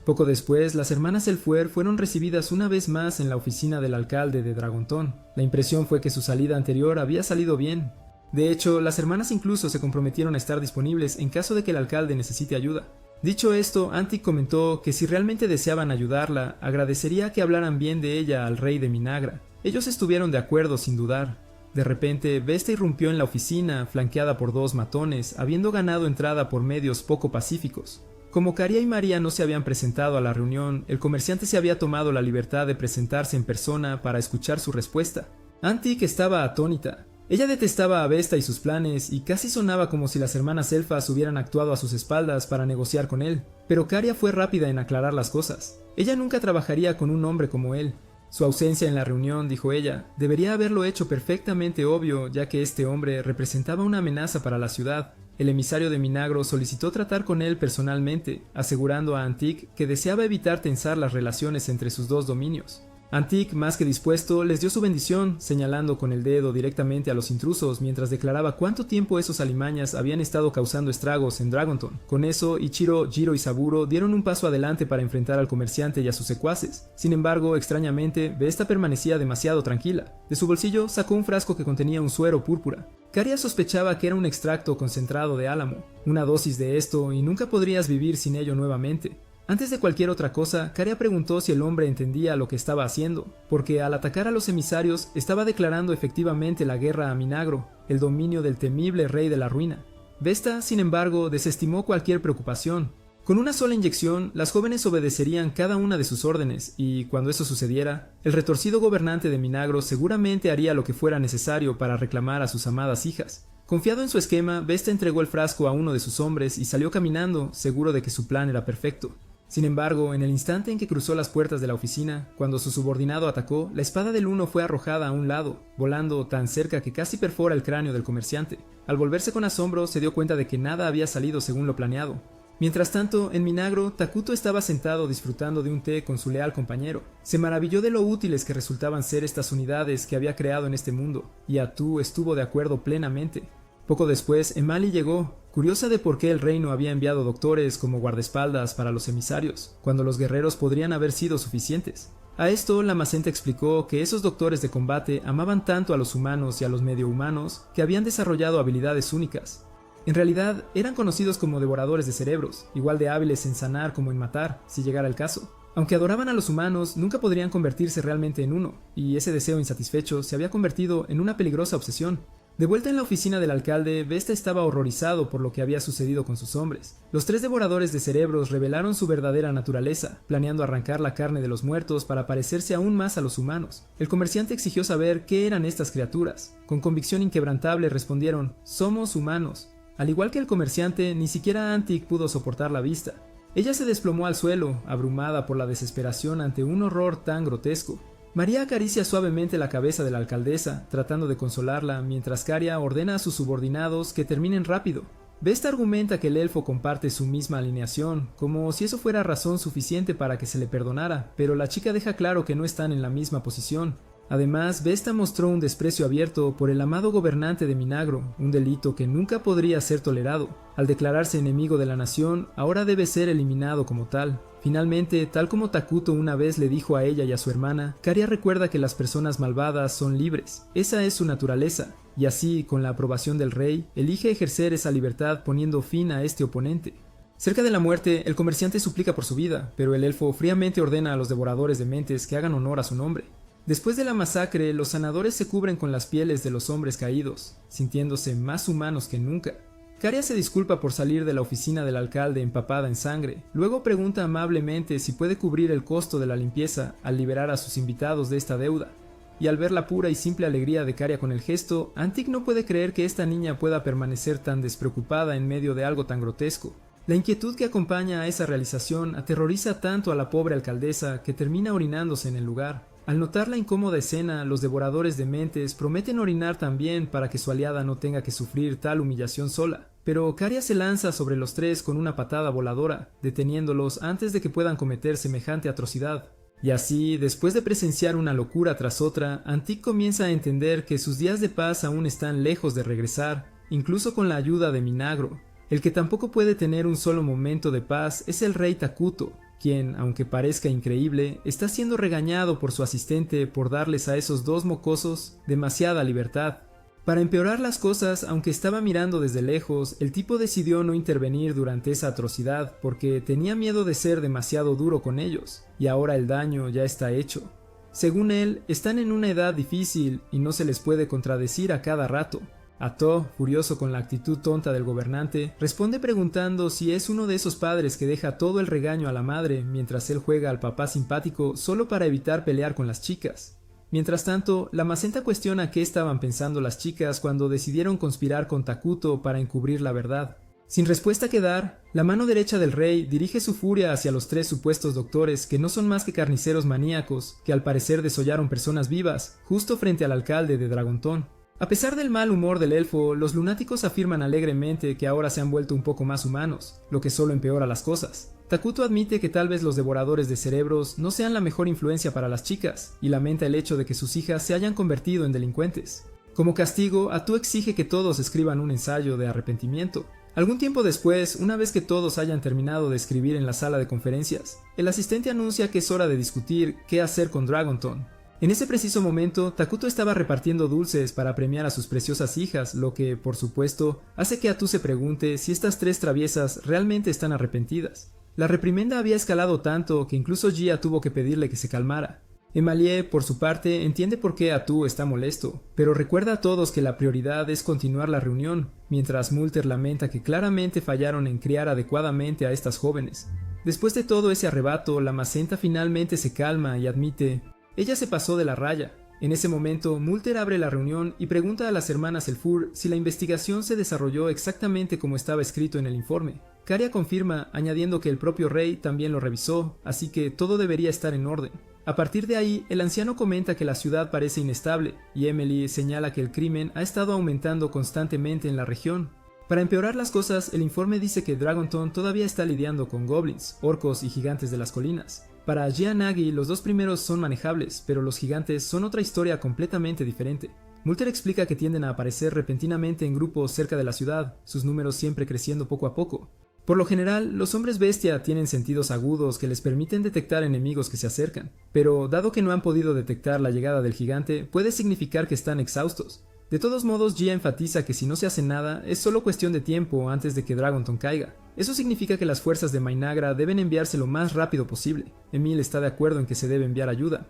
Poco después, las hermanas Elfuer fueron recibidas una vez más en la oficina del alcalde de Dragonton. La impresión fue que su salida anterior había salido bien. De hecho, las hermanas incluso se comprometieron a estar disponibles en caso de que el alcalde necesite ayuda. Dicho esto, Antic comentó que si realmente deseaban ayudarla, agradecería que hablaran bien de ella al rey de Minagra. Ellos estuvieron de acuerdo sin dudar. De repente, Vesta irrumpió en la oficina, flanqueada por dos matones, habiendo ganado entrada por medios poco pacíficos. Como Caria y María no se habían presentado a la reunión, el comerciante se había tomado la libertad de presentarse en persona para escuchar su respuesta. Antic estaba atónita. Ella detestaba a Vesta y sus planes, y casi sonaba como si las hermanas elfas hubieran actuado a sus espaldas para negociar con él. Pero Caria fue rápida en aclarar las cosas. Ella nunca trabajaría con un hombre como él. Su ausencia en la reunión, dijo ella, debería haberlo hecho perfectamente obvio, ya que este hombre representaba una amenaza para la ciudad. El emisario de Minagro solicitó tratar con él personalmente, asegurando a Antic que deseaba evitar tensar las relaciones entre sus dos dominios. Antic, más que dispuesto, les dio su bendición, señalando con el dedo directamente a los intrusos mientras declaraba cuánto tiempo esos alimañas habían estado causando estragos en Dragonton. Con eso, Ichiro, Jiro y Saburo dieron un paso adelante para enfrentar al comerciante y a sus secuaces. Sin embargo, extrañamente, Vesta permanecía demasiado tranquila. De su bolsillo sacó un frasco que contenía un suero púrpura. Caria sospechaba que era un extracto concentrado de álamo. Una dosis de esto y nunca podrías vivir sin ello nuevamente. Antes de cualquier otra cosa, Caria preguntó si el hombre entendía lo que estaba haciendo, porque al atacar a los emisarios estaba declarando efectivamente la guerra a Minagro, el dominio del temible rey de la ruina. Vesta, sin embargo, desestimó cualquier preocupación. Con una sola inyección, las jóvenes obedecerían cada una de sus órdenes, y cuando eso sucediera, el retorcido gobernante de Minagro seguramente haría lo que fuera necesario para reclamar a sus amadas hijas. Confiado en su esquema, Vesta entregó el frasco a uno de sus hombres y salió caminando, seguro de que su plan era perfecto. Sin embargo, en el instante en que cruzó las puertas de la oficina, cuando su subordinado atacó, la espada del uno fue arrojada a un lado, volando tan cerca que casi perfora el cráneo del comerciante. Al volverse con asombro, se dio cuenta de que nada había salido según lo planeado. Mientras tanto, en Minagro, Takuto estaba sentado disfrutando de un té con su leal compañero. Se maravilló de lo útiles que resultaban ser estas unidades que había creado en este mundo, y Atu estuvo de acuerdo plenamente. Poco después, Emali llegó, curiosa de por qué el reino había enviado doctores como guardaespaldas para los emisarios, cuando los guerreros podrían haber sido suficientes. A esto, la Macenta explicó que esos doctores de combate amaban tanto a los humanos y a los medio humanos que habían desarrollado habilidades únicas. En realidad, eran conocidos como devoradores de cerebros, igual de hábiles en sanar como en matar, si llegara el caso. Aunque adoraban a los humanos, nunca podrían convertirse realmente en uno, y ese deseo insatisfecho se había convertido en una peligrosa obsesión. De vuelta en la oficina del alcalde, Vesta estaba horrorizado por lo que había sucedido con sus hombres. Los tres devoradores de cerebros revelaron su verdadera naturaleza, planeando arrancar la carne de los muertos para parecerse aún más a los humanos. El comerciante exigió saber qué eran estas criaturas. Con convicción inquebrantable respondieron: «Somos humanos». Al igual que el comerciante, ni siquiera Antic pudo soportar la vista. Ella se desplomó al suelo, abrumada por la desesperación ante un horror tan grotesco. María acaricia suavemente la cabeza de la alcaldesa, tratando de consolarla, mientras Caria ordena a sus subordinados que terminen rápido. Vesta argumenta que el elfo comparte su misma alineación, como si eso fuera razón suficiente para que se le perdonara, pero la chica deja claro que no están en la misma posición. Además, Vesta mostró un desprecio abierto por el amado gobernante de Minagro, un delito que nunca podría ser tolerado. Al declararse enemigo de la nación, ahora debe ser eliminado como tal. Finalmente, tal como Takuto una vez le dijo a ella y a su hermana, Caria recuerda que las personas malvadas son libres. Esa es su naturaleza, y así, con la aprobación del rey, elige ejercer esa libertad poniendo fin a este oponente. Cerca de la muerte, el comerciante suplica por su vida, pero el elfo fríamente ordena a los devoradores de mentes que hagan honor a su nombre. Después de la masacre, los sanadores se cubren con las pieles de los hombres caídos, sintiéndose más humanos que nunca. Caria se disculpa por salir de la oficina del alcalde empapada en sangre, luego pregunta amablemente si puede cubrir el costo de la limpieza al liberar a sus invitados de esta deuda. y al ver la pura y simple alegría de Caria con el gesto, Antic no puede creer que esta niña pueda permanecer tan despreocupada en medio de algo tan grotesco. La inquietud que acompaña a esa realización aterroriza tanto a la pobre alcaldesa que termina orinándose en el lugar. Al notar la incómoda escena, los devoradores de mentes prometen orinar también para que su aliada no tenga que sufrir tal humillación sola. Pero Caria se lanza sobre los tres con una patada voladora, deteniéndolos antes de que puedan cometer semejante atrocidad. Y así, después de presenciar una locura tras otra, Antic comienza a entender que sus días de paz aún están lejos de regresar, incluso con la ayuda de Minagro. El que tampoco puede tener un solo momento de paz es el rey Takuto, quien, aunque parezca increíble, está siendo regañado por su asistente por darles a esos dos mocosos demasiada libertad. Para empeorar las cosas, aunque estaba mirando desde lejos, el tipo decidió no intervenir durante esa atrocidad porque tenía miedo de ser demasiado duro con ellos, y ahora el daño ya está hecho. Según él, están en una edad difícil y no se les puede contradecir a cada rato. Ató, furioso con la actitud tonta del gobernante, responde preguntando si es uno de esos padres que deja todo el regaño a la madre mientras él juega al papá simpático solo para evitar pelear con las chicas. Mientras tanto, la Macenta cuestiona qué estaban pensando las chicas cuando decidieron conspirar con Takuto para encubrir la verdad. Sin respuesta que dar, la mano derecha del rey dirige su furia hacia los tres supuestos doctores que no son más que carniceros maníacos que al parecer desollaron personas vivas, justo frente al alcalde de Dragonton. A pesar del mal humor del elfo, los lunáticos afirman alegremente que ahora se han vuelto un poco más humanos, lo que solo empeora las cosas. Takuto admite que tal vez los devoradores de cerebros no sean la mejor influencia para las chicas, y lamenta el hecho de que sus hijas se hayan convertido en delincuentes. Como castigo, Atú exige que todos escriban un ensayo de arrepentimiento. Algún tiempo después, una vez que todos hayan terminado de escribir en la sala de conferencias, el asistente anuncia que es hora de discutir qué hacer con Dragonton. En ese preciso momento, Takuto estaba repartiendo dulces para premiar a sus preciosas hijas, lo que, por supuesto, hace que Atú se pregunte si estas tres traviesas realmente están arrepentidas. La reprimenda había escalado tanto que incluso Gia tuvo que pedirle que se calmara. Emalie, por su parte, entiende por qué Atú está molesto, pero recuerda a todos que la prioridad es continuar la reunión, mientras Multer lamenta que claramente fallaron en criar adecuadamente a estas jóvenes. Después de todo ese arrebato, la Macenta finalmente se calma y admite: ella se pasó de la raya. En ese momento, Multer abre la reunión y pregunta a las hermanas Elfur si la investigación se desarrolló exactamente como estaba escrito en el informe. Caria confirma, añadiendo que el propio rey también lo revisó, así que todo debería estar en orden. A partir de ahí, el anciano comenta que la ciudad parece inestable, y Emily señala que el crimen ha estado aumentando constantemente en la región. Para empeorar las cosas, el informe dice que Dragonton todavía está lidiando con goblins, orcos y gigantes de las colinas. Para Jianagi, los dos primeros son manejables, pero los gigantes son otra historia completamente diferente. Multer explica que tienden a aparecer repentinamente en grupos cerca de la ciudad, sus números siempre creciendo poco a poco. Por lo general, los hombres bestia tienen sentidos agudos que les permiten detectar enemigos que se acercan, pero dado que no han podido detectar la llegada del gigante, puede significar que están exhaustos. De todos modos, Gia enfatiza que si no se hace nada, es solo cuestión de tiempo antes de que Dragonton caiga. Eso significa que las fuerzas de Mainagra deben enviarse lo más rápido posible. Emil está de acuerdo en que se debe enviar ayuda.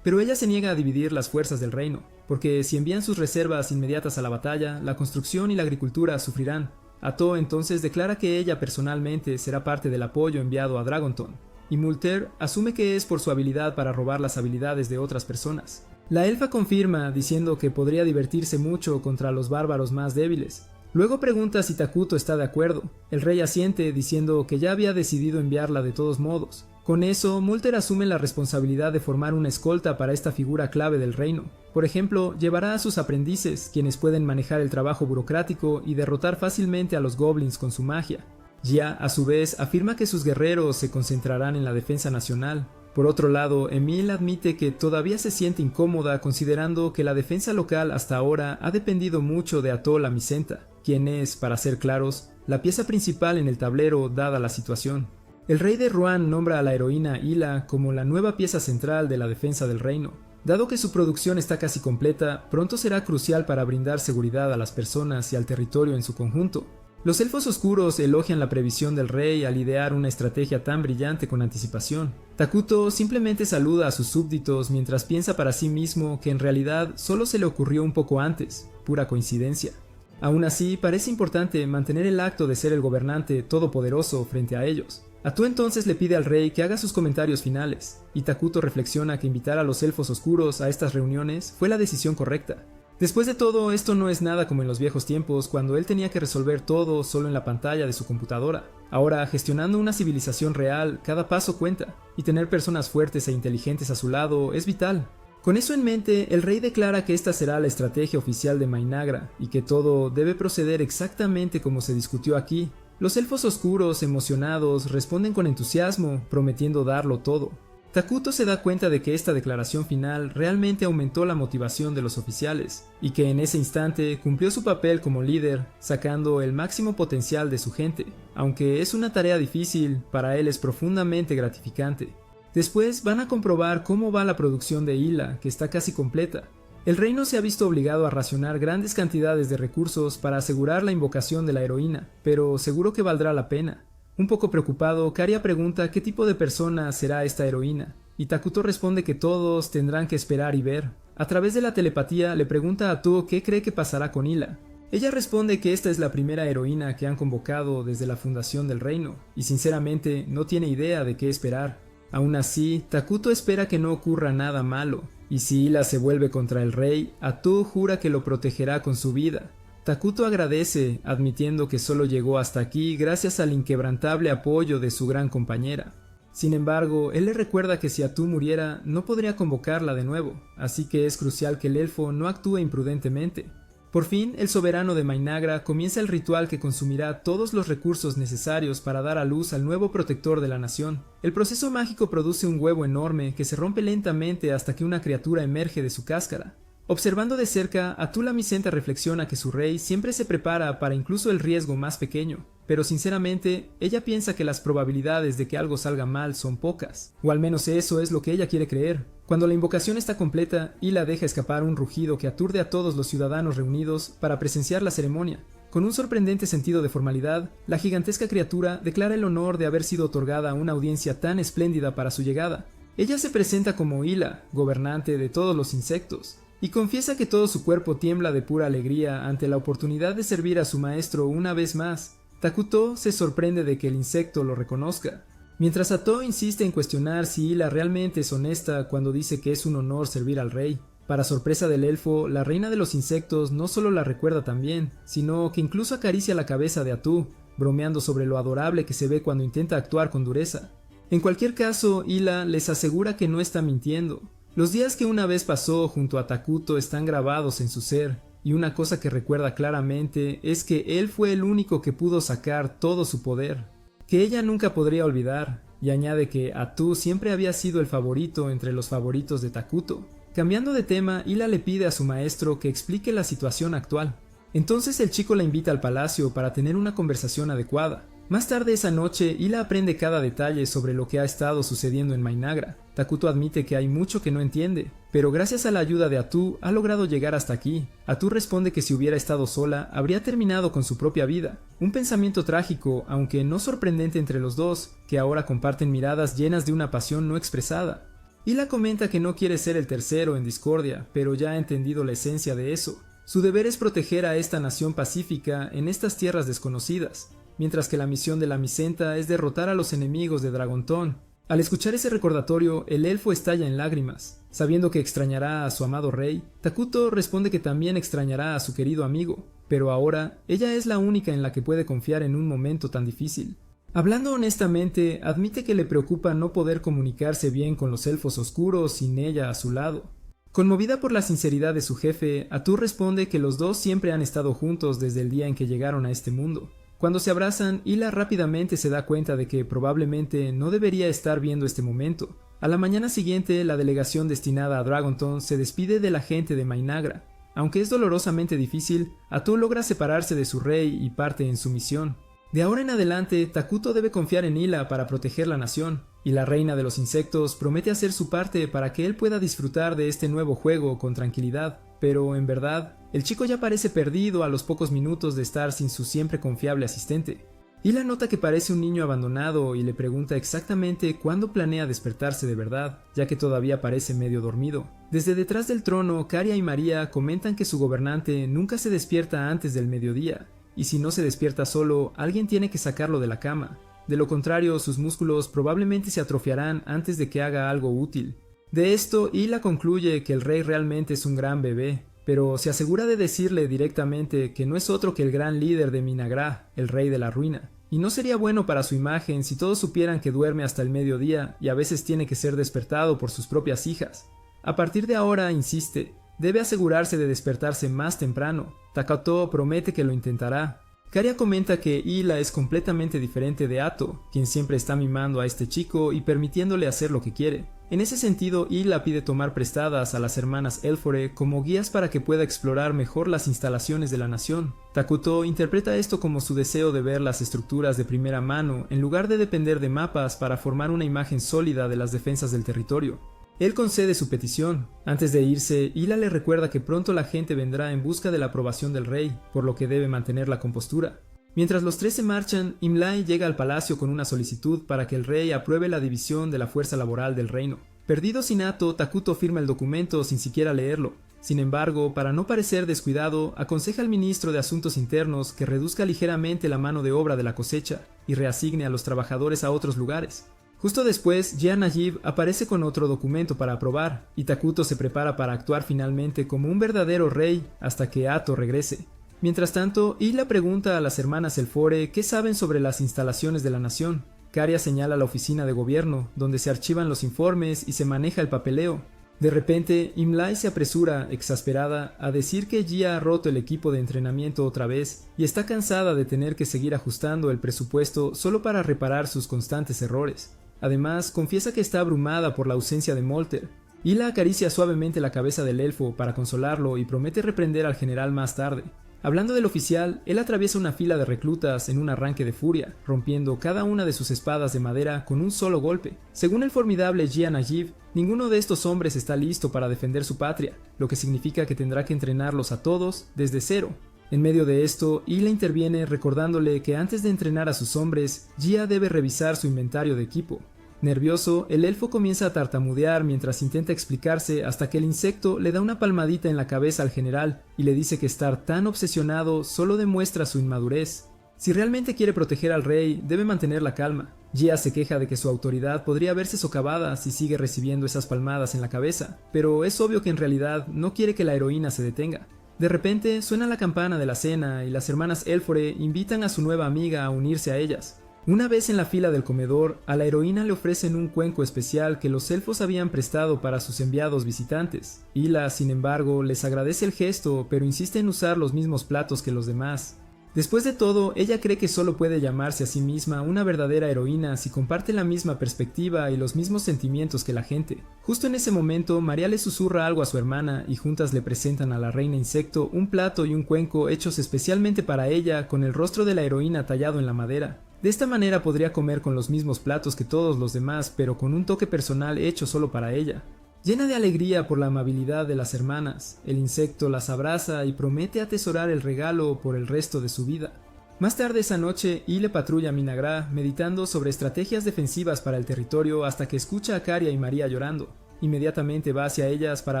Pero ella se niega a dividir las fuerzas del reino, porque si envían sus reservas inmediatas a la batalla, la construcción y la agricultura sufrirán. Ató entonces declara que ella personalmente será parte del apoyo enviado a Dragonton, y Multer asume que es por su habilidad para robar las habilidades de otras personas. La elfa confirma, diciendo que podría divertirse mucho contra los bárbaros más débiles. Luego pregunta si Takuto está de acuerdo. El rey asiente, diciendo que ya había decidido enviarla de todos modos. Con eso, Multer asume la responsabilidad de formar una escolta para esta figura clave del reino. Por ejemplo, llevará a sus aprendices, quienes pueden manejar el trabajo burocrático y derrotar fácilmente a los goblins con su magia. Gia, a su vez, afirma que sus guerreros se concentrarán en la defensa nacional. Por otro lado, Emil admite que todavía se siente incómoda considerando que la defensa local hasta ahora ha dependido mucho de Ató la Micenta, quien es, para ser claros, la pieza principal en el tablero dada la situación. El rey de Ruan nombra a la heroína Hila como la nueva pieza central de la defensa del reino. Dado que su producción está casi completa, pronto será crucial para brindar seguridad a las personas y al territorio en su conjunto. Los elfos oscuros elogian la previsión del rey al idear una estrategia tan brillante con anticipación. Takuto simplemente saluda a sus súbditos mientras piensa para sí mismo que en realidad solo se le ocurrió un poco antes, pura coincidencia. Aún así, parece importante mantener el acto de ser el gobernante todopoderoso frente a ellos. Atu entonces le pide al rey que haga sus comentarios finales, y Takuto reflexiona que invitar a los elfos oscuros a estas reuniones fue la decisión correcta. Después de todo, esto no es nada como en los viejos tiempos, cuando él tenía que resolver todo solo en la pantalla de su computadora. Ahora, gestionando una civilización real, cada paso cuenta, y tener personas fuertes e inteligentes a su lado es vital. Con eso en mente, el rey declara que esta será la estrategia oficial de Mainagra, y que todo debe proceder exactamente como se discutió aquí. Los elfos oscuros, emocionados, responden con entusiasmo, prometiendo darlo todo. Takuto se da cuenta de que esta declaración final realmente aumentó la motivación de los oficiales, y que en ese instante cumplió su papel como líder, sacando el máximo potencial de su gente. Aunque es una tarea difícil, para él es profundamente gratificante. Después van a comprobar cómo va la producción de Hila, que está casi completa. El reino se ha visto obligado a racionar grandes cantidades de recursos para asegurar la invocación de la heroína, pero seguro que valdrá la pena. Un poco preocupado, Karia pregunta qué tipo de persona será esta heroína, y Takuto responde que todos tendrán que esperar y ver. A través de la telepatía le pregunta a Atu qué cree que pasará con Hila. Ella responde que esta es la primera heroína que han convocado desde la fundación del reino, y sinceramente no tiene idea de qué esperar. Aún así, Takuto espera que no ocurra nada malo, y si Hila se vuelve contra el rey, Atu jura que lo protegerá con su vida. Takuto agradece, admitiendo que solo llegó hasta aquí gracias al inquebrantable apoyo de su gran compañera. Sin embargo, él le recuerda que si Atu muriera, no podría convocarla de nuevo, así que es crucial que el elfo no actúe imprudentemente. Por fin, el soberano de Mainagra comienza el ritual que consumirá todos los recursos necesarios para dar a luz al nuevo protector de la nación. El proceso mágico produce un huevo enorme que se rompe lentamente hasta que una criatura emerge de su cáscara. Observando de cerca, Atu la Micenta reflexiona que su rey siempre se prepara para incluso el riesgo más pequeño, pero sinceramente, ella piensa que las probabilidades de que algo salga mal son pocas, o al menos eso es lo que ella quiere creer. Cuando la invocación está completa, Hila deja escapar un rugido que aturde a todos los ciudadanos reunidos para presenciar la ceremonia. Con un sorprendente sentido de formalidad, la gigantesca criatura declara el honor de haber sido otorgada a una audiencia tan espléndida para su llegada. Ella se presenta como Hila, gobernante de todos los insectos, y confiesa que todo su cuerpo tiembla de pura alegría ante la oportunidad de servir a su maestro una vez más. Takuto se sorprende de que el insecto lo reconozca, mientras Ato insiste en cuestionar si Hila realmente es honesta cuando dice que es un honor servir al rey. Para sorpresa del elfo, la reina de los insectos no solo la recuerda también, sino que incluso acaricia la cabeza de Atu, bromeando sobre lo adorable que se ve cuando intenta actuar con dureza. En cualquier caso, Hila les asegura que no está mintiendo. Los días que una vez pasó junto a Takuto están grabados en su ser, y una cosa que recuerda claramente es que él fue el único que pudo sacar todo su poder, que ella nunca podría olvidar, y añade que Atu siempre había sido el favorito entre los favoritos de Takuto. Cambiando de tema, Hila le pide a su maestro que explique la situación actual. Entonces el chico la invita al palacio para tener una conversación adecuada. Más tarde esa noche, Hila aprende cada detalle sobre lo que ha estado sucediendo en Mainagra. Takuto admite que hay mucho que no entiende, pero gracias a la ayuda de Atu ha logrado llegar hasta aquí. Atu responde que si hubiera estado sola, habría terminado con su propia vida. Un pensamiento trágico, aunque no sorprendente entre los dos, que ahora comparten miradas llenas de una pasión no expresada. Hila comenta que no quiere ser el tercero en discordia, pero ya ha entendido la esencia de eso. Su deber es proteger a esta nación pacífica en estas tierras desconocidas, mientras que la misión de la Micenta es derrotar a los enemigos de Dragonton. Al escuchar ese recordatorio, el elfo estalla en lágrimas. Sabiendo que extrañará a su amado rey, Takuto responde que también extrañará a su querido amigo, pero ahora ella es la única en la que puede confiar en un momento tan difícil. Hablando honestamente, admite que le preocupa no poder comunicarse bien con los elfos oscuros sin ella a su lado. Conmovida por la sinceridad de su jefe, Atu responde que los dos siempre han estado juntos desde el día en que llegaron a este mundo. Cuando se abrazan, Hila rápidamente se da cuenta de que probablemente no debería estar viendo este momento. A la mañana siguiente, la delegación destinada a Dragonton se despide de la gente de Mainagra. Aunque es dolorosamente difícil, Atu logra separarse de su rey y parte en su misión. De ahora en adelante, Takuto debe confiar en Hila para proteger la nación, y la reina de los insectos promete hacer su parte para que él pueda disfrutar de este nuevo juego con tranquilidad. Pero, en verdad, el chico ya parece perdido a los pocos minutos de estar sin su siempre confiable asistente. Hila nota que parece un niño abandonado y le pregunta exactamente cuándo planea despertarse de verdad, ya que todavía parece medio dormido. Desde detrás del trono, Karia y María comentan que su gobernante nunca se despierta antes del mediodía, y si no se despierta solo, alguien tiene que sacarlo de la cama. de lo contrario sus músculos probablemente se atrofiarán antes de que haga algo útil. De esto, Hila concluye que el rey realmente es un gran bebé, pero se asegura de decirle directamente que no es otro que el gran líder de Minagra, el rey de la ruina. Y no sería bueno para su imagen si todos supieran que duerme hasta el mediodía y a veces tiene que ser despertado por sus propias hijas. A partir de ahora, insiste, debe asegurarse de despertarse más temprano. Takato promete que lo intentará. Karia comenta que Hila es completamente diferente de Ato, quien siempre está mimando a este chico y permitiéndole hacer lo que quiere. En ese sentido, Hila pide tomar prestadas a las hermanas Elfore como guías para que pueda explorar mejor las instalaciones de la nación. Takuto interpreta esto como su deseo de ver las estructuras de primera mano en lugar de depender de mapas para formar una imagen sólida de las defensas del territorio. Él concede su petición. Antes de irse, Hila le recuerda que pronto la gente vendrá en busca de la aprobación del rey, por lo que debe mantener la compostura. Mientras los tres se marchan, Imlay llega al palacio con una solicitud para que el rey apruebe la división de la fuerza laboral del reino. Perdido sin Ato, Takuto firma el documento sin siquiera leerlo. Sin embargo, para no parecer descuidado, aconseja al ministro de Asuntos Internos que reduzca ligeramente la mano de obra de la cosecha y reasigne a los trabajadores a otros lugares. Justo después, Jean Najib aparece con otro documento para aprobar, y Takuto se prepara para actuar finalmente como un verdadero rey hasta que Ato regrese. Mientras tanto, Hila pregunta a las hermanas Elfore qué saben sobre las instalaciones de la nación. Karia señala la oficina de gobierno, donde se archivan los informes y se maneja el papeleo. De repente, Imlay se apresura, exasperada, a decir que Jia ha roto el equipo de entrenamiento otra vez y está cansada de tener que seguir ajustando el presupuesto solo para reparar sus constantes errores. Además, confiesa que está abrumada por la ausencia de Molter. Hila acaricia suavemente la cabeza del elfo para consolarlo y promete reprender al general más tarde. Hablando del oficial, él atraviesa una fila de reclutas en un arranque de furia, rompiendo cada una de sus espadas de madera con un solo golpe. Según el formidable Jean Najib, ninguno de estos hombres está listo para defender su patria, lo que significa que tendrá que entrenarlos a todos desde cero. En medio de esto, Hila interviene recordándole que antes de entrenar a sus hombres, Jia debe revisar su inventario de equipo. Nervioso, el elfo comienza a tartamudear mientras intenta explicarse hasta que el insecto le da una palmadita en la cabeza al general y le dice que estar tan obsesionado solo demuestra su inmadurez. Si realmente quiere proteger al rey, debe mantener la calma. Jia se queja de que su autoridad podría verse socavada si sigue recibiendo esas palmadas en la cabeza, pero es obvio que en realidad no quiere que la heroína se detenga. De repente suena la campana de la cena y las hermanas Elfore invitan a su nueva amiga a unirse a ellas. Una vez en la fila del comedor, a la heroína le ofrecen un cuenco especial que los elfos habían prestado para sus enviados visitantes. Hila, sin embargo, les agradece el gesto, pero insiste en usar los mismos platos que los demás. Después de todo, ella cree que solo puede llamarse a sí misma una verdadera heroína si comparte la misma perspectiva y los mismos sentimientos que la gente. Justo en ese momento, María le susurra algo a su hermana y juntas le presentan a la reina insecto un plato y un cuenco hechos especialmente para ella con el rostro de la heroína tallado en la madera. De esta manera podría comer con los mismos platos que todos los demás, pero con un toque personal hecho solo para ella. Llena de alegría por la amabilidad de las hermanas, el insecto las abraza y promete atesorar el regalo por el resto de su vida. Más tarde esa noche, Hile patrulla Minagra, meditando sobre estrategias defensivas para el territorio hasta que escucha a Karia y María llorando. Inmediatamente va hacia ellas para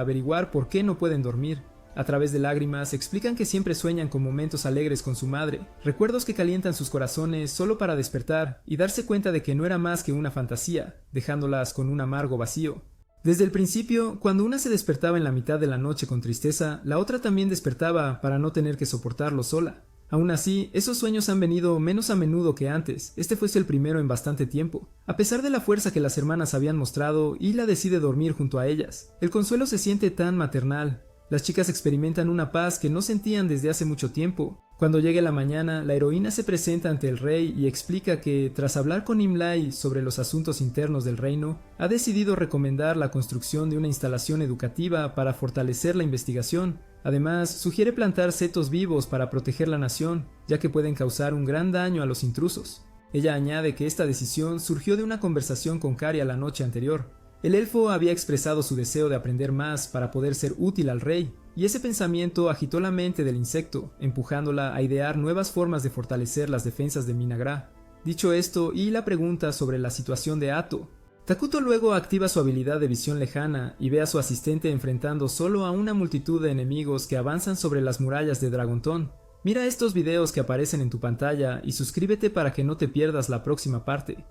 averiguar por qué no pueden dormir. A través de lágrimas explican que siempre sueñan con momentos alegres con su madre, recuerdos que calientan sus corazones solo para despertar y darse cuenta de que no era más que una fantasía, dejándolas con un amargo vacío. Desde el principio, cuando una se despertaba en la mitad de la noche con tristeza, la otra también despertaba para no tener que soportarlo sola. Aún así, esos sueños han venido menos a menudo que antes, este fuese el primero en bastante tiempo. A pesar de la fuerza que las hermanas habían mostrado, Hila decide dormir junto a ellas. El consuelo se siente tan maternal. Las chicas experimentan una paz que no sentían desde hace mucho tiempo. Cuando llegue la mañana, la heroína se presenta ante el rey y explica que, tras hablar con Imlay sobre los asuntos internos del reino, ha decidido recomendar la construcción de una instalación educativa para fortalecer la investigación. Además, sugiere plantar setos vivos para proteger la nación, ya que pueden causar un gran daño a los intrusos. Ella añade que esta decisión surgió de una conversación con Karia la noche anterior. El elfo había expresado su deseo de aprender más para poder ser útil al rey, y ese pensamiento agitó la mente del insecto, empujándola a idear nuevas formas de fortalecer las defensas de Minagra. Dicho esto, Hila pregunta sobre la situación de Ato. Takuto luego activa su habilidad de visión lejana y ve a su asistente enfrentando solo a una multitud de enemigos que avanzan sobre las murallas de Dragonton. Mira estos videos que aparecen en tu pantalla y suscríbete para que no te pierdas la próxima parte.